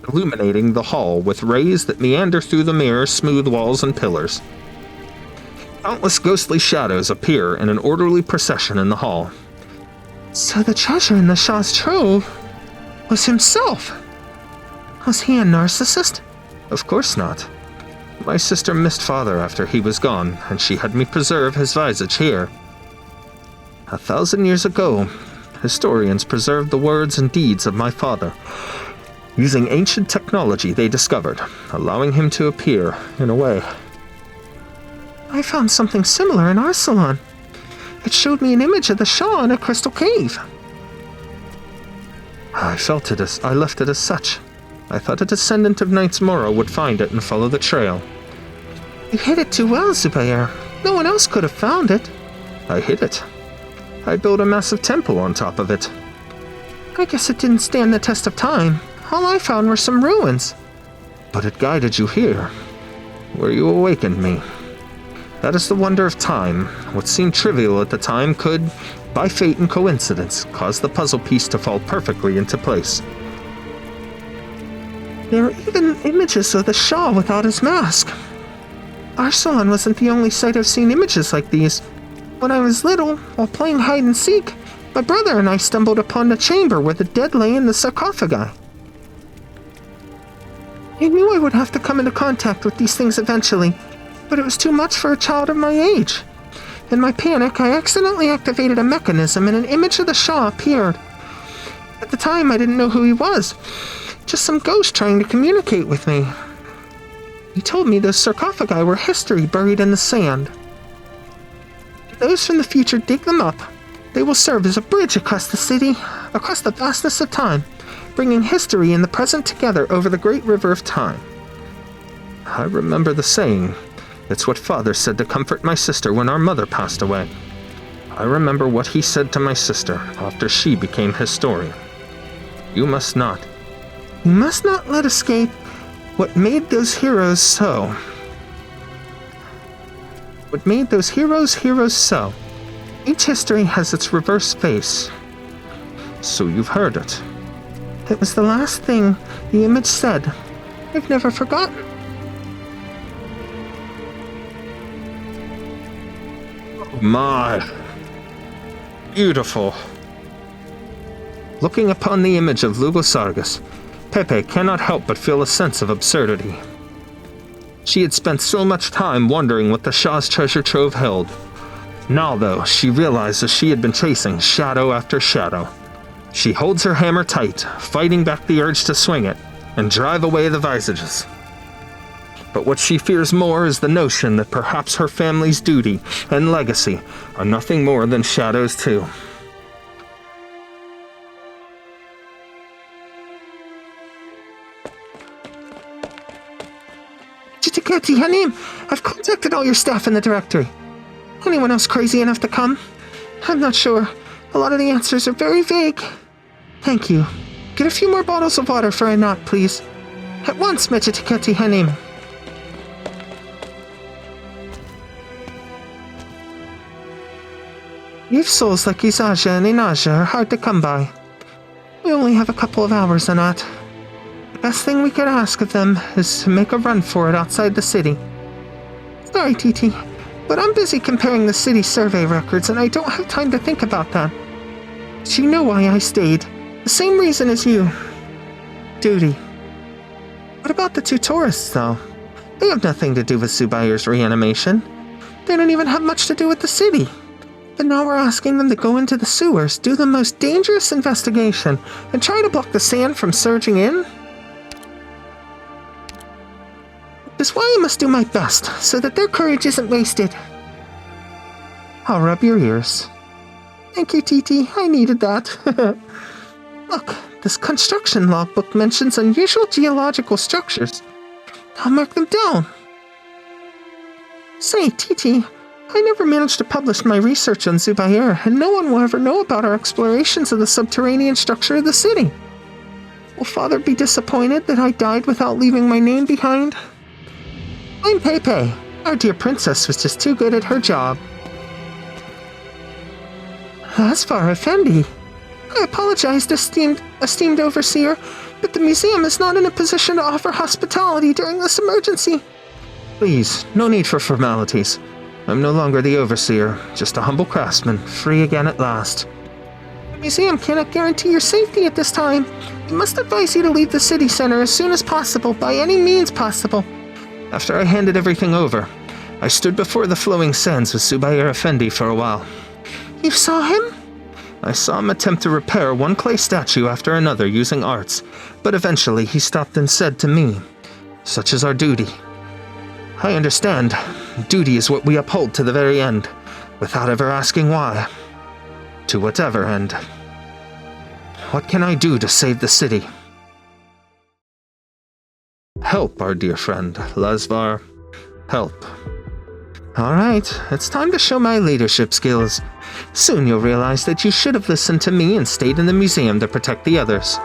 illuminating the hall with rays that meander through the mirror smooth walls and pillars. Countless ghostly shadows appear in an orderly procession in the hall. So the treasure in the Shah's trove was himself. Was he a narcissist? Of course not. My sister missed father after he was gone, and she had me preserve his visage here. 1,000 years ago, historians preserved the words and deeds of my father, using ancient technology they discovered, allowing him to appear in a way. I found something similar in our salon. It showed me an image of the Shah in a crystal cave. I left it as such. I thought a descendant of Knight's Morrow would find it and follow the trail. You hid it too well, Zubayr. No one else could have found it. I hid it. I built a massive temple on top of it. I guess it didn't stand the test of time. All I found were some ruins. But it guided you here, where you awakened me. That is the wonder of time. What seemed trivial at the time could, by fate and coincidence, cause the puzzle piece to fall perfectly into place. There are even images of the Shah without his mask. Our salon wasn't the only site I've seen images like these. When I was little, while playing hide and seek, my brother and I stumbled upon the chamber where the dead lay in the sarcophagi. I knew I would have to come into contact with these things eventually, but it was too much for a child of my age. In my panic, I accidentally activated a mechanism and an image of the Shah appeared. At the time, I didn't know who he was. Just some ghost trying to communicate with me. He told me those sarcophagi were history buried in the sand. If those from the future dig them up, they will serve as a bridge across the city, across the vastness of time, bringing history and the present together over the great river of time. I remember the saying. It's what father said to comfort my sister when our mother passed away. I remember what he said to my sister after she became historian. You must not let escape what made those heroes so. What made those heroes so. Each history has its reverse face. So you've heard it. It was the last thing the image said. I've never forgotten. Oh my. Beautiful. Looking upon the image of Lugo Sargas, Pepe cannot help but feel a sense of absurdity. She had spent so much time wondering what the Shah's treasure trove held. Now, though, she realizes she had been chasing shadow after shadow. She holds her hammer tight, fighting back the urge to swing it and drive away the visages. But what she fears more is the notion that perhaps her family's duty and legacy are nothing more than shadows too. Chitikati, Hanim, I've contacted all your staff in the directory. Anyone else crazy enough to come? I'm not sure. A lot of the answers are very vague. Thank you. Get a few more bottles of water for Anat, please. At once, Mechitikati Hanim. You've souls like Izaja and Inaja are hard to come by. We only have a couple of hours, Anat. The best thing we could ask of them is to make a run for it outside the city. Sorry, Titi, but I'm busy comparing the city survey records and I don't have time to think about that. But you know why I stayed. The same reason as you. Duty. What about the two tourists, though? They have nothing to do with Zubayr's reanimation. They don't even have much to do with the city. But now we're asking them to go into the sewers, do the most dangerous investigation, and try to block the sand from surging in? That's why I must do my best, so that their courage isn't wasted. I'll rub your ears. Thank you, Titi. I needed that. Look, this construction logbook mentions unusual geological structures. I'll mark them down. Say, Titi, I never managed to publish my research on Zubayr, and no one will ever know about our explorations of the subterranean structure of the city. Will Father be disappointed that I died without leaving my name behind? I'm Pepe. Our dear princess was just too good at her job. Asfar Effendi, I apologize, esteemed overseer, but the museum is not in a position to offer hospitality during this emergency. Please, no need for formalities. I'm no longer the overseer, just a humble craftsman, free again at last. The museum cannot guarantee your safety at this time. We must advise you to leave the city center as soon as possible, by any means possible. After I handed everything over, I stood before the flowing sands with Zubayr Effendi for a while. You saw him? I saw him attempt to repair one clay statue after another using arts, but eventually he stopped and said to me, "Such is our duty." I understand. Duty is what we uphold to the very end, without ever asking why. To whatever end. What can I do to save the city? Help, our dear friend, Lasvar. Help. Alright, it's time to show my leadership skills. Soon you'll realize that you should have listened to me and stayed in the museum to protect the others.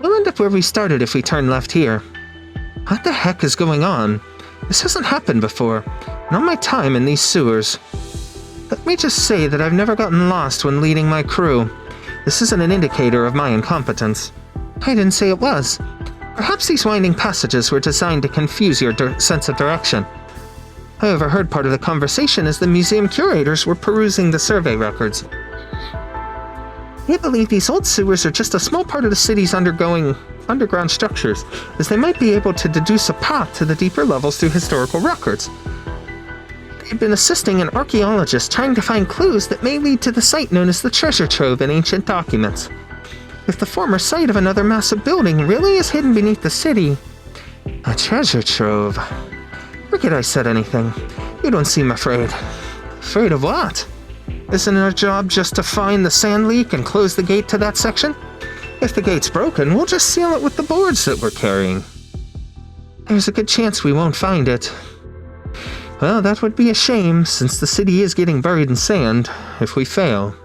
We'll end up where we started if we turn left here. What the heck is going on? This hasn't happened before, not my time in these sewers. Let me just say that I've never gotten lost when leading my crew. This isn't an indicator of my incompetence. I didn't say it was. Perhaps these winding passages were designed to confuse your sense of direction. I overheard part of the conversation as the museum curators were perusing the survey records. They believe these old sewers are just a small part of the city's underground structures, as they might be able to deduce a path to the deeper levels through historical records. They've been assisting an archaeologist trying to find clues that may lead to the site known as the treasure trove in ancient documents. If the former site of another massive building really is hidden beneath the city... A treasure trove? Forget I said anything. You don't seem afraid. Afraid of what? Isn't our job just to find the sand leak and close the gate to that section? If the gate's broken, we'll just seal it with the boards that we're carrying. There's a good chance we won't find it. Well, that would be a shame, since the city is getting buried in sand, if we fail.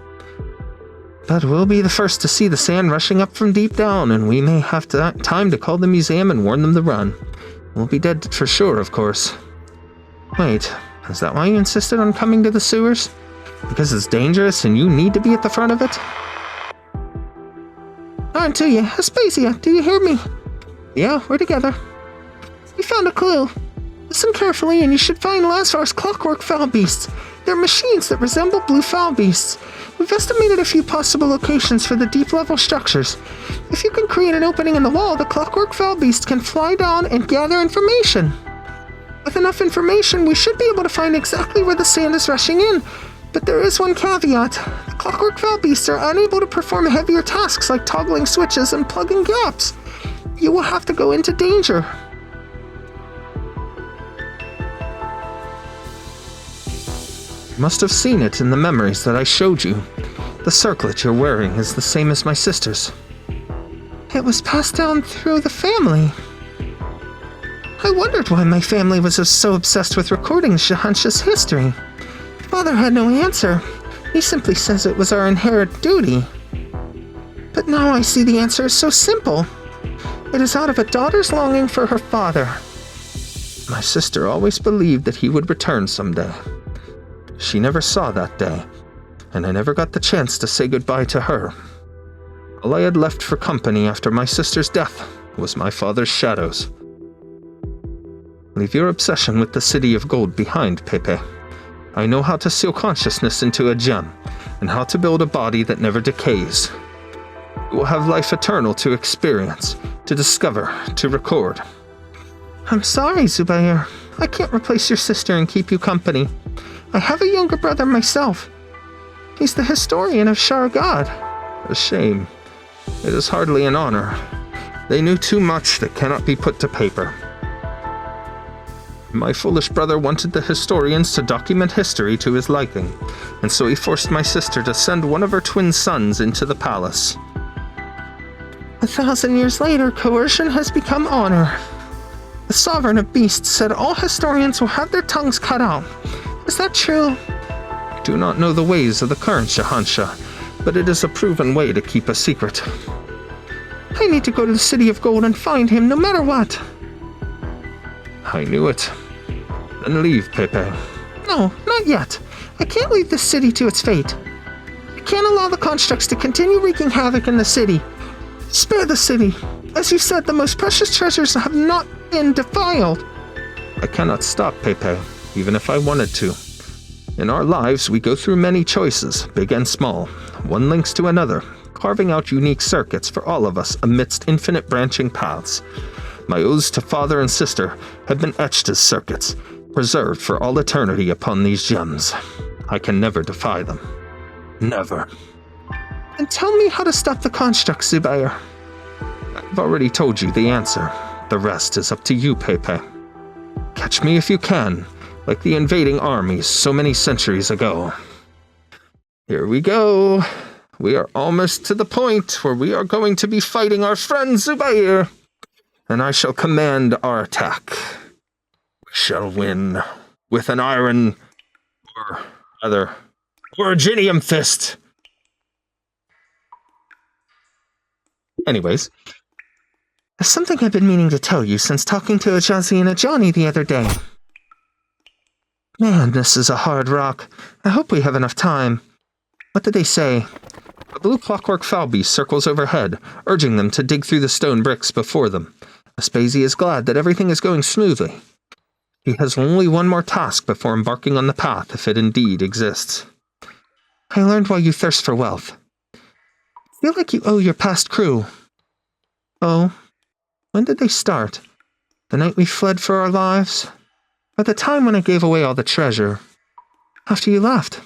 But we'll be the first to see the sand rushing up from deep down, and we may have time to call the museum and warn them to run. We'll be dead for sure, of course. Wait, is that why you insisted on coming to the sewers? Because it's dangerous and you need to be at the front of it? Narantuya, Aspasia, do you hear me? Yeah, we're together. We found a clue. Listen carefully and you should find Lasvar's clockwork foul beasts. They're machines that resemble blue foul beasts. We've estimated a few possible locations for the deep-level structures. If you can create an opening in the wall, the clockwork foul beast can fly down and gather information. With enough information, we should be able to find exactly where the sand is rushing in. But there is one caveat. The clockwork foul beasts are unable to perform heavier tasks like toggling switches and plugging gaps. You will have to go into danger. You must have seen it in the memories that I showed you. The circlet you're wearing is the same as my sister's. It was passed down through the family. I wondered why my family was so obsessed with recording Shahansha's history. Father had no answer. He simply says it was our inherent duty. But now I see the answer is so simple. It is out of a daughter's longing for her father. My sister always believed that he would return someday. She never saw that day, and I never got the chance to say goodbye to her. All I had left for company after my sister's death was my father's shadows. Leave your obsession with the city of gold behind, Pepe. I know how to seal consciousness into a gem, and how to build a body that never decays. You will have life eternal to experience, to discover, to record. I'm sorry, Zubayr. I can't replace your sister and keep you company. I have a younger brother myself. He's the historian of Sharagad. A shame. It is hardly an honor. They knew too much that cannot be put to paper. My foolish brother wanted the historians to document history to his liking, and so he forced my sister to send one of her twin sons into the palace. 1,000 years later, coercion has become honor. The sovereign of beasts said all historians will have their tongues cut out. Is that true? I do not know the ways of the current Shahansha, but it is a proven way to keep a secret. I need to go to the City of Gold and find him no matter what. I knew it. Then leave, Pepe. No, not yet. I can't leave this city to its fate. I can't allow the constructs to continue wreaking havoc in the city. Spare the city. As you said, the most precious treasures have not been defiled. I cannot stop, Pepe, even if I wanted to. In our lives, we go through many choices, big and small. One links to another, carving out unique circuits for all of us amidst infinite branching paths. My oaths to father and sister have been etched as circuits, preserved for all eternity upon these gems. I can never defy them. Never. And tell me how to stop the constructs, Zubayr. I've already told you the answer. The rest is up to you, Pepe. Catch me if you can, like the invading armies so many centuries ago. Here we go. We are almost to the point where we are going to be fighting our friend Zubayr, and I shall command our attack. We shall win with an iron, or rather, originium fist. Anyways, there's something I've been meaning to tell you since talking to Ajazi and Ajani the other day. Man, this is a hard rock. I hope we have enough time. What did they say? A blue clockwork foul beast circles overhead, urging them to dig through the stone bricks before them. Vespasian is glad that everything is going smoothly. He has only one more task before embarking on the path, if it indeed exists. I learned why you thirst for wealth. I feel like you owe your past crew. Oh, when did they start? The night we fled for our lives? Or the time when I gave away all the treasure? After you left?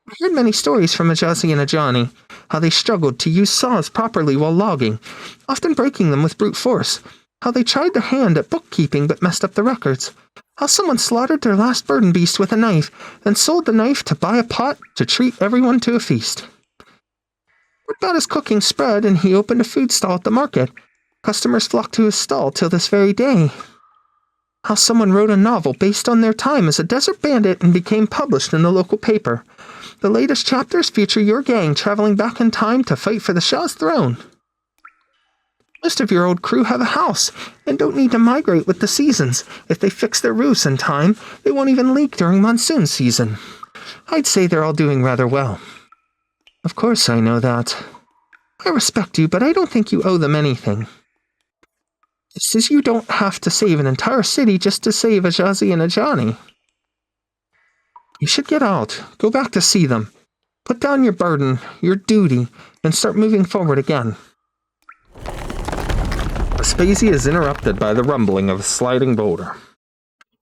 I heard many stories from Ajazi and Ajani, how they struggled to use saws properly while logging, often breaking them with brute force, how they tried their hand at bookkeeping but messed up the records, how someone slaughtered their last burden beast with a knife, then sold the knife to buy a pot to treat everyone to a feast. Word about his cooking spread, and he opened a food stall at the market. Customers flocked to his stall till this very day. How someone wrote a novel based on their time as a desert bandit and became published in the local paper. The latest chapters feature your gang traveling back in time to fight for the Shah's throne. Most of your old crew have a house and don't need to migrate with the seasons. If they fix their roofs in time, they won't even leak during monsoon season. I'd say they're all doing rather well. Of course I know that. I respect you, but I don't think you owe them anything. Just as you don't have to save an entire city just to save Ajazi and Ajani. You should get out, go back to see them. Put down your burden, your duty, and start moving forward again. Vespasian is interrupted by the rumbling of a sliding boulder.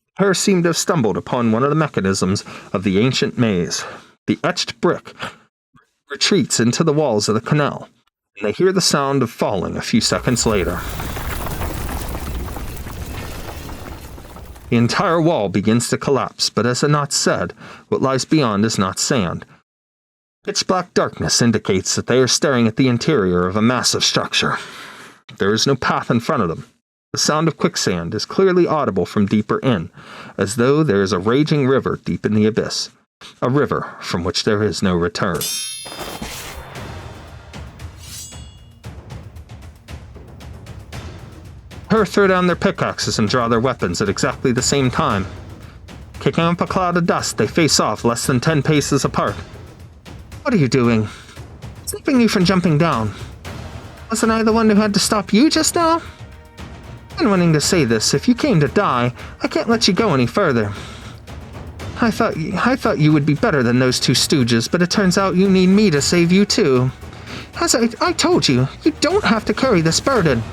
The pair seem to have stumbled upon one of the mechanisms of the ancient maze. The etched brick retreats into the walls of the canal, and they hear the sound of falling a few seconds later. The entire wall begins to collapse, but as Anat said, what lies beyond is not sand. Pitch-black darkness indicates that they are staring at the interior of a massive structure. There is no path in front of them. The sound of quicksand is clearly audible from deeper in, as though there is a raging river deep in the abyss, a river from which there is no return. Her throw down their pickaxes and draw their weapons at exactly the same time. Kicking up a cloud of dust, they face off less than 10 paces apart. What are you doing? Stopping you from jumping down. Wasn't I the one who had to stop you just now? I've been wanting to say this. If you came to die, I can't let you go any further. I thought you would be better than those two stooges, but it turns out you need me to save you too. As I told you, you don't have to carry this burden.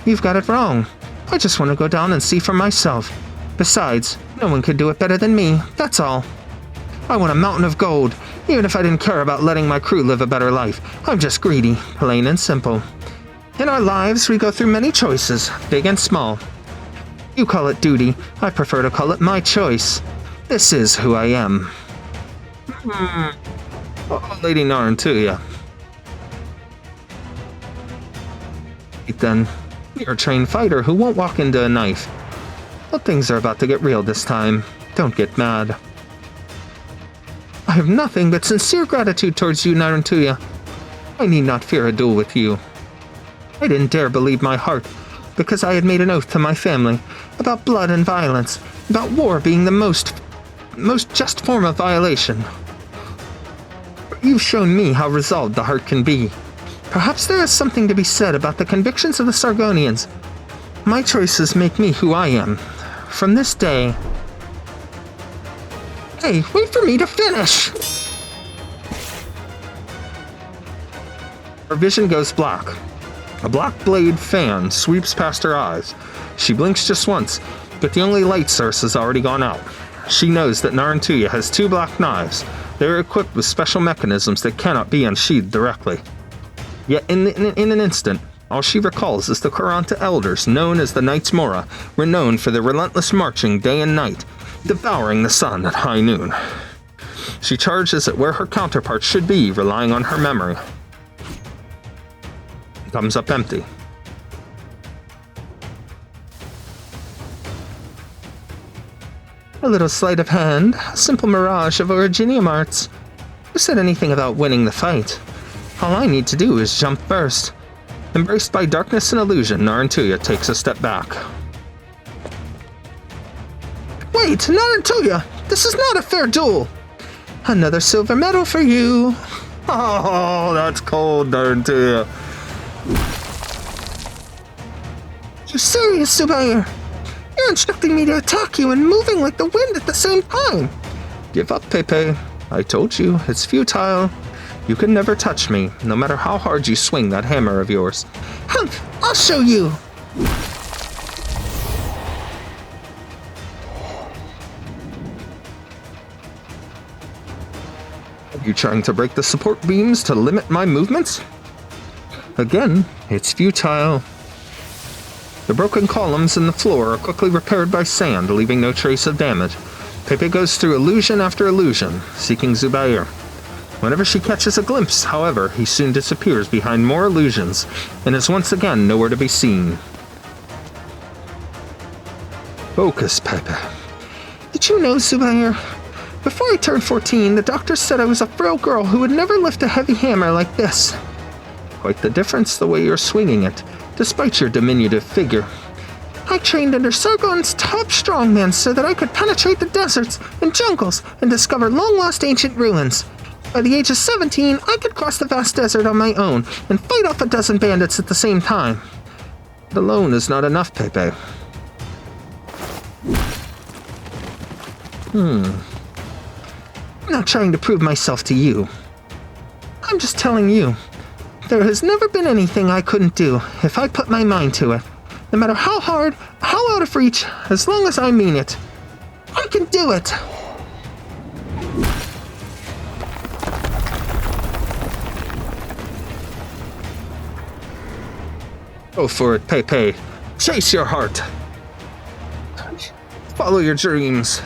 You've got it wrong. I just want to go down and see for myself. Besides, no one could do it better than me, that's all. I want a mountain of gold, even if I didn't care about letting my crew live a better life. I'm just greedy, plain and simple. In our lives, we go through many choices, big and small. You call it duty, I prefer to call it my choice. This is who I am. Oh, Lady Narantuya. Then, you're a trained fighter who won't walk into a knife. Well, things are about to get real this time. Don't get mad. I have nothing but sincere gratitude towards you, Narantuya. I need not fear a duel with you. I didn't dare believe my heart, because I had made an oath to my family about blood and violence, about war being the most just form of violation. But you've shown me how resolved the heart can be. Perhaps there is something to be said about the convictions of the Sargonians. My choices make me who I am. From this day... Hey, wait for me to finish! Her vision goes black. A black blade fan sweeps past her eyes. She blinks just once, but the only light source has already gone out. She knows that Narantuya has 2 black knives. They are equipped with special mechanisms that cannot be unsheathed directly. Yet in an instant, all she recalls is the Kuranta elders, known as the Knights Mora, renowned for their relentless marching day and night, devouring the sun at high noon. She charges at where her counterpart should be, relying on her memory. Comes up empty. A little sleight of hand, a simple mirage of Originium arts. Who said anything about winning the fight? All I need to do is jump first. Embraced by darkness and illusion, Narantuya takes a step back. Wait, Narantuya! This is not a fair duel! Another silver medal for you! Oh, that's cold, Narantuya. You're serious, Zubayr? You're instructing me to attack you and moving like the wind at the same time! Give up, Pepe. I told you, it's futile. You can never touch me, no matter how hard you swing that hammer of yours. Humph! I'll show you! Are you trying to break the support beams to limit my movements? Again, it's futile. The broken columns in the floor are quickly repaired by sand, leaving no trace of damage. Pepe goes through illusion after illusion, seeking Zubayr. Whenever she catches a glimpse, however, he soon disappears behind more illusions, and is once again nowhere to be seen. Focus, Pepe. Did you know, Zubayr? Before I turned 14, the doctor said I was a frail girl who would never lift a heavy hammer like this. Quite the difference the way you're swinging it, despite your diminutive figure. I trained under Sargon's top strongmen so that I could penetrate the deserts and jungles and discover long-lost ancient ruins. By the age of 17, I could cross the vast desert on my own and fight off a dozen bandits at the same time. But alone is not enough, Pepe. I'm not trying to prove myself to you. I'm just telling you. There has never been anything I couldn't do if I put my mind to it. No matter how hard, how out of reach, as long as I mean it. I can do it! Go for it, Pepe. Chase your heart. Follow your dreams.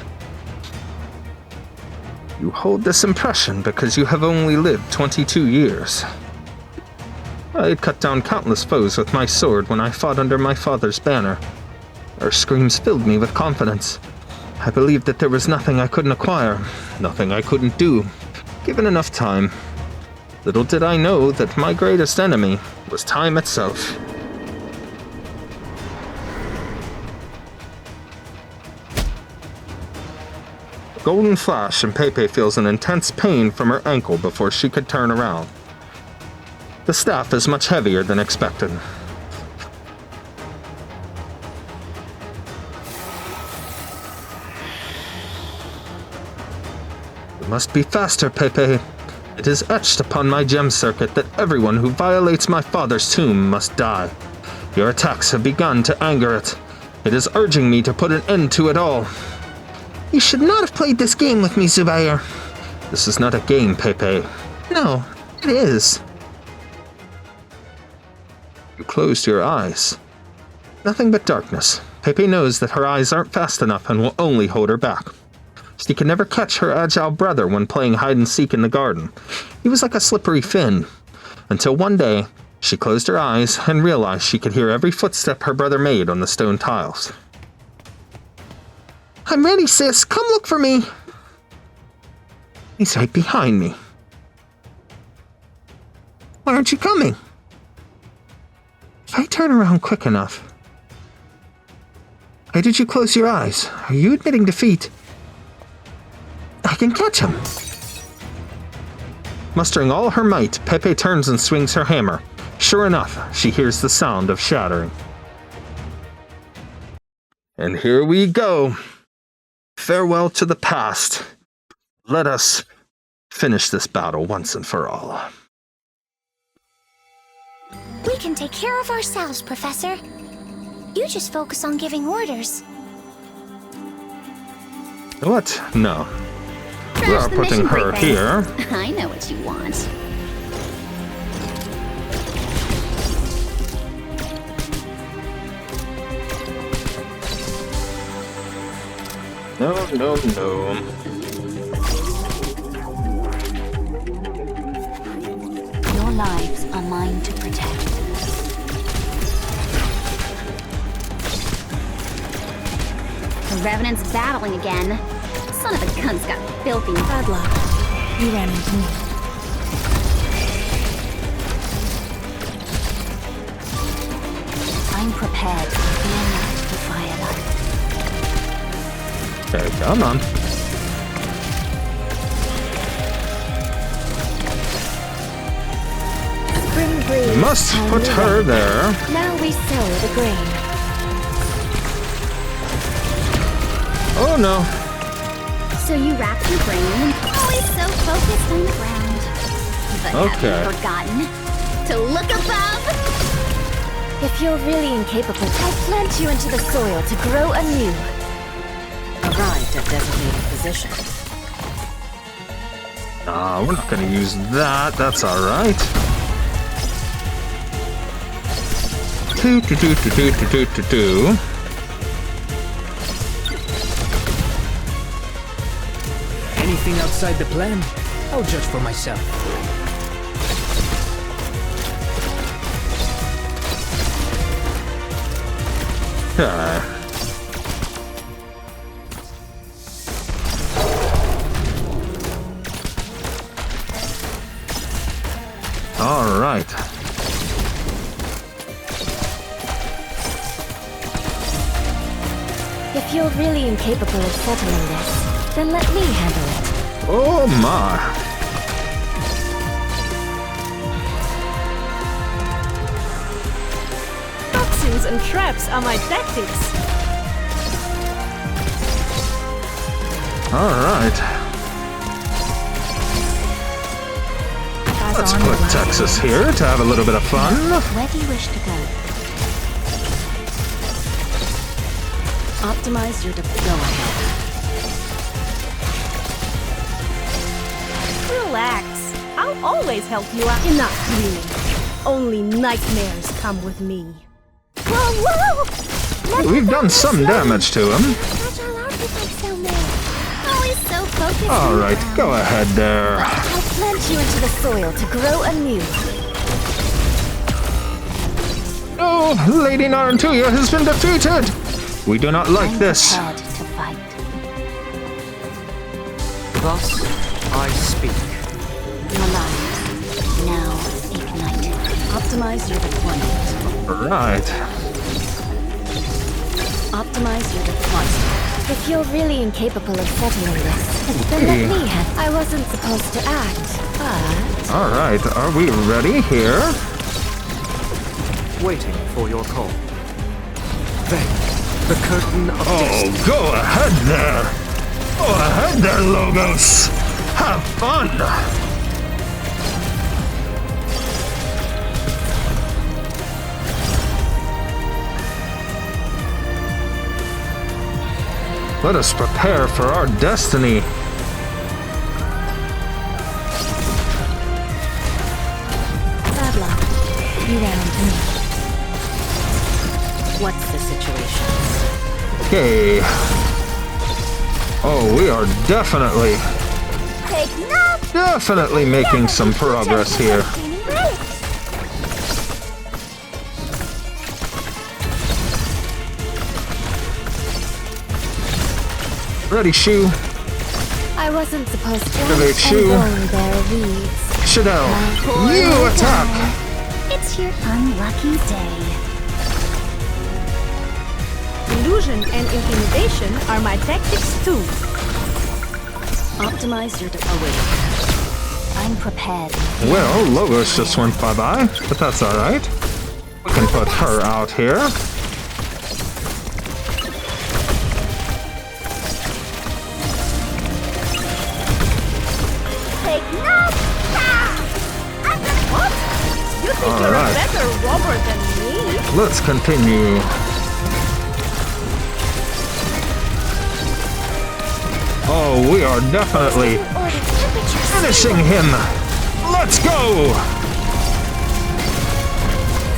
You hold this impression because you have only lived 22 years. I had cut down countless foes with my sword when I fought under my father's banner. Their screams filled me with confidence. I believed that there was nothing I couldn't acquire, nothing I couldn't do, given enough time. Little did I know that my greatest enemy was time itself. A golden flash, and Pepe feels an intense pain from her ankle before she could turn around. The staff is much heavier than expected. You must be faster, Pepe. It is etched upon my gem circuit that everyone who violates my father's tomb must die. Your attacks have begun to anger it. It is urging me to put an end to it all. You should not have played this game with me, Zubayr. This is not a game, Pepe. No, it is. You closed your eyes. Nothing but darkness. Pepe knows that her eyes aren't fast enough and will only hold her back. She could never catch her agile brother when playing hide-and-seek in the garden. He was like a slippery fin. Until one day, she closed her eyes and realized she could hear every footstep her brother made on the stone tiles. I'm ready, sis. Come look for me. He's right behind me. Why aren't you coming? If I turn around quick enough... Why did you close your eyes? Are you admitting defeat? I can catch him. Mustering all her might, Pepe turns and swings her hammer. Sure enough, she hears the sound of shattering. And here we go. Farewell to the past. Let us finish this battle once and for all. We can take care of ourselves, Professor. You just focus on giving orders. What? No. We Crash are the putting mission her break here. then. I know what you want. No, no, no. Your lives are mine to protect. The Revenant's battling again. Son of a gun's got filthy Bad luck. You ran into me. I'm prepared to fear not the firelight. Okay, come on. Spring breeze. Must put her there. Now we sow the grain. Oh no. So you wrapped your brain, always so focused on the ground. But Okay. have you forgotten to look above? If you're really incapable, I'll plant you into the soil to grow anew. Arrived at designated position. We're not gonna use that. That's alright. Do. Anything outside the plan, I'll judge for myself. Alright. If you're really incapable of settling this, then let me handle it. Oh my. Toxins and traps are my tactics. Alright. Let's put Texas here to have a little bit of fun. Where do you wish to go? Optimize your go ahead. Relax. I'll always help you out. Enough dreaming. Only nightmares come with me. Whoa, whoa! We've done some damage to him. Fragile artifacts down there. Always so focused. Alright, go ahead there. I'll plant you into the soil to grow anew. Oh, Lady Narantuya has been defeated! We do not like this. I'm prepared to fight. Thus I speak. Your lives now ignite. Optimize your deployment. Right. Optimize your deployment. If you're really incapable of settling this, then let me handle. I wasn't supposed to act, but... Alright, are we ready here? Waiting for your call. Then, the curtain of destiny. Oh, go ahead there! Go ahead there, Logos! Have fun! Let us prepare for our destiny. Bad luck. You ran into me. What's the situation? Okay. Oh, we are definitely making some progress here. Ready, Shu. I wasn't supposed to Activate act Shu. and going there, weeds. Wis'adel, you attack! It's your unlucky day. Illusion and intimidation are my tactics too. Optimize your I'm prepared. Well, Logos just went bye-bye, but that's alright. We can put her out here. Take no pass! What? You think you're a better robber than me? Let's continue. Oh, we are definitely finishing him. Let's go!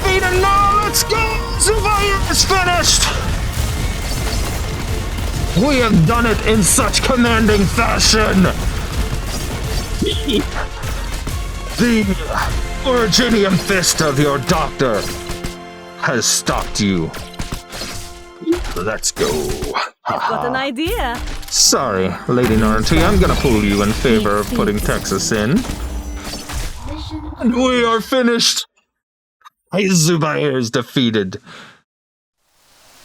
Vita, no, let's go! Zubayr is finished! We have done it in such commanding fashion! The Originium fist of your doctor has stopped you. Let's go. Got an idea. Sorry, Lady Narantuya, I'm gonna pull you in favor of putting Texas in. And we are finished! Zubayr is defeated.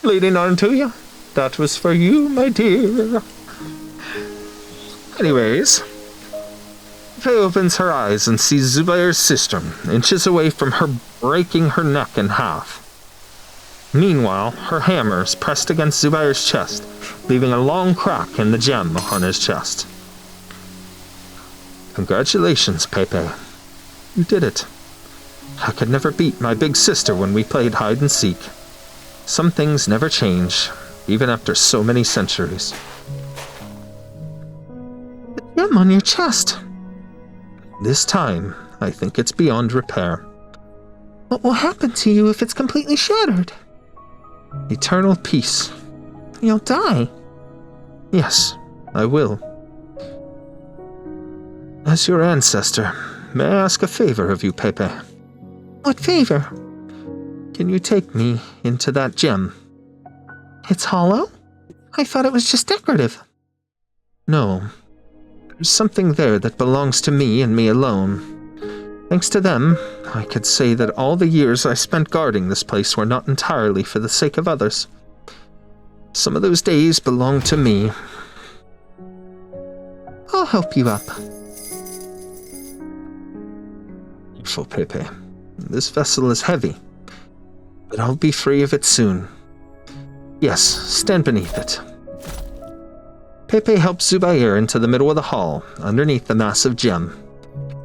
Lady Narantuya, that was for you, my dear. Anyways, Faye opens her eyes and sees Zubayr's sistrum inches away from her, breaking her neck in half. Meanwhile, her hammer is pressed against Zubayr's chest, leaving a long crack in the gem on his chest. Congratulations, Pepe. You did it. I could never beat my big sister when we played hide and seek. Some things never change, even after so many centuries. The gem on your chest. This time, I think it's beyond repair. What will happen to you if it's completely shattered? Eternal peace. You'll die. Yes, I will. As your ancestor, may I ask a favor of you, Pepe? What favor? Can you take me into that gem? It's hollow? I thought it was just decorative. No. There's something there that belongs to me and me alone. Thanks to them, I could say that all the years I spent guarding this place were not entirely for the sake of others. Some of those days belong to me. I'll help you up. Careful, Pepe. This vessel is heavy, but I'll be free of it soon. Yes, stand beneath it. Pepe helps Zubayr into the middle of the hall, underneath the massive gem.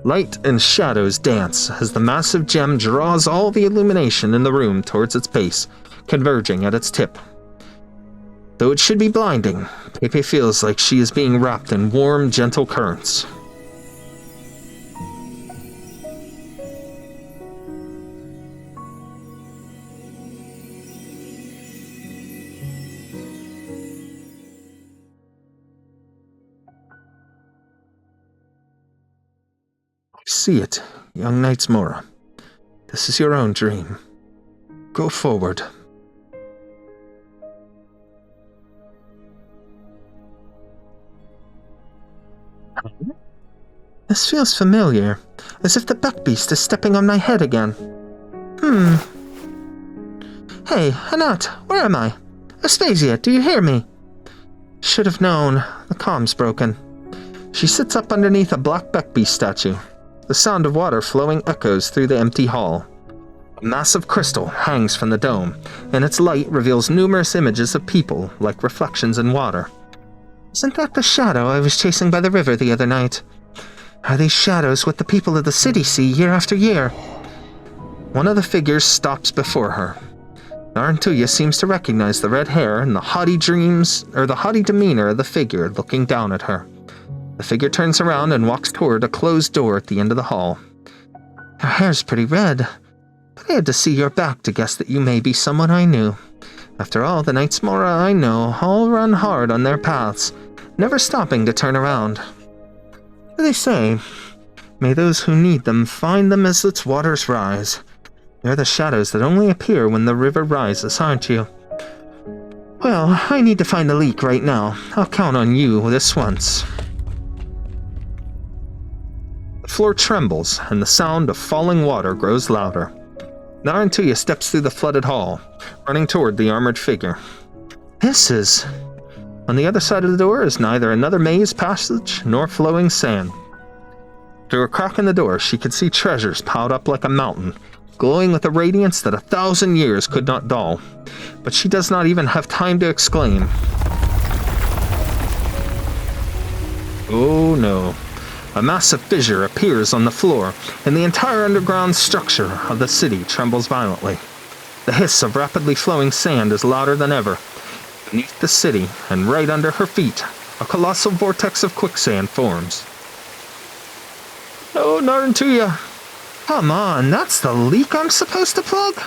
Light and shadows dance as the massive gem draws all the illumination in the room towards its base, converging at its tip. Though it should be blinding, Pepe feels like she is being wrapped in warm, gentle currents. See it, young Knights Mora. This is your own dream. Go forward. This feels familiar, as if the Buckbeast is stepping on my head again. Hey, Anat, where am I? Aspasia, do you hear me? Should have known. The comm's broken. She sits up underneath a black Buckbeast statue. The sound of water flowing echoes through the empty hall. A massive crystal hangs from the dome, and its light reveals numerous images of people like reflections in water. Isn't that the shadow I was chasing by the river the other night? Are these shadows what the people of the city see year after year? One of the figures stops before her. Narantuya seems to recognize the red hair and the haughty demeanor of the figure looking down at her. The figure turns around and walks toward a closed door at the end of the hall. Your hair's pretty red, but I had to see your back to guess that you may be someone I knew. After all, the Knights Mora I know all run hard on their paths, never stopping to turn around. What do they say? May those who need them find them as its waters rise. You're the shadows that only appear when the river rises, aren't you? Well, I need to find the leak right now. I'll count on you this once. The floor trembles, and the sound of falling water grows louder. Narantuya steps through the flooded hall, running toward the armored figure. This is... On the other side of the door is neither another maze passage nor flowing sand. Through a crack in the door, she could see treasures piled up like a mountain, glowing with a radiance that 1,000 years could not dull. But she does not even have time to exclaim. Oh no. A massive fissure appears on the floor, and the entire underground structure of the city trembles violently. The hiss of rapidly flowing sand is louder than ever. Beneath the city, and right under her feet, a colossal vortex of quicksand forms. Oh, Narantuya! Come on, that's the leak I'm supposed to plug?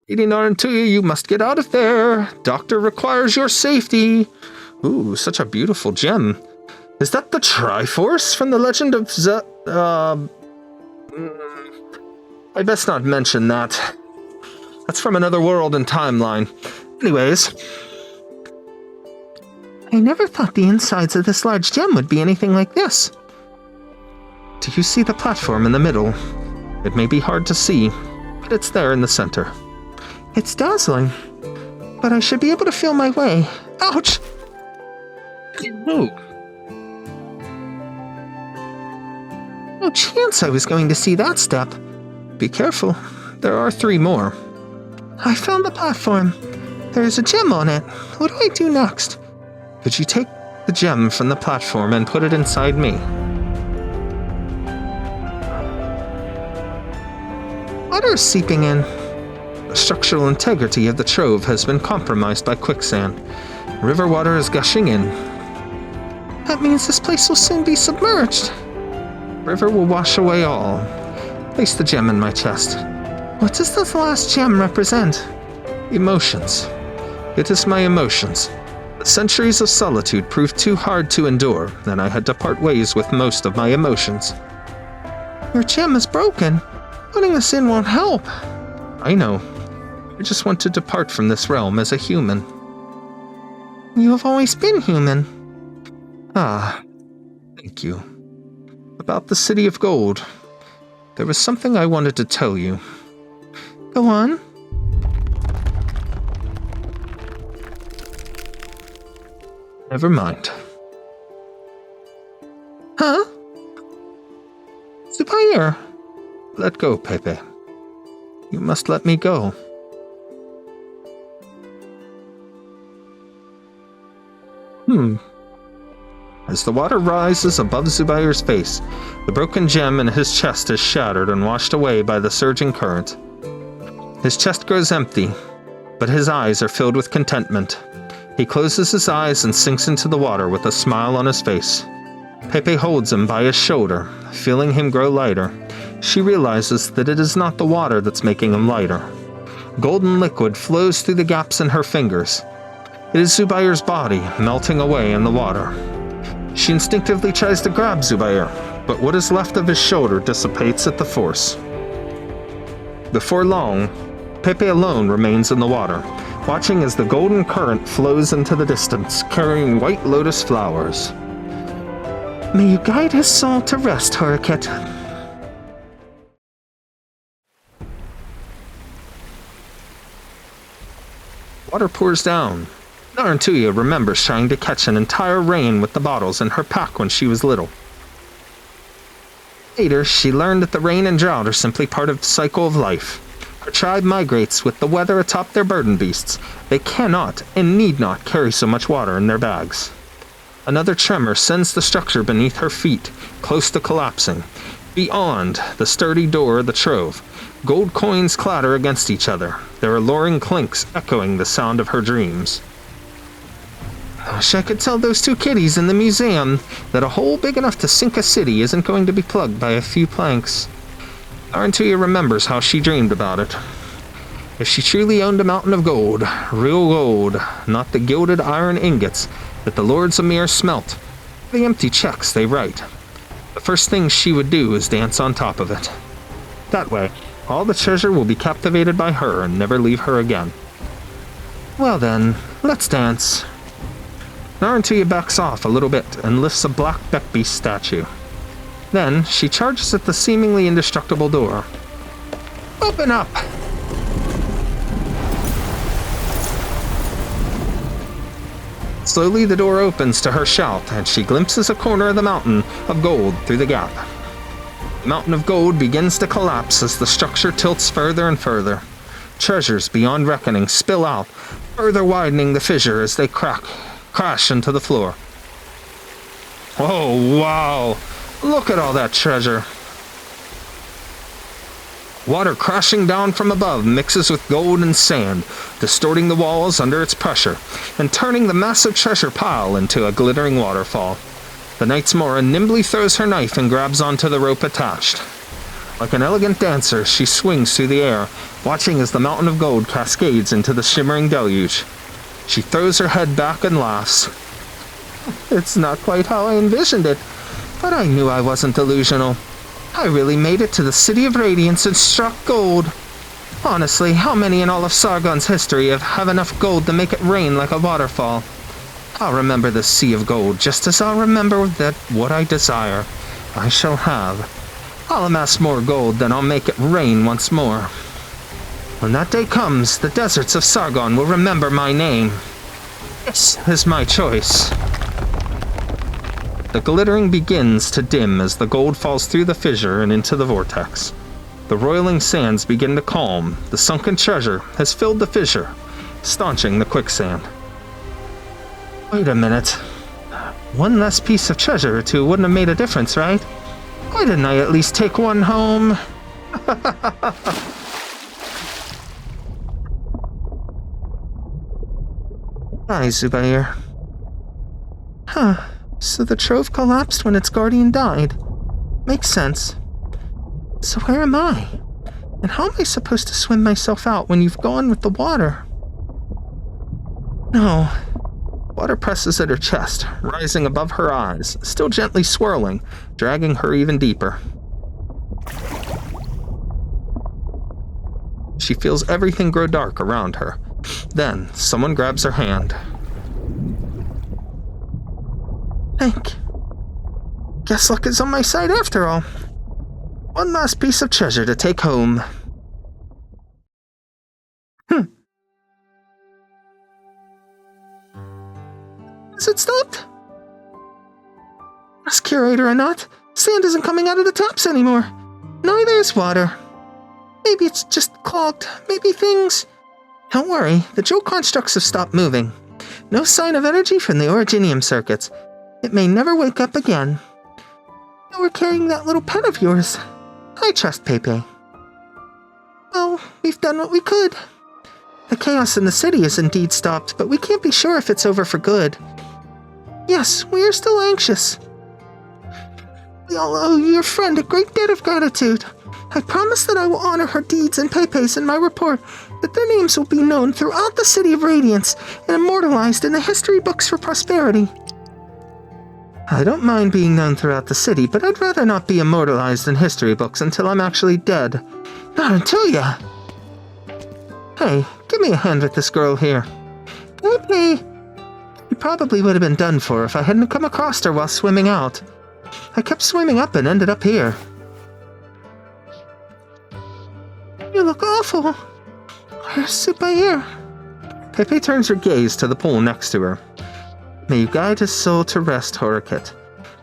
Lady Narantuya, you must get out of there. Doctor requires your safety. Ooh, such a beautiful gem. Is that the Triforce from the Legend of I best not mention that. That's from another world and timeline. Anyways. I never thought the insides of this large gem would be anything like this. Do you see the platform in the middle? It may be hard to see, but it's there in the center. It's dazzling, but I should be able to feel my way. Ouch! Oh. No chance I was going to see that step. Be careful, there are 3 more. I found the platform. There's a gem on it. What do I do next? Could you take the gem from the platform and put it inside me? Water is seeping in. The structural integrity of the trove has been compromised by quicksand. River water is gushing in. That means this place will soon be submerged. River will wash away all. Place the gem in my chest. What does this last gem represent? Emotions. It is my emotions. The centuries of solitude proved too hard to endure, and I had to part ways with most of my emotions. Your gem is broken. Putting this in won't help. I know. I just want to depart from this realm as a human. You have always been human. Ah, thank you. About the City of Gold. There was something I wanted to tell you. Go on. Never mind. Huh? Zubayr. Let go, Pepe. You must let me go. As the water rises above Zubayr's face, the broken gem in his chest is shattered and washed away by the surging current. His chest grows empty, but his eyes are filled with contentment. He closes his eyes and sinks into the water with a smile on his face. Pepe holds him by his shoulder, feeling him grow lighter. She realizes that it is not the water that's making him lighter. Golden liquid flows through the gaps in her fingers. It is Zubayr's body melting away in the water. She instinctively tries to grab Zubayr, but what is left of his shoulder dissipates at the force. Before long, Pepe alone remains in the water, watching as the golden current flows into the distance, carrying white lotus flowers. May you guide his soul to rest, Hurricane. Water pours down. Narantuya remembers trying to catch an entire rain with the bottles in her pack when she was little. Later, she learned that the rain and drought are simply part of the cycle of life. Her tribe migrates with the weather atop their burden beasts. They cannot and need not carry so much water in their bags. Another tremor sends the structure beneath her feet, close to collapsing. Beyond the sturdy door of the trove, gold coins clatter against each other, their alluring clinks echoing the sound of her dreams. I wish I could tell those 2 kitties in the museum that a hole big enough to sink a city isn't going to be plugged by a few planks. Narantuya remembers how she dreamed about it. If she truly owned a mountain of gold, real gold, not the gilded iron ingots that the Lords of Mir smelt, the empty checks they write, the first thing she would do is dance on top of it. That way, all the treasure will be captivated by her and never leave her again. Well then, let's dance. Narantuya backs off a little bit and lifts a black beast statue. Then, she charges at the seemingly indestructible door. Open up! Slowly the door opens to her shout, and she glimpses a corner of the mountain of gold through the gap. The mountain of gold begins to collapse as the structure tilts further and further. Treasures beyond reckoning spill out, further widening the fissure as they crash into the floor. Oh, wow! Look at all that treasure! Water crashing down from above mixes with gold and sand, distorting the walls under its pressure, and turning the massive treasure pile into a glittering waterfall. The Knight's Mora nimbly throws her knife and grabs onto the rope attached. Like an elegant dancer, she swings through the air, watching as the mountain of gold cascades into the shimmering deluge. She throws her head back and laughs. It's not quite how I envisioned it, but I knew I wasn't delusional. I really made it to the City of Radiance and struck gold. Honestly, how many in all of Sargon's history have enough gold to make it rain like a waterfall? I'll remember the Sea of Gold, just as I'll remember that what I desire, I shall have. I'll amass more gold, then I'll make it rain once more. When that day comes, the deserts of Sargon will remember my name. This is my choice. The glittering begins to dim as the gold falls through the fissure and into the vortex. The roiling sands begin to calm. The sunken treasure has filled the fissure, staunching the quicksand. Wait a minute. One less piece of treasure or two wouldn't have made a difference, right? Why didn't I at least take one home? Hi, Zubayr. Huh. So the trove collapsed when its guardian died. Makes sense. So where am I? And how am I supposed to swim myself out when you've gone with the water? No. Water presses at her chest, rising above her eyes, still gently swirling, dragging her even deeper. She feels everything grow dark around her. Then, someone grabs her hand. Hank. Guess luck is on my side after all. One last piece of treasure to take home. Has it stopped? As curator or not, sand isn't coming out of the taps anymore. Neither is water. Maybe it's just clogged. Maybe things... Don't worry, the jewel constructs have stopped moving. No sign of energy from the originium circuits. It may never wake up again. Now we're carrying that little pet of yours. I trust Pepe. Well, we've done what we could. The chaos in the city is indeed stopped, but we can't be sure if it's over for good. Yes, we are still anxious. We all owe your friend a great debt of gratitude. I promise that I will honor her deeds and Pepe's in my report, that their names will be known throughout the City of Radiance and immortalized in the history books for prosperity. I don't mind being known throughout the city, but I'd rather not be immortalized in history books until I'm actually dead. Narantuya! Hey, give me a hand with this girl here. Pepe! You probably would have been done for if I hadn't come across her while swimming out. I kept swimming up and ended up here. You look awful. Where's Zubayr? Pepe turns her gaze to the pool next to her. May you guide his soul to rest, Horikit.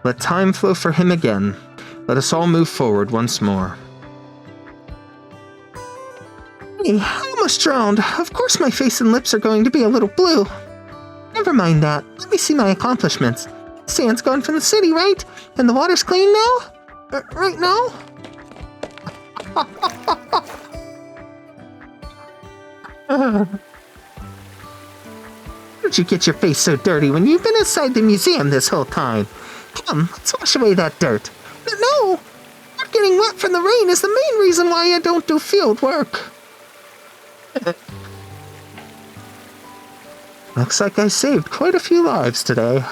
Let time flow for him again. Let us all move forward once more. Hey, I almost drowned. Of course my face and lips are going to be a little blue. Never mind that. Let me see my accomplishments. Sand's gone from the city, right? And the water's clean now? Right now? Where'd you get your face so dirty when you've been inside the museum this whole time? Come, let's wash away that dirt. No! Not getting wet from the rain is the main reason why I don't do field work. Looks like I saved quite a few lives today.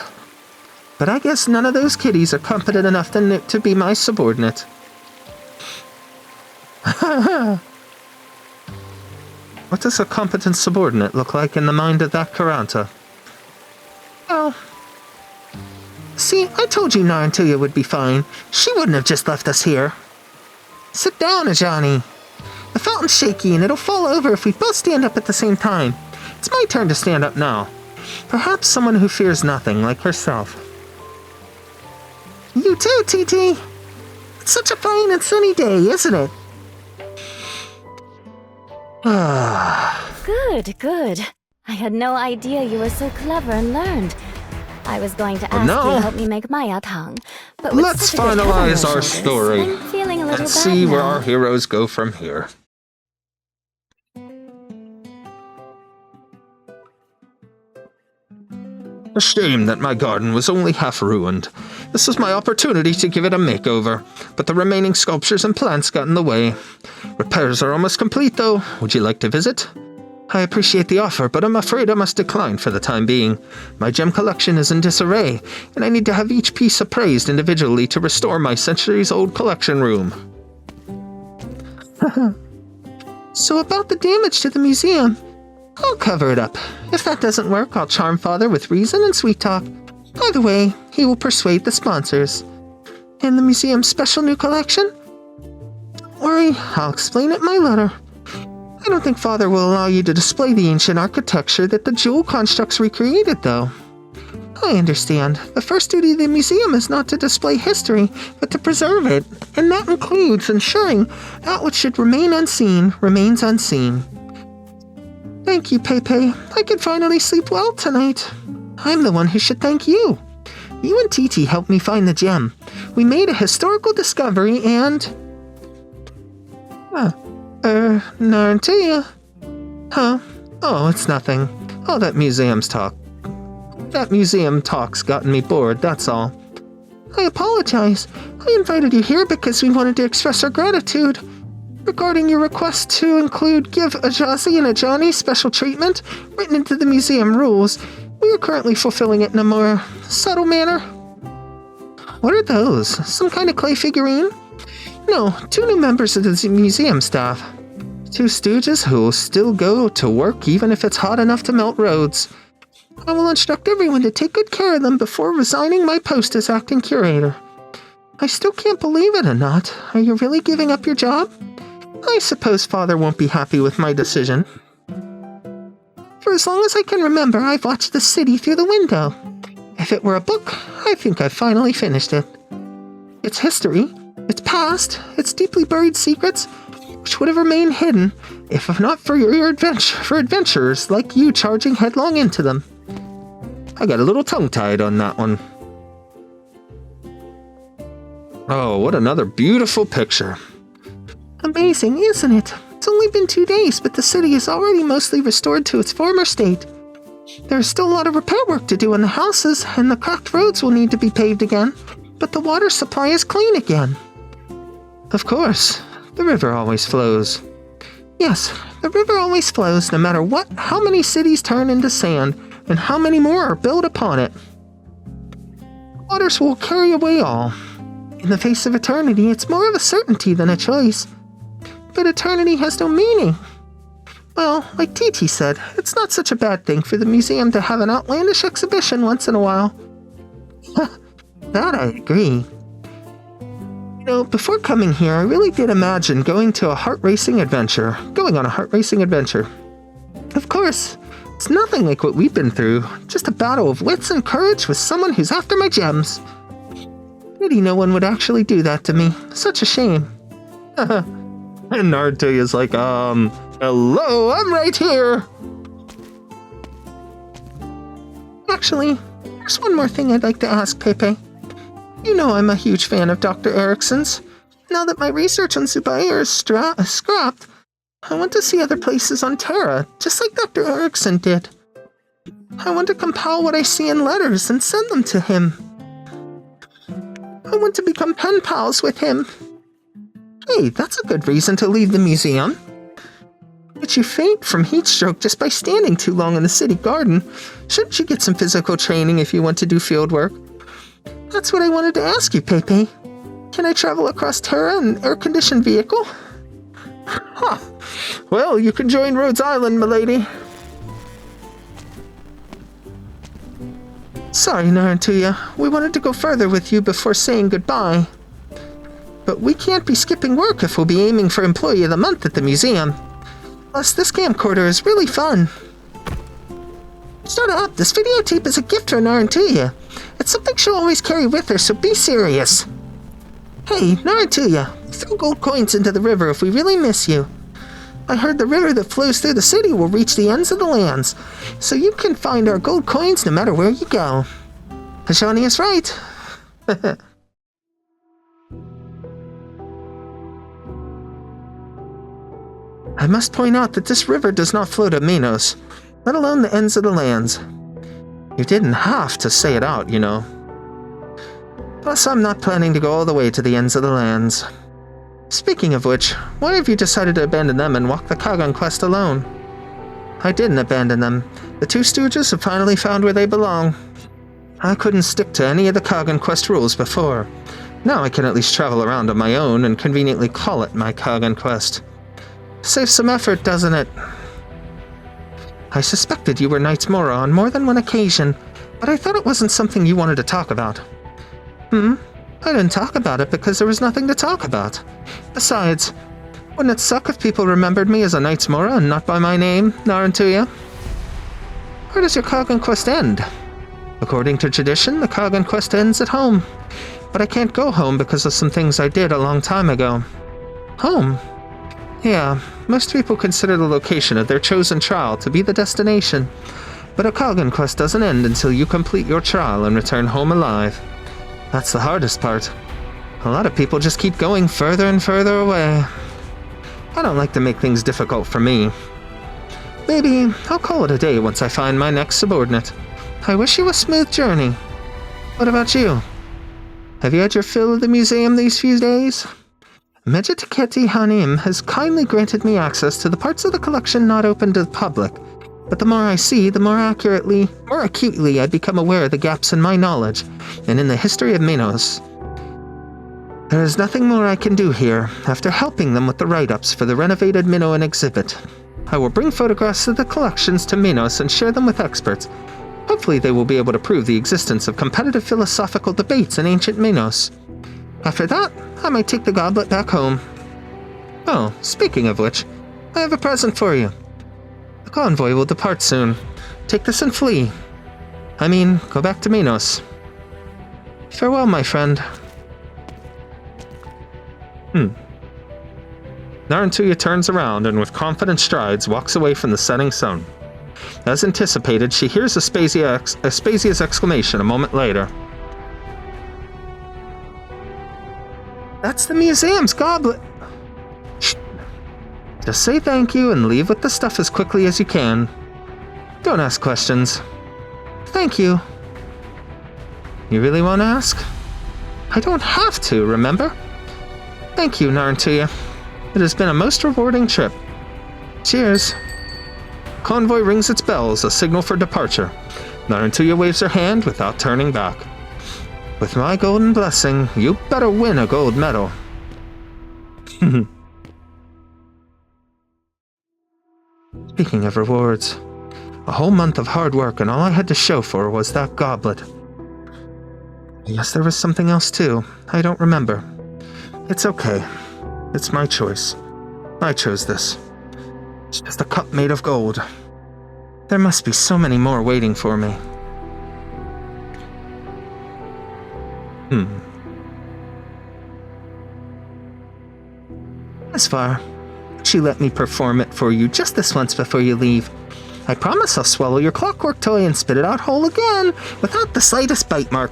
But I guess none of those kiddies are competent enough to be my subordinate. What does a competent subordinate look like in the mind of that Karanta? Well... See, I told you Narantuya would be fine. She wouldn't have just left us here. Sit down, Ajani. The fountain's shaky and it'll fall over if we both stand up at the same time. It's my turn to stand up now. Perhaps someone who fears nothing, like herself. You too, TT. It's such a fine and sunny day, isn't it? Good. I had no idea you were so clever and learned. I was going to ask you to help me make Maya Tang, but with Let's such a good head on finalize your our shoulders, story I'm feeling a little and bad see where now. our heroes go from here. A shame that my garden was only half ruined. This was my opportunity to give it a makeover, but the remaining sculptures and plants got in the way. Repairs are almost complete, though. Would you like to visit? I appreciate the offer, but I'm afraid I must decline for the time being. My gem collection is in disarray, and I need to have each piece appraised individually to restore my centuries-old collection room. So about the damage to the museum, I'll cover it up. If that doesn't work, I'll charm Father with reason and sweet talk. Either way, he will persuade the sponsors. And the museum's special new collection? Don't worry, I'll explain it in my letter. I don't think Father will allow you to display the ancient architecture that the jewel constructs recreated, though. I understand. The first duty of the museum is not to display history, but to preserve it, and that includes ensuring that which should remain unseen remains unseen. Thank you, Pepe. I can finally sleep well tonight. I'm the one who should thank you. You and Titi helped me find the gem. We made a historical discovery and... Narantuya? Huh? Oh, it's nothing. All that museum talk's gotten me bored, that's all. I apologize. I invited you here because we wanted to express our gratitude. Regarding your request to include give Ajazi and Ajani special treatment written into the museum rules, we are currently fulfilling it in a more subtle manner. What are those? Some kind of clay figurine? No, 2 new members of the museum staff. 2 stooges who will still go to work even if it's hot enough to melt Rhodes. I will instruct everyone to take good care of them before resigning my post as acting curator. I still can't believe it, Anat. Are you really giving up your job? I suppose Father won't be happy with my decision. For as long as I can remember, I've watched the city through the window. If it were a book, I think I've finally finished it. Its history, its past, its deeply buried secrets, which would have remained hidden if not for adventurers like you charging headlong into them. I got a little tongue-tied on that one. Oh, what another beautiful picture. Amazing, isn't it? It's only been 2 days, but the city is already mostly restored to its former state. There is still a lot of repair work to do in the houses, and the cracked roads will need to be paved again, but the water supply is clean again. Of course, the river always flows. Yes, the river always flows no matter how many cities turn into sand, and how many more are built upon it. Waters will carry away all. In the face of eternity, it's more of a certainty than a choice. But eternity has no meaning. Well, like Titi said, it's not such a bad thing for the museum to have an outlandish exhibition once in a while. That I agree. You know, before coming here, I really did imagine going on a heart-racing adventure. Of course, it's nothing like what we've been through, just a battle of wits and courage with someone who's after my gems. Pity no one would actually do that to me. Such a shame. And Narantuya's like, hello, I'm right here! Actually, there's one more thing I'd like to ask, Pepe. You know I'm a huge fan of Dr. Erickson's. Now that my research on Zubayr is scrapped, I want to see other places on Terra, just like Dr. Erickson did. I want to compile what I see in letters and send them to him. I want to become pen pals with him. Hey, that's a good reason to leave the museum. But you faint from heat stroke just by standing too long in the city garden. Shouldn't you get some physical training if you want to do field work? That's what I wanted to ask you, Pepe. Can I travel across Terra in an air-conditioned vehicle? Huh. Well, you can join Rhodes Island, milady. Sorry, Narantuya. We wanted to go further with you before saying goodbye. but we can't be skipping work if we'll be aiming for Employee of the Month at the museum. Plus, this camcorder is really fun. Start up, this videotape is a gift for Narantuya. It's something she'll always carry with her, so be serious. Hey, Narantuya, throw gold coins into the river if we really miss you. I heard the river that flows through the city will reach the ends of the lands, so you can find our gold coins no matter where you go. Hajani is right. I must point out that this river does not flow to Minos, let alone the ends of the lands. You didn't have to say it out, you know. Plus, I'm not planning to go all the way to the ends of the lands. Speaking of which, why have you decided to abandon them and walk the Kagan quest alone? I didn't abandon them. The two stooges have finally found where they belong. I couldn't stick to any of the Kagan quest rules before. Now I can at least travel around on my own and conveniently call it my Kagan quest. Saves some effort, doesn't it? I suspected you were Knights Mora on more than one occasion, but I thought it wasn't something you wanted to talk about. I didn't talk about it because there was nothing to talk about. Besides, wouldn't it suck if people remembered me as a Knights Mora and not by my name, Narantuya? Where does your Kagan quest end? According to tradition, the Kagan quest ends at home. But I can't go home because of some things I did a long time ago. Home? Yeah, most people consider the location of their chosen trial to be the destination. But a Kagan quest doesn't end until you complete your trial and return home alive. That's the hardest part. A lot of people just keep going further and further away. I don't like to make things difficult for me. Maybe I'll call it a day once I find my next subordinate. I wish you a smooth journey. What about you? Have you had your fill of the museum these few days? Medjatiketi Hanim has kindly granted me access to the parts of the collection not open to the public, but the more I see, the more acutely I become aware of the gaps in my knowledge and in the history of Minos. There is nothing more I can do here after helping them with the write-ups for the renovated Minoan exhibit. I will bring photographs of the collections to Minos and share them with experts. Hopefully they will be able to prove the existence of competitive philosophical debates in ancient Minos. After that, I might take the goblet back home. Oh, speaking of which, I have a present for you. The convoy will depart soon. Take this and flee. I mean, go back to Minos. Farewell, my friend. Narantuya turns around and with confident strides walks away from the setting sun. As anticipated, she hears Aspasia's exclamation a moment later. That's the museum's goblet! Shh. Just say thank you and leave with the stuff as quickly as you can. Don't ask questions. Thank you. You really want to ask? I don't have to, remember? Thank you, Narantuya. It has been a most rewarding trip. Cheers. Convoy rings its bells, a signal for departure. Narantuya waves her hand without turning back. With my golden blessing, you better win a gold medal. Speaking of rewards, a whole month of hard work and all I had to show for was that goblet. Yes, there was something else too. I don't remember. It's okay. It's my choice. I chose this. It's just a cup made of gold. There must be so many more waiting for me. As far, she let me perform it for you just this once before you leave. I promise I'll swallow your clockwork toy and spit it out whole again, without the slightest bite mark.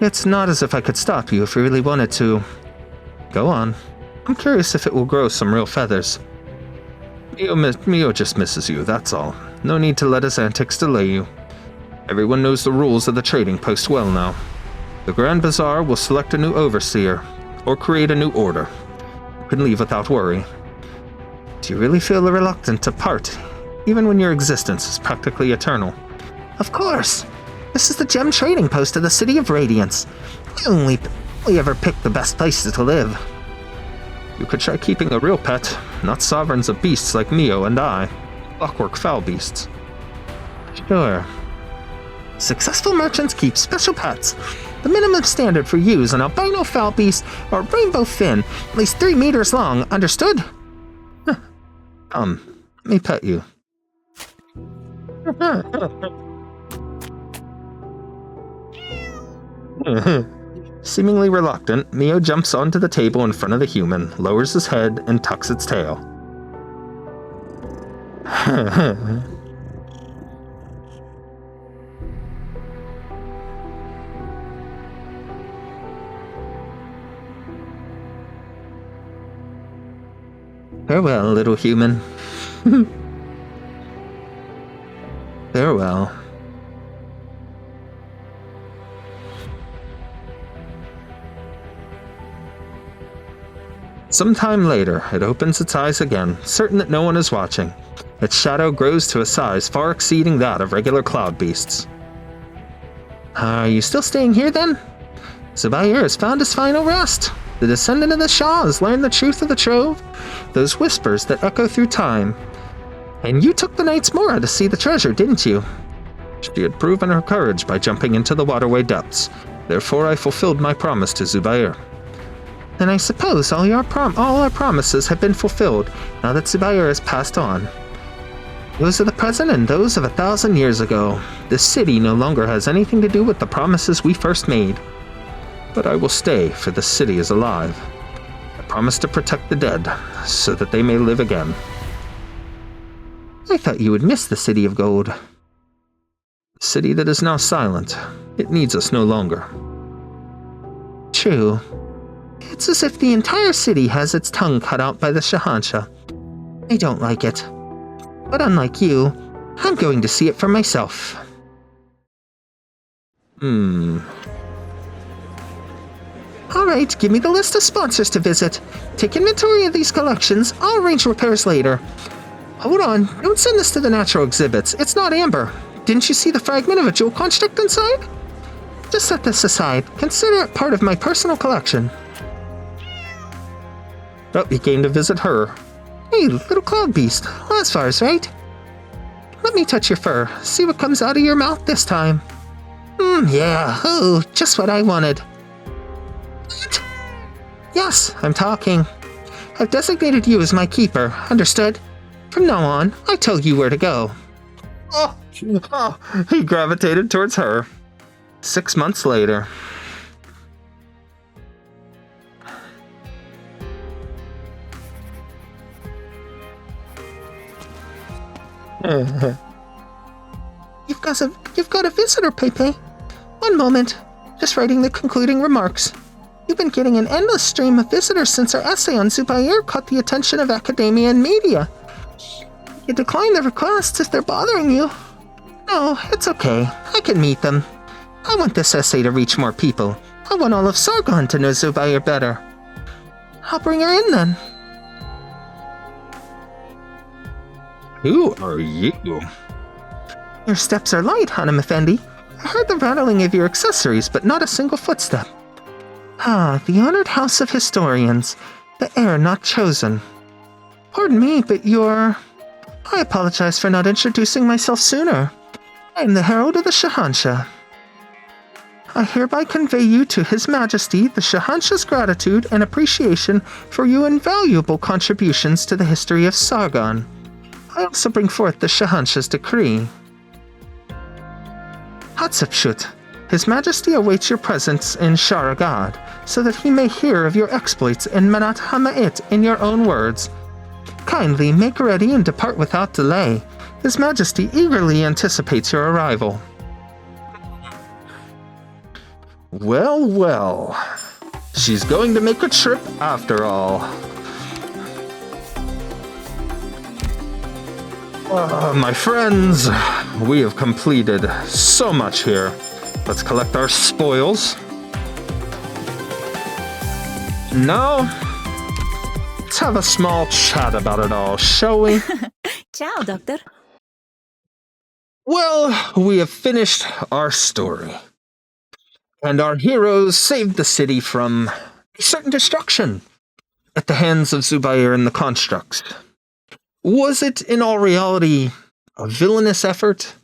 It's not as if I could stop you if you really wanted to. Go on. I'm curious if it will grow some real feathers. Mio just misses you, that's all. No need to let his antics delay you. Everyone knows the rules of the trading post well now. The Grand Bazaar will select a new overseer, or create a new order. You can leave without worry. Do you really feel reluctant to part, even when your existence is practically eternal? Of course! This is the gem trading post of the City of Radiance. I only ever pick the best places to live. You could try keeping a real pet, not sovereigns of beasts like Mio and I. Clockwork foul beasts. Sure. Successful merchants keep special pets. The minimum standard for you is an albino fowl beast or rainbow fin, at least 3 meters long, understood? Let me pet you. Seemingly reluctant, Mio jumps onto the table in front of the human, lowers his head, and tucks its tail. Farewell, little human. Farewell. Sometime later, it opens its eyes again, certain that no one is watching. Its shadow grows to a size far exceeding that of regular cloud beasts. Are you still staying here, then? Zubayr has found his final rest. The descendant of the Shah has learned the truth of the trove, those whispers that echo through time. And you took the Knight's Mora to see the treasure, didn't you? She had proven her courage by jumping into the waterway depths. Therefore, I fulfilled my promise to Zubayr. Then I suppose all our promises have been fulfilled, now that Zubayr has passed on. Those of the present and those of 1,000 years ago. This city no longer has anything to do with the promises we first made. But I will stay, for the city is alive. I promise to protect the dead, so that they may live again. I thought you would miss the City of Gold. The city that is now silent. It needs us no longer. True. It's as if the entire city has its tongue cut out by the Shahansha. I don't like it. But unlike you, I'm going to see it for myself. Alright, give me the list of sponsors to visit. Take inventory of these collections. I'll arrange repairs later. Hold on, don't send this to the natural exhibits. It's not amber. Didn't you see the fragment of a jewel construct inside? Just set this aside. Consider it part of my personal collection. Oh, you came to visit her. Hey, little cloud beast. Lasvar's, right? Let me touch your fur. See what comes out of your mouth this time. Yeah. Oh, just what I wanted. What? Yes, I'm talking. I've designated you as my keeper. Understood? From now on, I tell you where to go. Oh, he gravitated towards her. 6 months later. You've got a visitor, Pepe. One moment. Just writing the concluding remarks. You've been getting an endless stream of visitors since our essay on Zubayr caught the attention of academia and media. You decline the requests if they're bothering you. No, it's okay. I can meet them. I want this essay to reach more people. I want all of Sargon to know Zubayr better. I'll bring her in then. Who are you? Your steps are light, Hanum Effendi. I heard the rattling of your accessories, but not a single footstep. Ah, the honored house of historians. The heir not chosen. Pardon me, but you're... I apologize for not introducing myself sooner. I am the Herald of the Shahansha. I hereby convey you to His Majesty the Shahansha's gratitude and appreciation for your invaluable contributions to the history of Sargon. I also bring forth the Shahansha's decree. Hatshepsut, His Majesty awaits your presence in Sharagad, so that he may hear of your exploits in Manat Hama'it in your own words. Kindly make ready and depart without delay. His Majesty eagerly anticipates your arrival. Well, well. She's going to make a trip after all. My friends, we have completed so much here. Let's collect our spoils. Now, let's have a small chat about it all, shall we? Ciao, Doctor. Well, we have finished our story. And our heroes saved the city from a certain destruction at the hands of Zubayr and the constructs. Was it, in all reality, a villainous effort?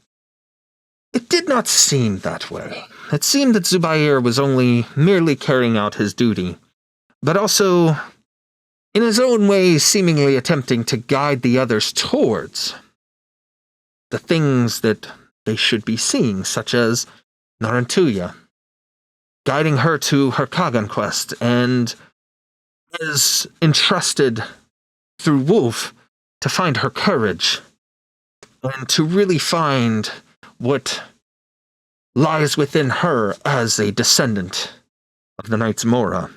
It did not seem that way. it seemed that Zubayr was only merely carrying out his duty, but also, in his own way, seemingly attempting to guide the others towards the things that they should be seeing, such as Narantuya, guiding her to her Kagan quest, and is entrusted through Wolf to find her courage and to really find what lies within her as a descendant of the Knights Mora.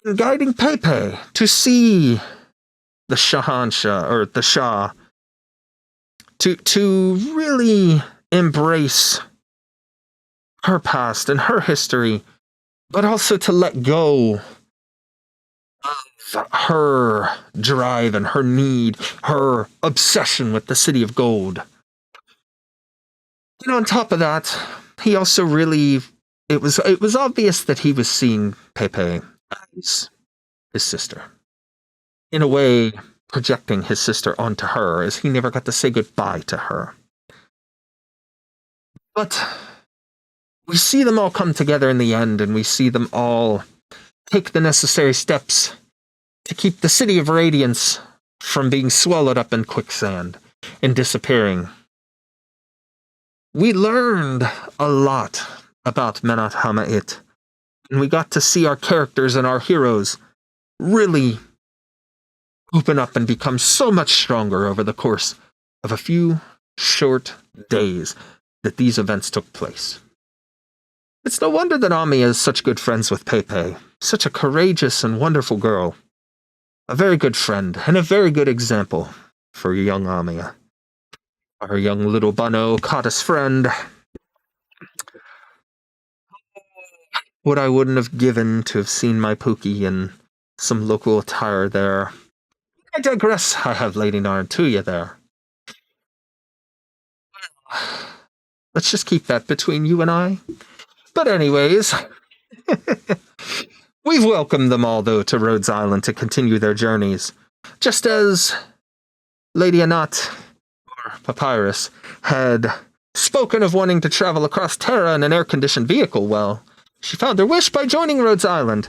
And guiding Pepe to see the Shahanshah, or the Shah, to really embrace her past and her history, but also to let go of her drive and her need, her obsession with the City of Gold. And on top of that, he also really, it was obvious that he was seeing Pepe as his sister. In a way, projecting his sister onto her, as he never got to say goodbye to her. But we see them all come together in the end, and we see them all take the necessary steps to keep the City of Radiance from being swallowed up in quicksand and disappearing. We learned a lot about Menat Hama'it, and we got to see our characters and our heroes really open up and become so much stronger over the course of a few short days that these events took place. It's no wonder that Ami is such good friends with Pepe, such a courageous and wonderful girl. A very good friend, and a very good example for young Ami. Our young little Bano, Kata's friend. What I wouldn't have given to have seen my Pookie in some local attire there. I digress, I have Lady Narantuya there. Let's just keep that between you and I. But anyways, we've welcomed them all, though, to Rhodes Island to continue their journeys. Just as Lady Anat, or Papyrus, had spoken of wanting to travel across Terra in an air-conditioned vehicle, well, she found her wish by joining Rhodes Island.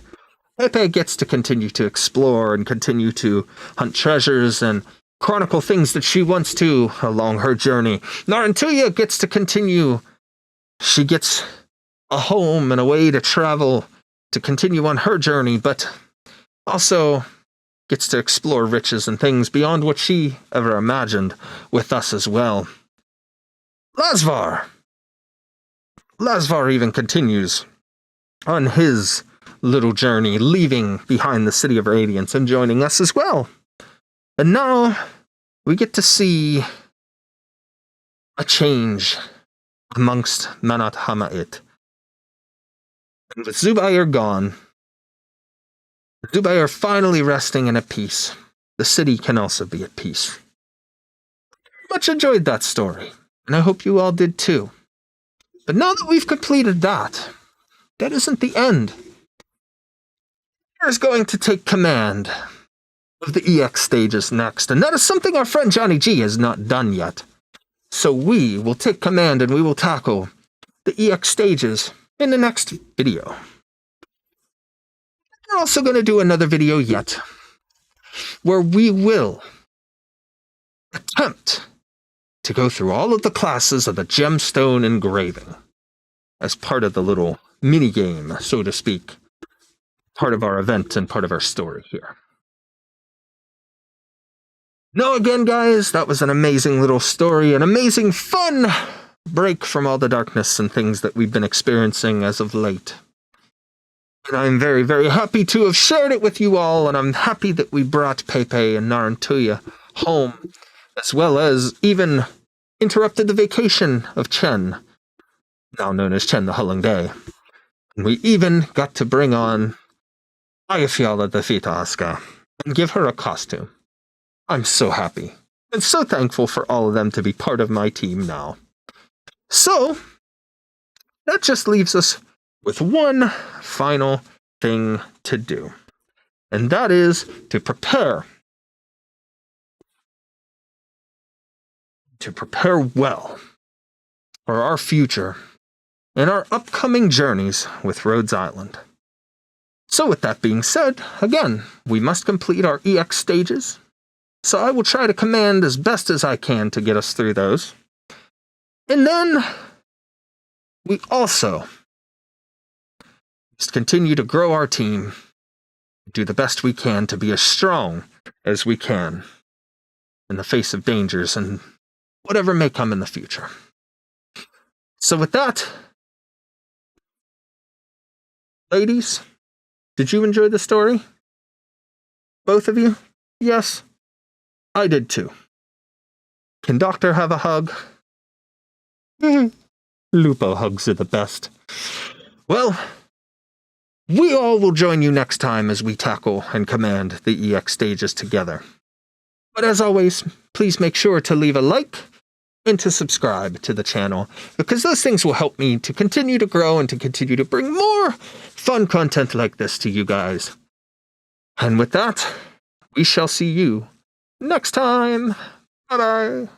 Pepe gets to continue to explore and continue to hunt treasures and chronicle things that she wants to along her journey. Narantuya gets to continue. She gets a home and a way to travel to continue on her journey, but also gets to explore riches and things beyond what she ever imagined with us as well. Lasvar even continues on his little journey, leaving behind the City of Radiance and joining us as well. And now we get to see a change amongst Menat Hama'it. And with Zubayr gone, Zubayr finally resting and at peace, the city can also be at peace. Much enjoyed that story, and I hope you all did too. But now that we've completed that, that isn't the end. Is going to take command of the EX stages next, and that is something our friend Johnny G has not done yet. So we will take command and we will tackle the EX stages in the next video. We're also going to do another video yet, where we will attempt to go through all of the classes of the gemstone engraving as part of the little mini-game, so to speak. Part of our event and part of our story here. Now again, guys, that was an amazing little story, an amazing fun break from all the darkness and things that we've been experiencing as of late. And I'm very, very happy to have shared it with you all, and I'm happy that we brought Pepe and Narantuya home, as well as even interrupted the vacation of Chen, now known as Chen the Hulling Day. And we even got to bring on Ayafiala the Fitaska and give her a costume. I'm so happy and so thankful for all of them to be part of my team now. So, that just leaves us with one final thing to do. And that is to prepare. To prepare well for our future in our upcoming journeys with Rhodes Island. So with that being said, again, we must complete our EX stages, so I will try to command as best as I can to get us through those. And then we also must continue to grow our team, do the best we can to be as strong as we can in the face of dangers and whatever may come in the future. So with that, ladies, did you enjoy the story? Both of you? Yes? I did too. Can Doctor have a hug? Lupo hugs are the best. Well, we all will join you next time as we tackle and command the EX stages together. But as always, please make sure to leave a like and to subscribe to the channel, because those things will help me to continue to grow and to continue to bring more fun content like this to you guys. And with that, we shall see you next time. Bye-bye.